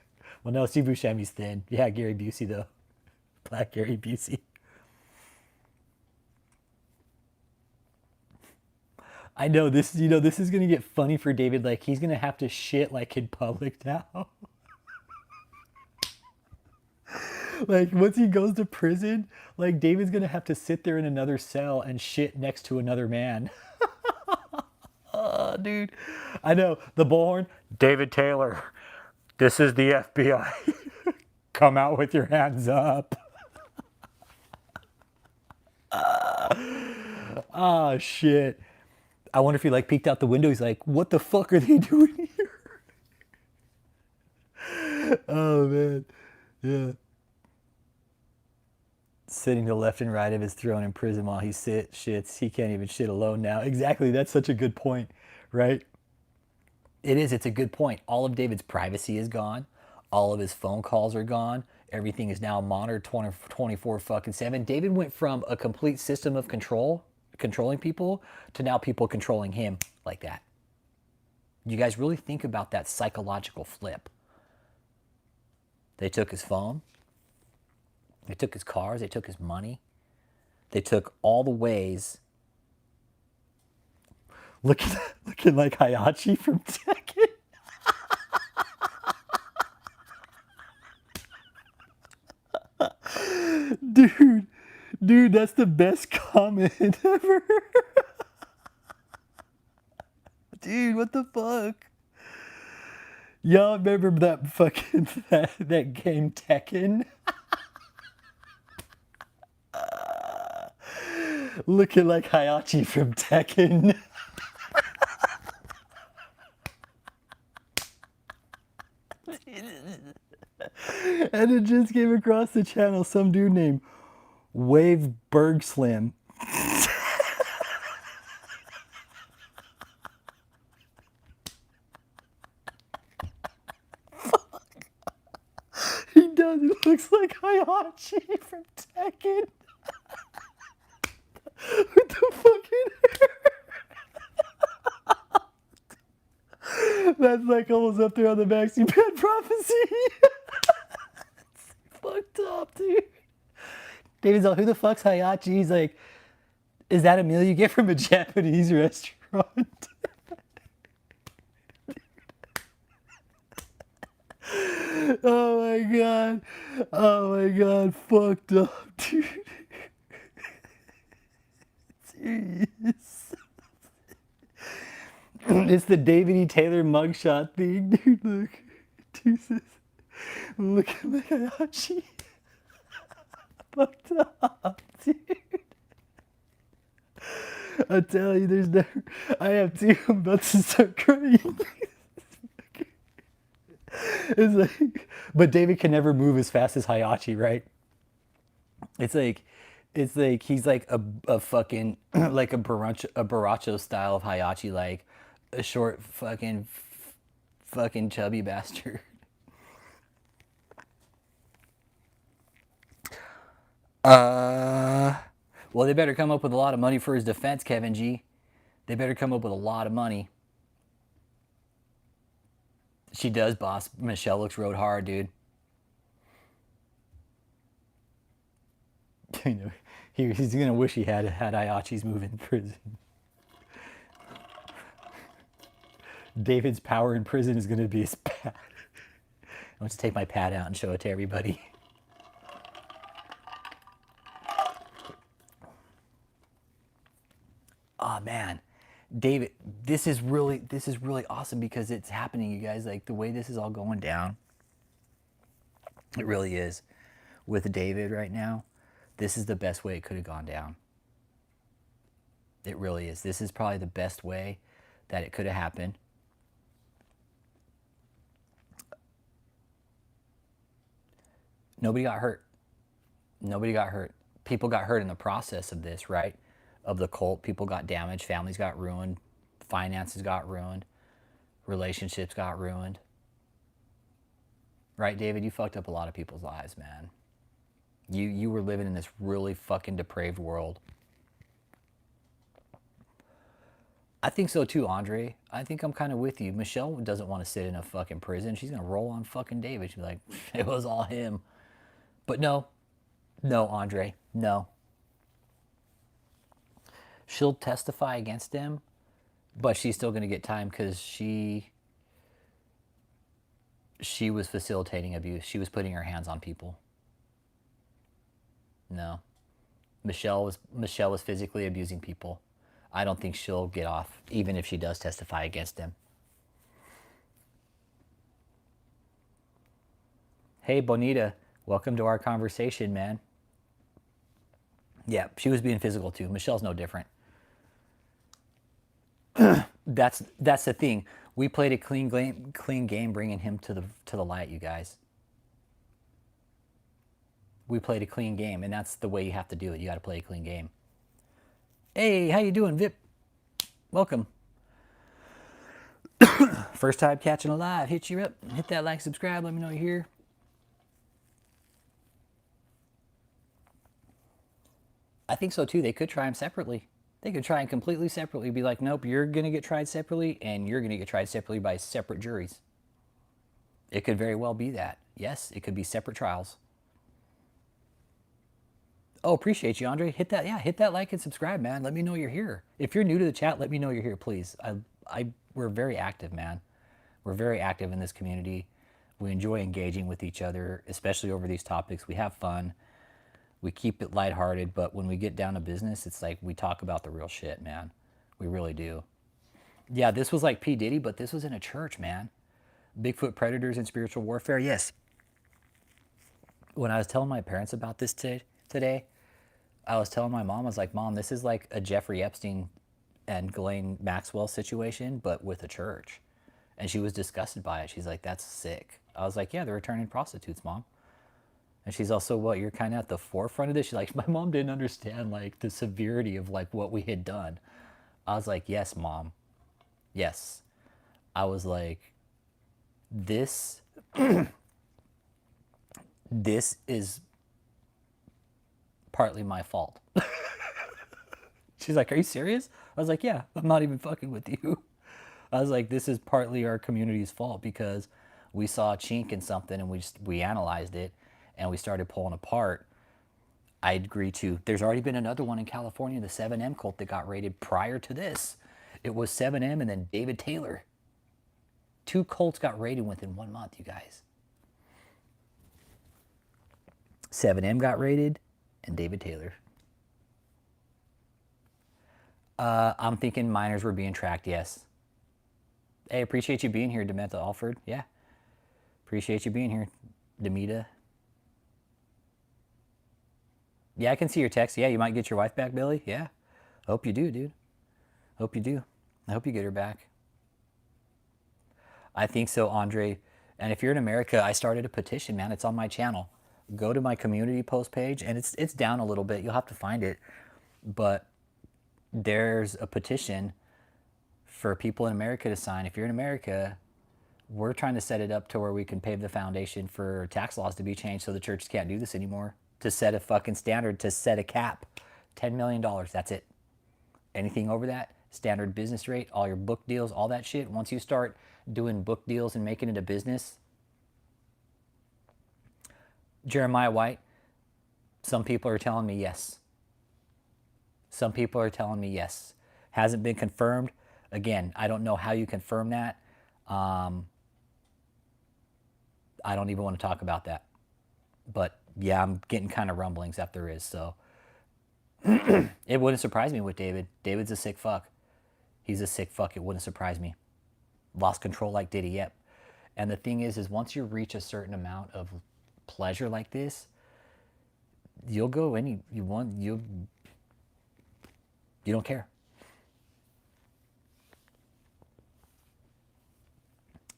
Speaker 1: Well, no, Steve Buscemi's thin. Yeah, Gary Busey, though. Black Gary Busey. I know this, this is going to get funny for David. Like, he's going to have to shit, like, in public now. Like, once he goes to prison, like, David's going to have to sit there in another cell and shit next to another man. Dude. I know. The bullhorn. David Taylor. This is the FBI. Come out with your hands up. Oh, shit. I wonder if he, like, peeked out the window. He's like, what the fuck are they doing here? Oh, man. Yeah. Sitting to the left and right of his throne in prison while he shits. He can't even shit alone now. Exactly. That's such a good point, right? It is. It's a good point. All of David's privacy is gone. All of his phone calls are gone. Everything is now monitored 24 fucking 7. David went from a complete system of controlling people, to now people controlling him like that. You guys really think about that psychological flip. They took his phone. They took his cars. They took his money. They took all the ways. Looking like Hayachi from Tekken. Dude, that's the best comment ever. Dude, what the fuck? Y'all remember that fucking that game Tekken? Looking like Hayachi from Tekken. And it just came across the channel, some dude named Wave Berg Slim. He does. He looks like Hayachi from Tekken. With the fucking hair. That's like almost up there on the Maxi Pad Prophecy. It's fucked up, dude. David's like, who the fuck's Hayachi? He's like, is that a meal you get from a Japanese restaurant? Oh my god. Oh my god. Fucked up, dude. Serious. It's the David E. Taylor mugshot thing, dude. Look. Jesus. Looking like Hayachi. Fucked up, dude. I tell you, there's no. I have two. I'm about to start crying. It's like, but David can never move as fast as Hayachi, right? It's like, he's like a fucking like a Baracho style of Hayachi, like a short fucking chubby bastard. Well, they better come up with a lot of money for his defense, Kevin G. They better come up with a lot of money. She does, boss. Michelle looks rode hard, dude. You know, he's gonna wish he had Ayachi's move in prison. David's power in prison is gonna be his pad. I want to take my pad out and show it to everybody. Oh man, David, this is really awesome because it's happening, you guys. Like the way this is all going down, it really is. With David right now, this is the best way it could have gone down. It really is. This is probably the best way that it could have happened. Nobody got hurt. Nobody got hurt. People got hurt in the process of this, right? Of the cult. People got damaged. Families got ruined. Finances got ruined. Relationships got ruined. Right, David? You fucked up a lot of people's lives, man. You were living in this really fucking depraved world. I think so too, Andre. I think I'm kind of with you. Michelle doesn't want to sit in a fucking prison. She's going to roll on fucking David. She'll be like, it was all him. But no, Andre, no. She'll testify against him, but she's still going to get time because she was facilitating abuse. She was putting her hands on people. No. Michelle was physically abusing people. I don't think she'll get off, even if she does testify against him. Hey, Bonita, welcome to our conversation, man. Yeah, she was being physical too. Michelle's no different. That's the thing. We played a clean game, bringing him to the light, you guys. We played a clean game, and that's the way you have to do it. You got to play a clean game. Hey, how you doing, Vip? Welcome. First time catching a live. Hit you up. Hit that like, subscribe. Let me know you're here. I think so too. They could try them separately. They could try them completely separately. Be like, nope, you're going to get tried separately, and you're going to get tried separately by separate juries. It could very well be that. Yes, it could be separate trials. Oh, appreciate you, Andre. Hit that like and subscribe, man. Let me know you're here. If you're new to the chat, let me know you're here, please. We're very active, man. We're very active in this community. We enjoy engaging with each other, especially over these topics. We have fun. We keep it lighthearted, but when we get down to business, it's like we talk about the real shit, man. We really do. Yeah, this was like P. Diddy, but this was in a church, man. Bigfoot predators and spiritual warfare, yes. When I was telling my parents about this today, I was telling my mom, I was like, Mom, this is like a Jeffrey Epstein and Ghislaine Maxwell situation, but with a church. And she was disgusted by it. She's like, that's sick. I was like, yeah, they're returning prostitutes, Mom. And she's also, what, you're kind of at the forefront of this? She's like, my mom didn't understand like the severity of like what we had done. I was like, yes, Mom. Yes. I was like, this is partly my fault. She's like, are you serious? I was like, yeah, I'm not even fucking with you. I was like, this is partly our community's fault because we saw a chink in something and we analyzed it and we started pulling apart. I agree too. There's already been another one in California, the 7M cult that got raided prior to this. It was 7M and then David Taylor. 2 cults got raided within 1 month, you guys. 7M got raided and David Taylor. I'm thinking minors were being tracked, yes. Hey, appreciate you being here, Dementa Alford. Yeah. Appreciate you being here, Demita. Yeah, I can see your text. Yeah, you might get your wife back, Billy. Yeah. Hope you do, dude. Hope you do. I hope you get her back. I think so, Andre. And if you're in America, I started a petition, man. It's on my channel. Go to my community post page, and it's down a little bit. You'll have to find it. But there's a petition for people in America to sign. If you're in America, we're trying to set it up to where we can pave the foundation for tax laws to be changed so the churches can't do this anymore. To set a fucking standard, to set a cap. $10 million, that's it. Anything over that, standard business rate, all your book deals, all that shit. Once you start doing book deals and making it a business, Jeremiah White, some people are telling me yes. Some people are telling me yes. Hasn't been confirmed. Again, I don't know how you confirm that. I don't even want to talk about that. But yeah, I'm getting kind of rumblings that there is. So it wouldn't surprise me with David. David's a sick fuck. He's a sick fuck. It wouldn't surprise me. Lost control like Diddy, yep. And the thing is once you reach a certain amount of pleasure like this, you'll go any you want. You don't care.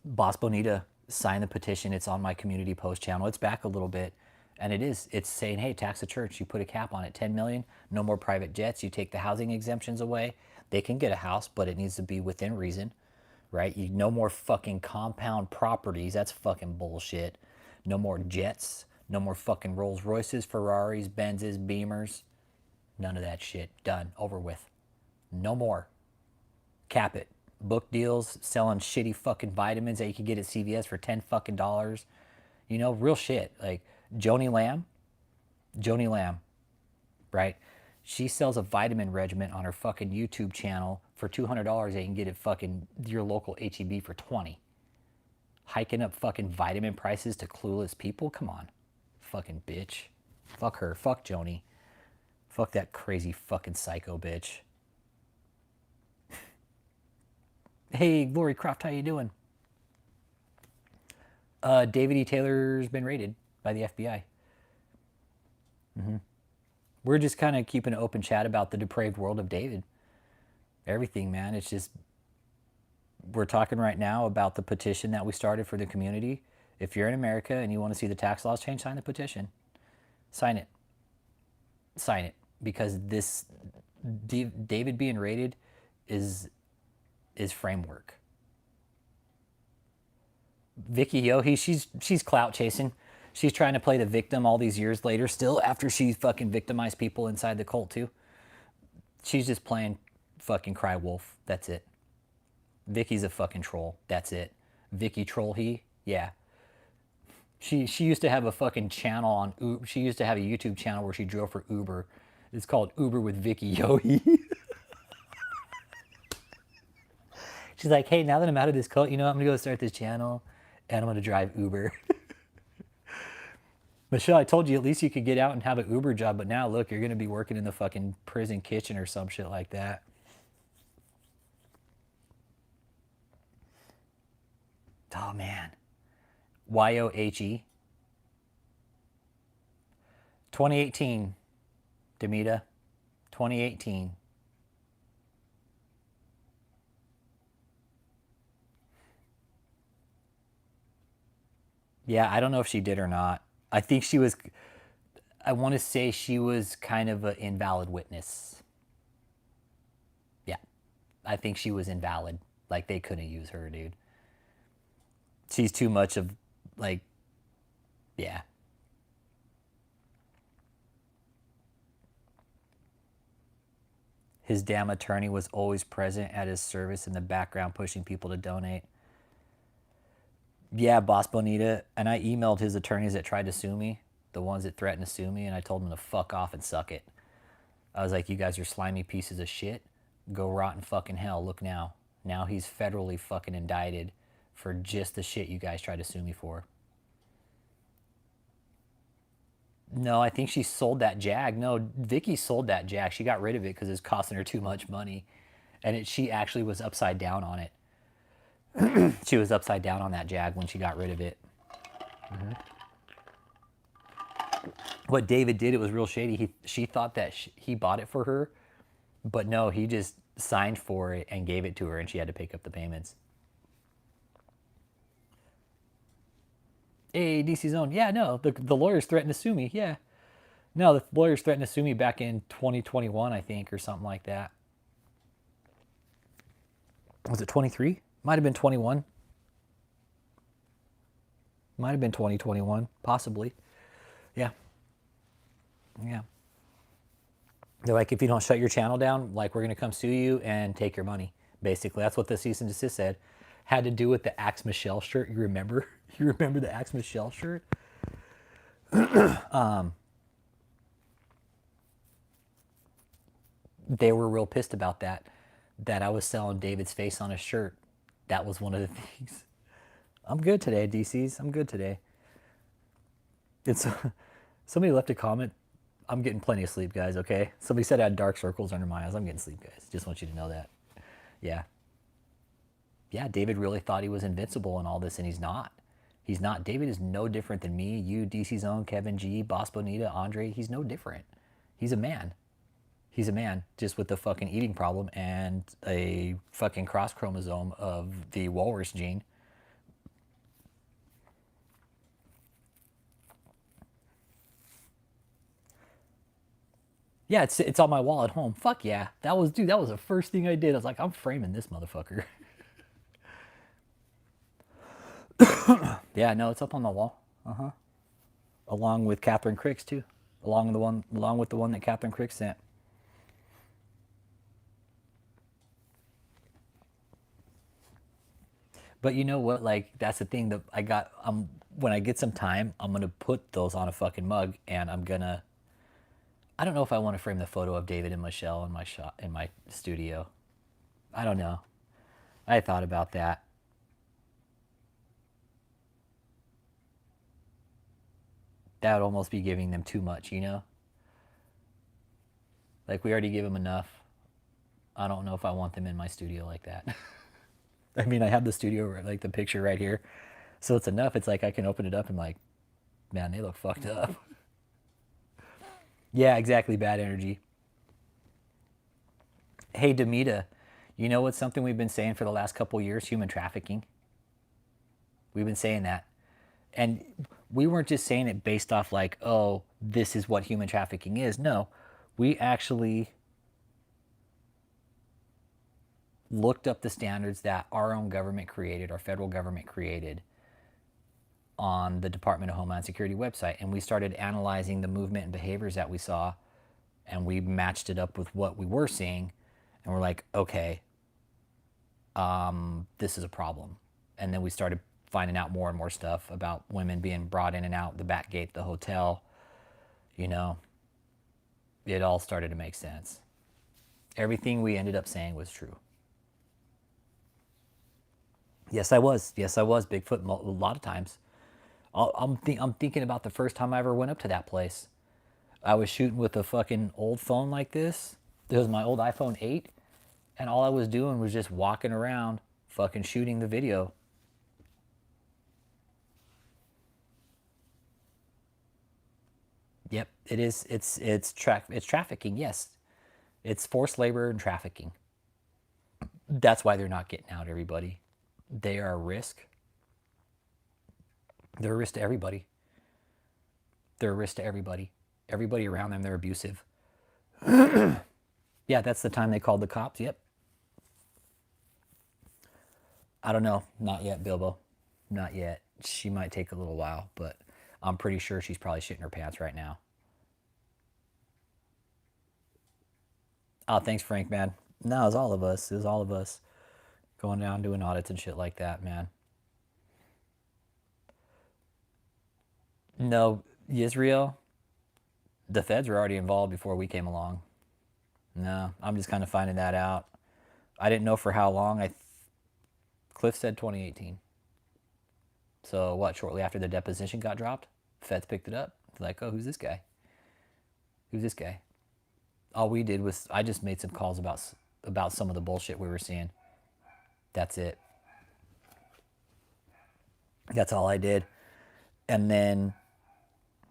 Speaker 1: Boss Bonita signed the petition. It's on my community post channel. It's back a little bit. And it's saying, hey, tax the church. You put a cap on it, 10 million, no more private jets. You take the housing exemptions away. They can get a house, but it needs to be within reason, right? No more fucking compound properties. That's fucking bullshit. No more jets. No more fucking Rolls Royces, Ferraris, Benzes, Beamers. None of that shit. Done. Over with. No more. Cap it. Book deals, selling shitty fucking vitamins that you could get at CVS for $10 fucking dollars. You know, real shit. Like Joni Lamb, right? She sells a vitamin regimen on her fucking YouTube channel for $200 that you can get at fucking your local HEB for $20. Hiking up fucking vitamin prices to clueless people? Come on. Fucking bitch. Fuck her. Fuck Joni. Fuck that crazy fucking psycho bitch. Hey, Lori Croft, how you doing? David E. Taylor's been raided by the FBI. We're just kind of keeping an open chat about the depraved world of David. Everything, man. It's just, we're talking right now about the petition that we started for the community. If you're in America and you want to see the tax laws change, sign the petition. Sign it. Sign it. Because this, David being raided is framework. Vicky Yohe, she's clout chasing. She's trying to play the victim all these years later still after she fucking victimized people inside the cult too. She's just playing fucking cry wolf. That's it. Vicky's a fucking troll. That's it. Vicky Troll yeah. She used to have a fucking channel on Uber. She used to have a YouTube channel where she drove for Uber. It's called Uber with Vicky Yohe. She's like, hey, now that I'm out of this cult, you know, I'm going to go start this channel and I'm going to drive Uber. Michelle, I told you at least you could get out and have an Uber job, but now look, you're going to be working in the fucking prison kitchen or some shit like that. Oh, man. YOHE. 2018, Demita. 2018. Yeah, I don't know if she did or not. I think she was, I want to say she was kind of an invalid witness. Yeah, I think she was invalid. Like, they couldn't use her, dude. She's too much of, like, yeah. His damn attorney was always present at his service in the background pushing people to donate. Yeah, Boss Bonita. And I emailed his attorneys that tried to sue me, the ones that threatened to sue me, and I told them to fuck off and suck it. I was like, you guys are slimy pieces of shit. Go rot in fucking hell. Look now. Now he's federally fucking indicted for just the shit you guys tried to sue me for. No, I think she sold that Jag. No, Vicky sold that Jag. She got rid of it because it's costing her too much money. And she actually was upside down on it. She was upside down on that Jag when she got rid of it. What David did, it was real shady. She thought that he bought it for her. But no, he just signed for it and gave it to her and she had to pick up the payments. Hey, DC Zone. Yeah, no, the lawyers threatened to sue me. Yeah. No, the lawyers threatened to sue me back in 2021, I think, or something like that. Was it 23? Might have been 21. Might have been 2021, possibly. Yeah. Yeah. They're like, if you don't shut your channel down, like, we're going to come sue you and take your money. Basically, that's what the cease and desist said. Had to do with the Axe Michelle shirt. You remember? You remember the Axe Michelle shirt? They were real pissed about that. That I was selling David's face on a shirt. That was one of the things. I'm good today, DCs. I'm good today. It's somebody left a comment. I'm getting plenty of sleep, guys, okay? Somebody said I had dark circles under my eyes. I'm getting sleep, guys. Just want you to know that. Yeah. Yeah, David really thought he was invincible in all this, and he's not. He's not. David is no different than me, you, DC Zone, Kevin G, Boss Bonita, Andre. He's no different. He's a man. He's a man, just with a fucking eating problem and a fucking cross chromosome of the walrus gene. Yeah, it's on my wall at home. Fuck yeah. That was, dude, that was the first thing I did. I was like, I'm framing this motherfucker. Yeah, no, it's up on the wall. Along with Catherine Cricks too. Along with the one that Catherine Cricks sent. But you know what? Like, that's the thing that I got. When I get some time, I'm gonna put those on a fucking mug, and I'm gonna. I don't know if I want to frame the photo of David and Michelle in my shot in my studio. I don't know. I thought about that. That would almost be giving them too much, you know? Like, we already give them enough. I don't know if I want them in my studio like that. I mean, I have the studio, like the picture right here. So it's enough. It's like I can open it up and like, man, they look fucked up. Yeah, exactly. Bad energy. Hey, Demita, you know what's something we've been saying for the last couple of years? Human trafficking. We've been saying that. And we weren't just saying it based off like, oh, this is what human trafficking is. No, we actually looked up the standards that our own government created, our federal government created on the Department of Homeland Security website. And we started analyzing the movement and behaviors that we saw, and we matched it up with what we were seeing. And we're like, okay, this is a problem. And then we started finding out more and more stuff about women being brought in and out the back gate, the hotel. You know, it all started to make sense. Everything we ended up saying was true. Yes, I was. Yes, I was. Bigfoot a lot of times. I'm thinking about the first time I ever went up to that place. I was shooting with a fucking old phone like this. It was my old iPhone 8. And all I was doing was just walking around fucking shooting the video. Yep, it is. It's trafficking. Yes, it's forced labor and trafficking. That's why they're not getting out. Everybody, they are a risk. They're a risk to everybody. They're a risk to everybody. Everybody around them, they're abusive. Yeah, that's the time they called the cops. Yep. I don't know. Not yet, Bilbo. Not yet. She might take a little while, but I'm pretty sure she's probably shitting her pants right now. Oh, thanks, Frank, man. No, it was all of us. It was all of us going down doing audits and shit like that, man. No, Israel, the feds were already involved before we came along. No, I'm just kind of finding that out. I didn't know for how long. Cliff said 2018. So what, shortly after the deposition got dropped, feds picked it up. It's like, oh, who's this guy? Who's this guy? All we did was, I just made some calls about some of the bullshit we were seeing. That's it. That's all I did. And then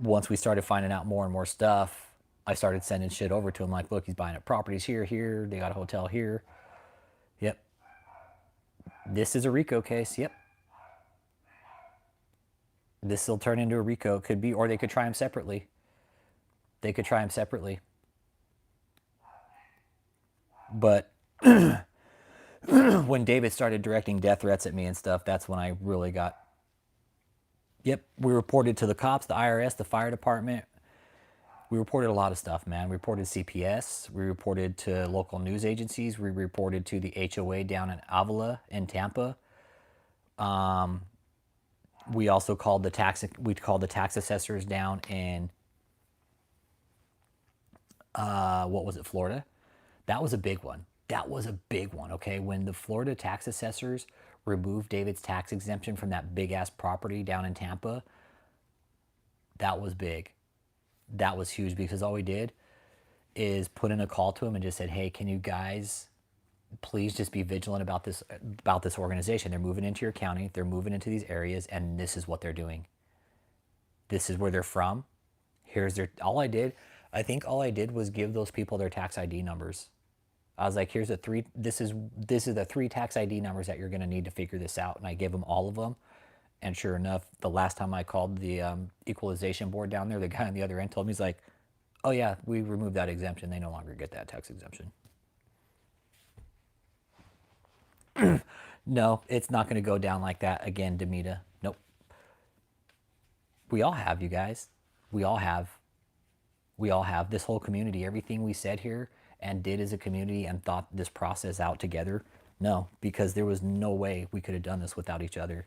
Speaker 1: once we started finding out more and more stuff, I started sending shit over to him like, look, he's buying up properties here. They got a hotel here. Yep. This is a RICO case. Yep. This will turn into a RICO. Could be, or they could try them separately. They could try them separately. But when David started directing death threats at me and stuff, that's when I really got... Yep, we reported to the cops, the IRS, the fire department. We reported a lot of stuff, man. We reported CPS. We reported to local news agencies. We reported to the HOA down in Avila in Tampa. We also called the tax assessors down in what was it, Florida? That was a big one. That was a big one, okay? When the Florida tax assessors removed David's tax exemption from that big-ass property down in Tampa, that was big. That was huge, because all we did is put in a call to him and just said, hey, can you guys please just be vigilant about this organization? They're moving into your county. They're moving into these areas, and this is what they're doing. This is where they're from. Here's their... I think all I did was give those people their tax ID numbers. I was like, here's the three... This is the 3 tax ID numbers that you're going to need to figure this out. And I gave them all of them. And sure enough, the last time I called the equalization board down there, the guy on the other end told me, he's like, oh yeah, we removed that exemption. They no longer get that tax exemption. No, it's not going to go down like that again, Demita. Nope. We all have, you guys. We all have. We all have. This whole community, everything we said here and did as a community and thought this process out together. No, because there was no way we could have done this without each other.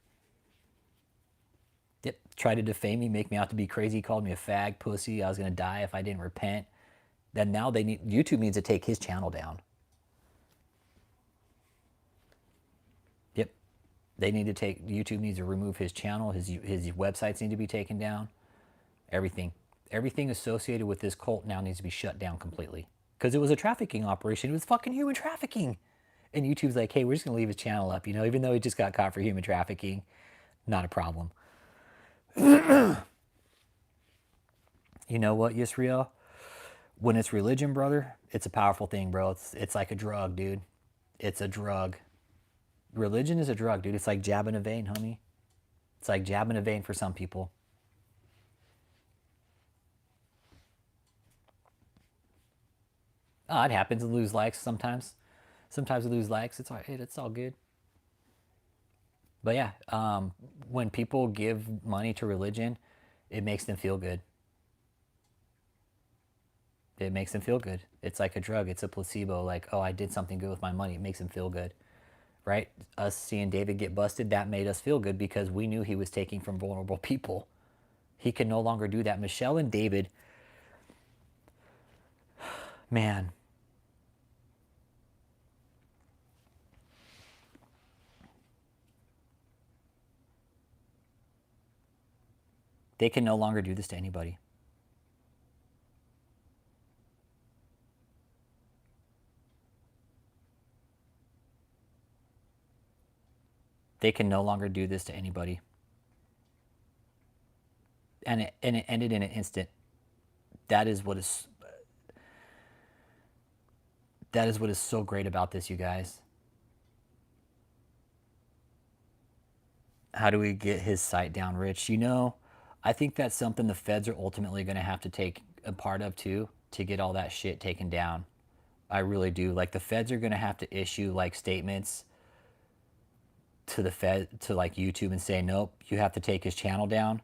Speaker 1: Yep, tried to defame me, make me out to be crazy, called me a fag, pussy. I was going to die if I didn't repent. Then now YouTube needs to take his channel down. Yep. YouTube needs to remove his channel. His websites need to be taken down. Everything associated with this cult now needs to be shut down completely. Because it was a trafficking operation. It was fucking human trafficking. And YouTube's like, hey, we're just going to leave his channel up. Even though he just got caught for human trafficking. Not a problem. You know what, Yisrael? When it's religion, brother, it's a powerful thing, bro. It's like a drug, dude. It's a drug. Religion is a drug, dude. It's like jabbing a vein, homie. It's like jabbing a vein for some people. Oh, it happens. We lose likes sometimes. Sometimes we lose likes. It's all right. It's all good. But yeah, when people give money to religion, it makes them feel good. It makes them feel good. It's like a drug. It's a placebo. Like, oh, I did something good with my money. It makes them feel good. Right? Us seeing David get busted, that made us feel good because we knew he was taking from vulnerable people. He can no longer do that. Michelle and David, man. They can no longer do this to anybody. They can no longer do this to anybody. And it ended in an instant. That is what is so great about this, you guys. How do we get his site down, Rich? I think that's something the feds are ultimately going to have to take a part of too, to get all that shit taken down. I really do. Like, the feds are going to have to issue like statements to the Fed, to like YouTube, and say, nope, you have to take his channel down.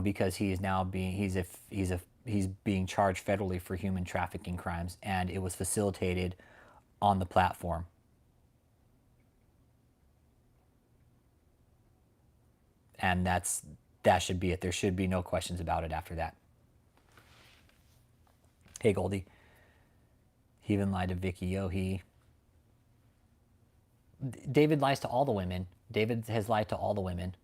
Speaker 1: Because he is now he's being charged federally for human trafficking crimes, and it was facilitated on the platform. And that should be it. There should be no questions about it after that. Hey, Goldie. He even lied to Vicky. David lies to all the women. David has lied to all the women.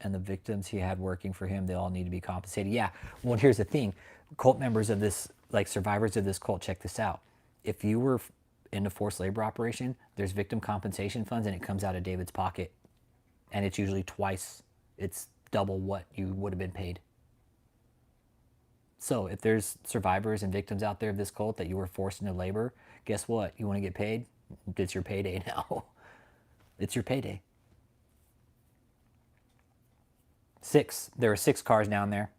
Speaker 1: And the victims he had working for him, they all need to be compensated. Yeah, well, here's the thing. Cult members of this, like survivors of this cult, check this out. If you were in a forced labor operation, there's victim compensation funds, and it comes out of David's pocket. And it's usually twice, it's double what you would have been paid. So if there's survivors and victims out there of this cult that you were forced into labor, guess what? You want to get paid? It's your payday now. It's your payday. 6. There were 6 cars down there.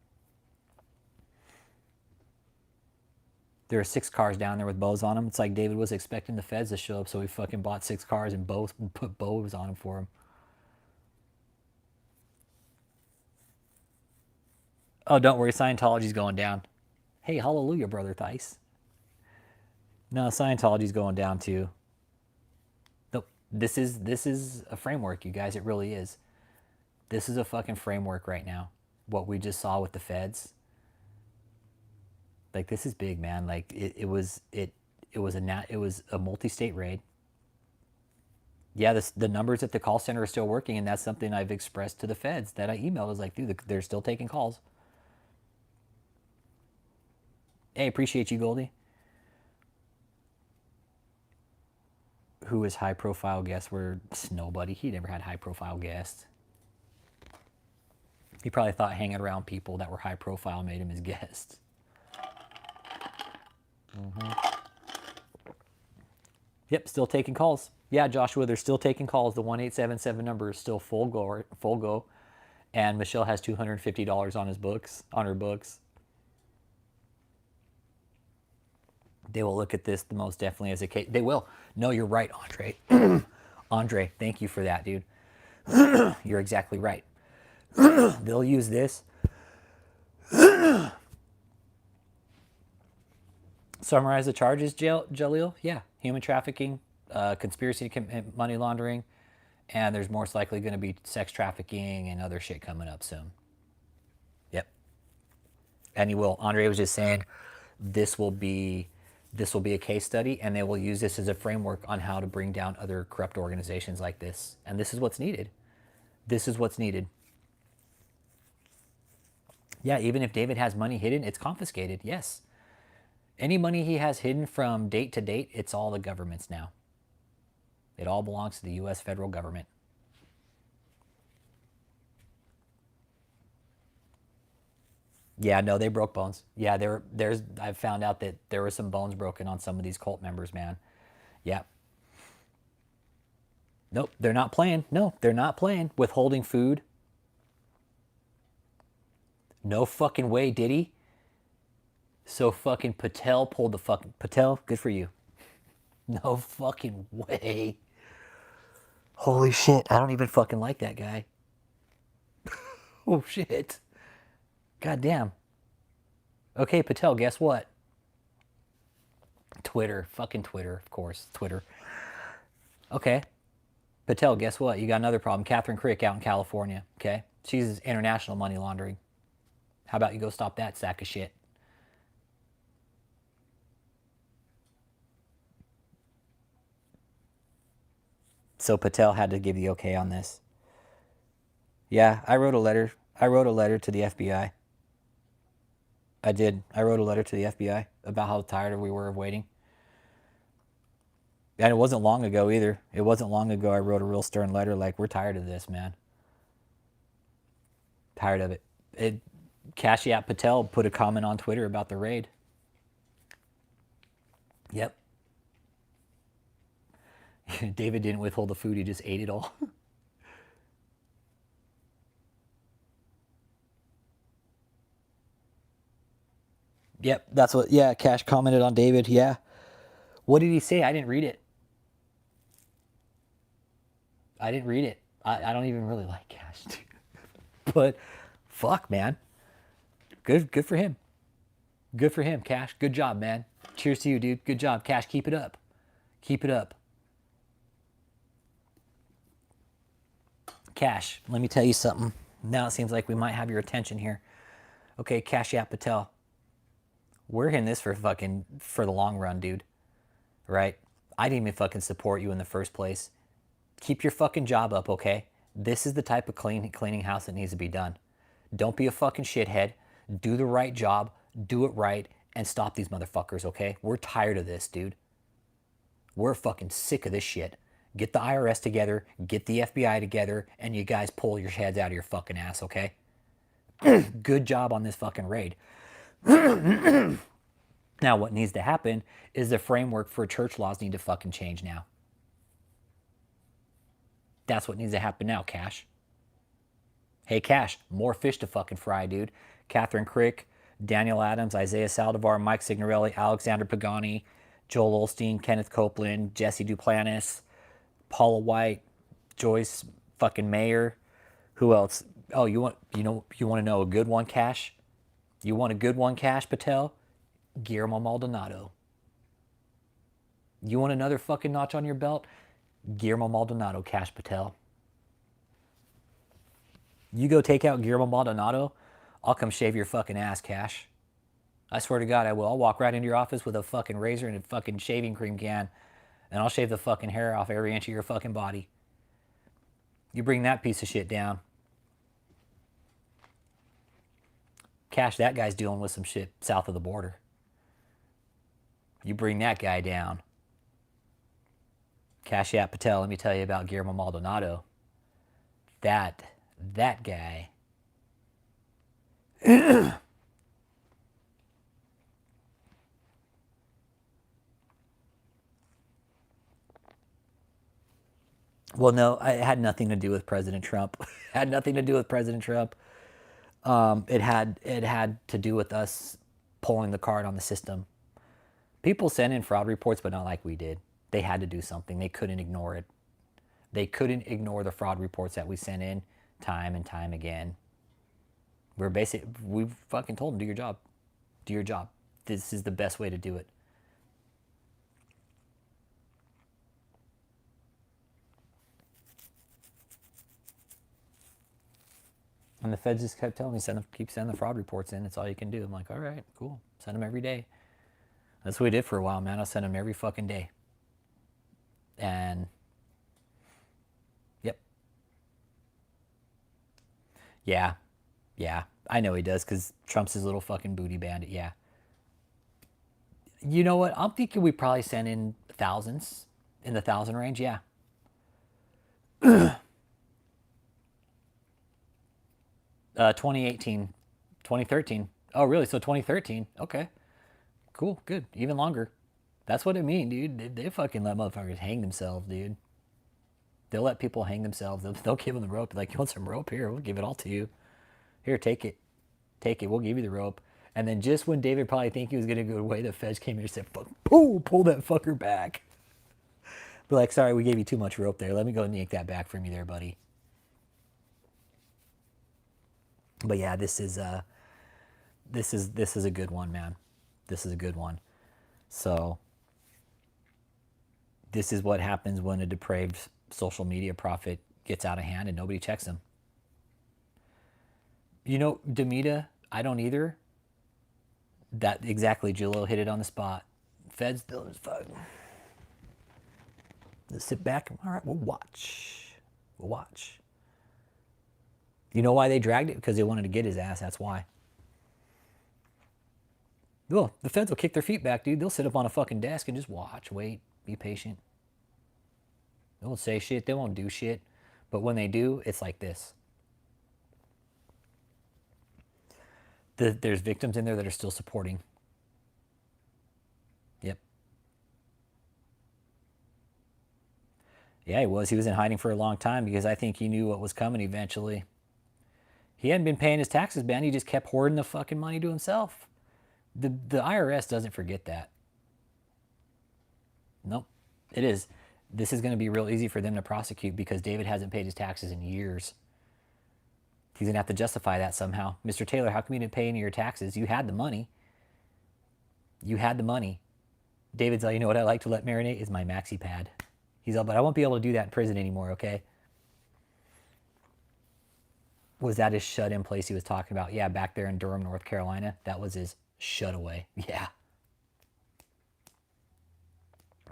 Speaker 1: There were 6 cars down there with bows on them. It's like David was expecting the feds to show up, so we fucking bought 6 cars and bows and put bows on them for him. Oh, don't worry, Scientology's going down. Hey, hallelujah, Brother Thice. No, Scientology's going down too. Nope. This is a framework, you guys. It really is. This is a fucking framework right now. What we just saw with the feds. Like, this is big, man. Like, it was a multi-state raid. Yeah, the numbers at the call center are still working, and that's something I've expressed to the feds that I emailed. I was like, dude, they're still taking calls. Hey, appreciate you, Goldie. Who is high-profile guests? Were nobody. He never had high-profile guests. He probably thought hanging around people that were high-profile made him his guest. Yep, still taking calls. Yeah, Joshua, they're still taking calls. The 1877 number is still full go. And Michelle has $250 on her books. They will look at this the most definitely as a case. They will. No, you're right, Andre. Andre, thank you for that, dude. You're exactly right. They'll use this. Summarize the charges, Jalil? Yeah. Human trafficking, conspiracy to commit money laundering, and there's most likely going to be sex trafficking and other shit coming up soon. Yep. And he will. Andre was just saying this will be a case study, and they will use this as a framework on how to bring down other corrupt organizations like this. And this is what's needed. This is what's needed. Yeah, even if David has money hidden, it's confiscated. Yes. Any money he has hidden from date to date, it's all the government's now. It all belongs to the U.S. federal government. Yeah, no, they broke bones. Yeah, I've found out that there were some bones broken on some of these cult members, man. Yeah. Nope, they're not playing. No, they're not playing. Withholding food. No fucking way, did he? So fucking Patel pulled the fucking... Patel, good for you. No fucking way. Holy shit, I don't even fucking like that guy. Oh shit. God damn. Okay, Patel, guess what? Twitter. Fucking Twitter, of course. Twitter. Okay. Patel, guess what? You got another problem. Catherine Crick out in California, okay? She's international money laundering. How about you go stop that sack of shit? So Patel had to give the okay on this. Yeah, I wrote a letter. I wrote a letter to the FBI. I did. I wrote a letter to the FBI about how tired we were of waiting. And it wasn't long ago either. It wasn't long ago I wrote a real stern letter like, we're tired of this, man. Tired of it. Kashyap Patel put a comment on Twitter about the raid. Yep. David didn't withhold the food, he just ate it all. Yep, that's what, yeah, Cash commented on David, yeah. What did he say? I didn't read it. I didn't read it. I don't even really like Cash. But, fuck, man. Good for him. Good for him, Cash. Good job, man. Cheers to you, dude. Good job, Cash. Keep it up. Keep it up. Cash, let me tell you something. Now it seems like we might have your attention here. Okay, Kashyap Patel. We're in this for the long run, dude. Right? I didn't even fucking support you in the first place. Keep your fucking job up, okay? This is the type of cleaning house that needs to be done. Don't be a fucking shithead. Do the right job. Do it right. And stop these motherfuckers, okay? We're tired of this, dude. We're fucking sick of this shit. Get the IRS together, get the FBI together, and you guys pull your heads out of your fucking ass, okay? Good job on this fucking raid. Now, what needs to happen is the framework for church laws need to fucking change now. That's what needs to happen now, Cash. Hey, Cash, more fish to fucking fry, dude. Catherine Crick, Daniel Adams, Isaiah Saldivar, Mike Signorelli, Alexander Pagani, Joel Olstein, Kenneth Copeland, Jesse Duplantis, Paula White, Joyce fucking Mayer. Who else? Oh, you want to know a good one, Cash? You want a good one, Cash Patel? Guillermo Maldonado. You want another fucking notch on your belt? Guillermo Maldonado, Cash Patel. You go take out Guillermo Maldonado, I'll come shave your fucking ass, Cash. I swear to God, I will. I'll walk right into your office with a fucking razor and a fucking shaving cream can, and I'll shave the fucking hair off every inch of your fucking body. You bring that piece of shit down. Cash, that guy's dealing with some shit south of the border. You bring that guy down. Cash Patel, let me tell you about Guillermo Maldonado. That guy. Well, no, it had nothing to do with President Trump. It had nothing to do with President Trump. It had to do with us pulling the card on the system. People sent in fraud reports, but not like we did. They had to do something. They couldn't ignore it. They couldn't ignore the fraud reports that we sent in time and time again. We fucking told them, do your job. Do your job. This is the best way to do it. And the feds just kept telling me, keep sending the fraud reports in. It's all you can do. I'm like, all right, cool. Send them every day. That's what we did for a while, man. I sent them every fucking day. And, yep. Yeah. I know he does because Trump's his little fucking booty bandit. Yeah. You know what? I'm thinking we probably sent in thousands, in the 1,000 range. Yeah. 2018, 2013. Oh, really? So 2013. Okay. Cool. Good. Even longer. That's what it means, dude. They fucking let motherfuckers hang themselves, dude. They'll let people hang themselves. They'll give them the rope. Like, you want some rope? Here, we'll give it all to you. Here, take it. Take it. We'll give you the rope. And then just when David probably think he was going to go away, the feds came here and said, pull that fucker back. Be like, sorry, we gave you too much rope there. Let me go and yank that back from you there, buddy. But yeah, this is a good one, man. This is a good one. So this is what happens when a depraved social media prophet gets out of hand and nobody checks him. You know, Demita, I don't either. That exactly, Julio hit it on the spot. Feds still as fuck. Let's sit back and, all right, we'll watch. We'll watch. You know why they dragged it? Because they wanted to get his ass, that's why. Well, the feds will kick their feet back, dude. They'll sit up on a fucking desk and just watch, wait, be patient. They won't say shit, they won't do shit. But when they do, it's like this. There's victims in there that are still supporting. Yep. Yeah, he was. He was in hiding for a long time because I think he knew what was coming eventually. He hadn't been paying his taxes, man. He just kept hoarding the fucking money to himself. The IRS doesn't forget that. Nope. It is. This is going to be real easy for them to prosecute because David hasn't paid his taxes in years. He's going to have to justify that somehow. Mr. Taylor, how come you didn't pay any of your taxes? You had the money. You had the money. David's like, you know what I like to let marinate is my maxi pad. He's all, but I won't be able to do that in prison anymore, okay? Was that his shut-in place he was talking about? Yeah, back there in Durham, North Carolina. That was his shut-away. Yeah.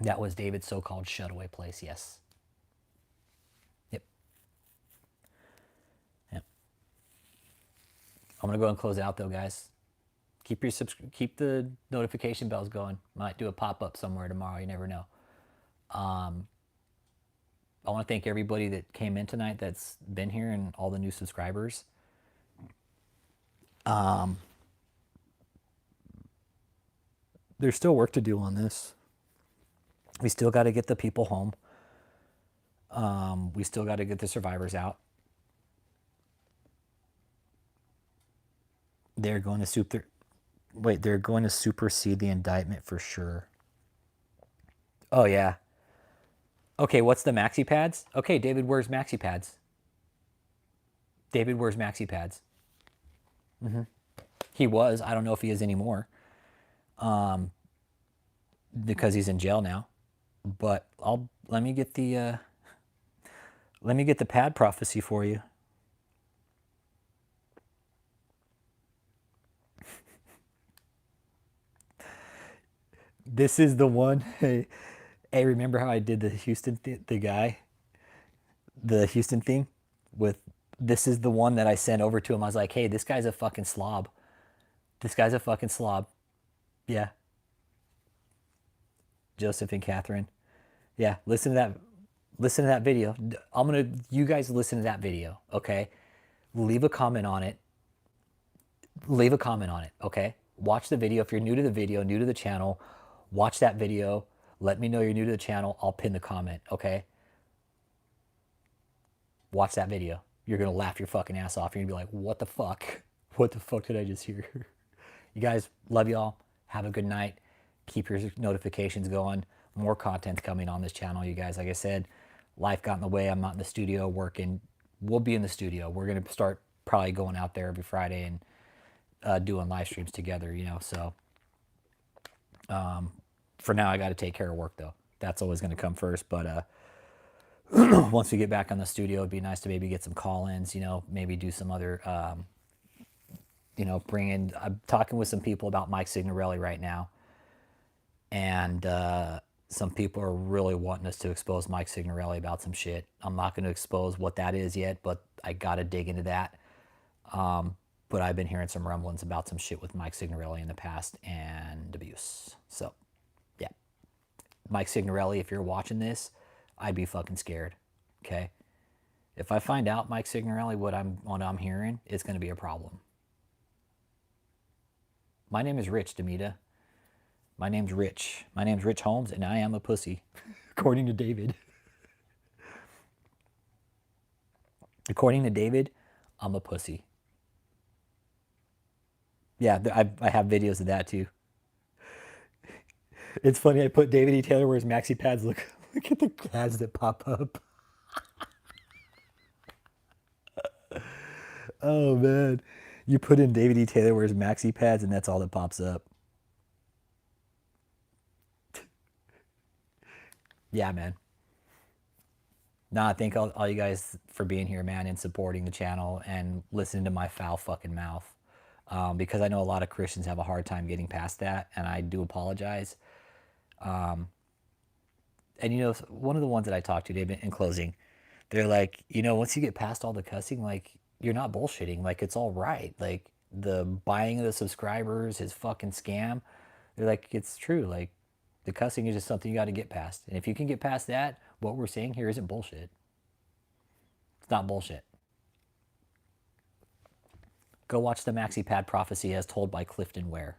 Speaker 1: That was David's so-called shut-away place, yes. Yep. Yep. I'm going to go and close it out, though, guys. Keep the notification bells going. Might do a pop-up somewhere tomorrow. You never know. I want to thank everybody that came in tonight that's been here and all the new subscribers. There's still work to do on this. We still got to get the people home. We still got to get the survivors out. They're going to they're going to supersede the indictment for sure. Oh yeah. Okay, what's the maxi pads? Okay, David wears maxi pads. David wears maxi pads. He was. I don't know if he is anymore. Because he's in jail now. But let me get the pad prophecy for you. This is the one. Hey, remember how I did the Houston the Houston thing with this is the one that I sent over to him. I was like, hey, this guy's a fucking slob. This guy's a fucking slob. Yeah. Joseph and Catherine. Yeah, listen to that video. You guys listen to that video, okay? Leave a comment on it. Okay? Watch the video. If you're new to the video, new to the channel, watch that video. Let me know you're new to the channel. I'll pin the comment, okay? Watch that video. You're going to laugh your fucking ass off. You're going to be like, what the fuck? What the fuck did I just hear? You guys, love y'all. Have a good night. Keep your notifications going. More content's coming on this channel, you guys. Like I said, life got in the way. I'm not in the studio working. We'll be in the studio. We're going to start probably going out there every Friday and doing live streams together, you know. So for now, I got to take care of work, though. That's always going to come first. But once we get back on the studio, it'd be nice to maybe get some call-ins, you know, maybe do some other, you know, I'm talking with some people about Mike Signorelli right now. And some people are really wanting us to expose Mike Signorelli about some shit. I'm not going to expose what that is yet, but I got to dig into that. But I've been hearing some rumblings about some shit with Mike Signorelli in the past and abuse. So, yeah. Mike Signorelli, if you're watching this, I'd be fucking scared, okay? If I find out Mike Signorelli, what I'm hearing, it's going to be a problem. My name is Rich, Demita. My name's Rich. My name's Rich Holmes, and I am a pussy, according to David. According to David, I'm a pussy. Yeah, I have videos of that too. It's funny. I put David E. Taylor wears maxi pads. Look at the ads that pop up. Oh man, you put in David E. Taylor wears maxi pads, and that's all that pops up. Yeah, man. No, I thank all you guys for being here, man, and supporting the channel and listening to my foul fucking mouth. Because I know a lot of Christians have a hard time getting past that, and I do apologize. And, you know, one of the ones that I talked to, David, in closing, they're like, you know, once you get past all the cussing, like, you're not bullshitting. Like, it's all right. Like, the buying of the subscribers, his fucking scam, they're like, it's true. Like, the cussing is just something you got to get past. And if you can get past that, what we're saying here isn't bullshit. It's not bullshit. Go watch the Maxi Pad Prophecy as told by Clifton Ware.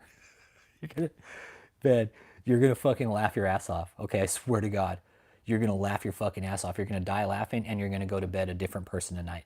Speaker 1: You're gonna fucking laugh your ass off. Okay, I swear to God. You're gonna laugh your fucking ass off. You're gonna die laughing, and you're gonna go to bed a different person tonight.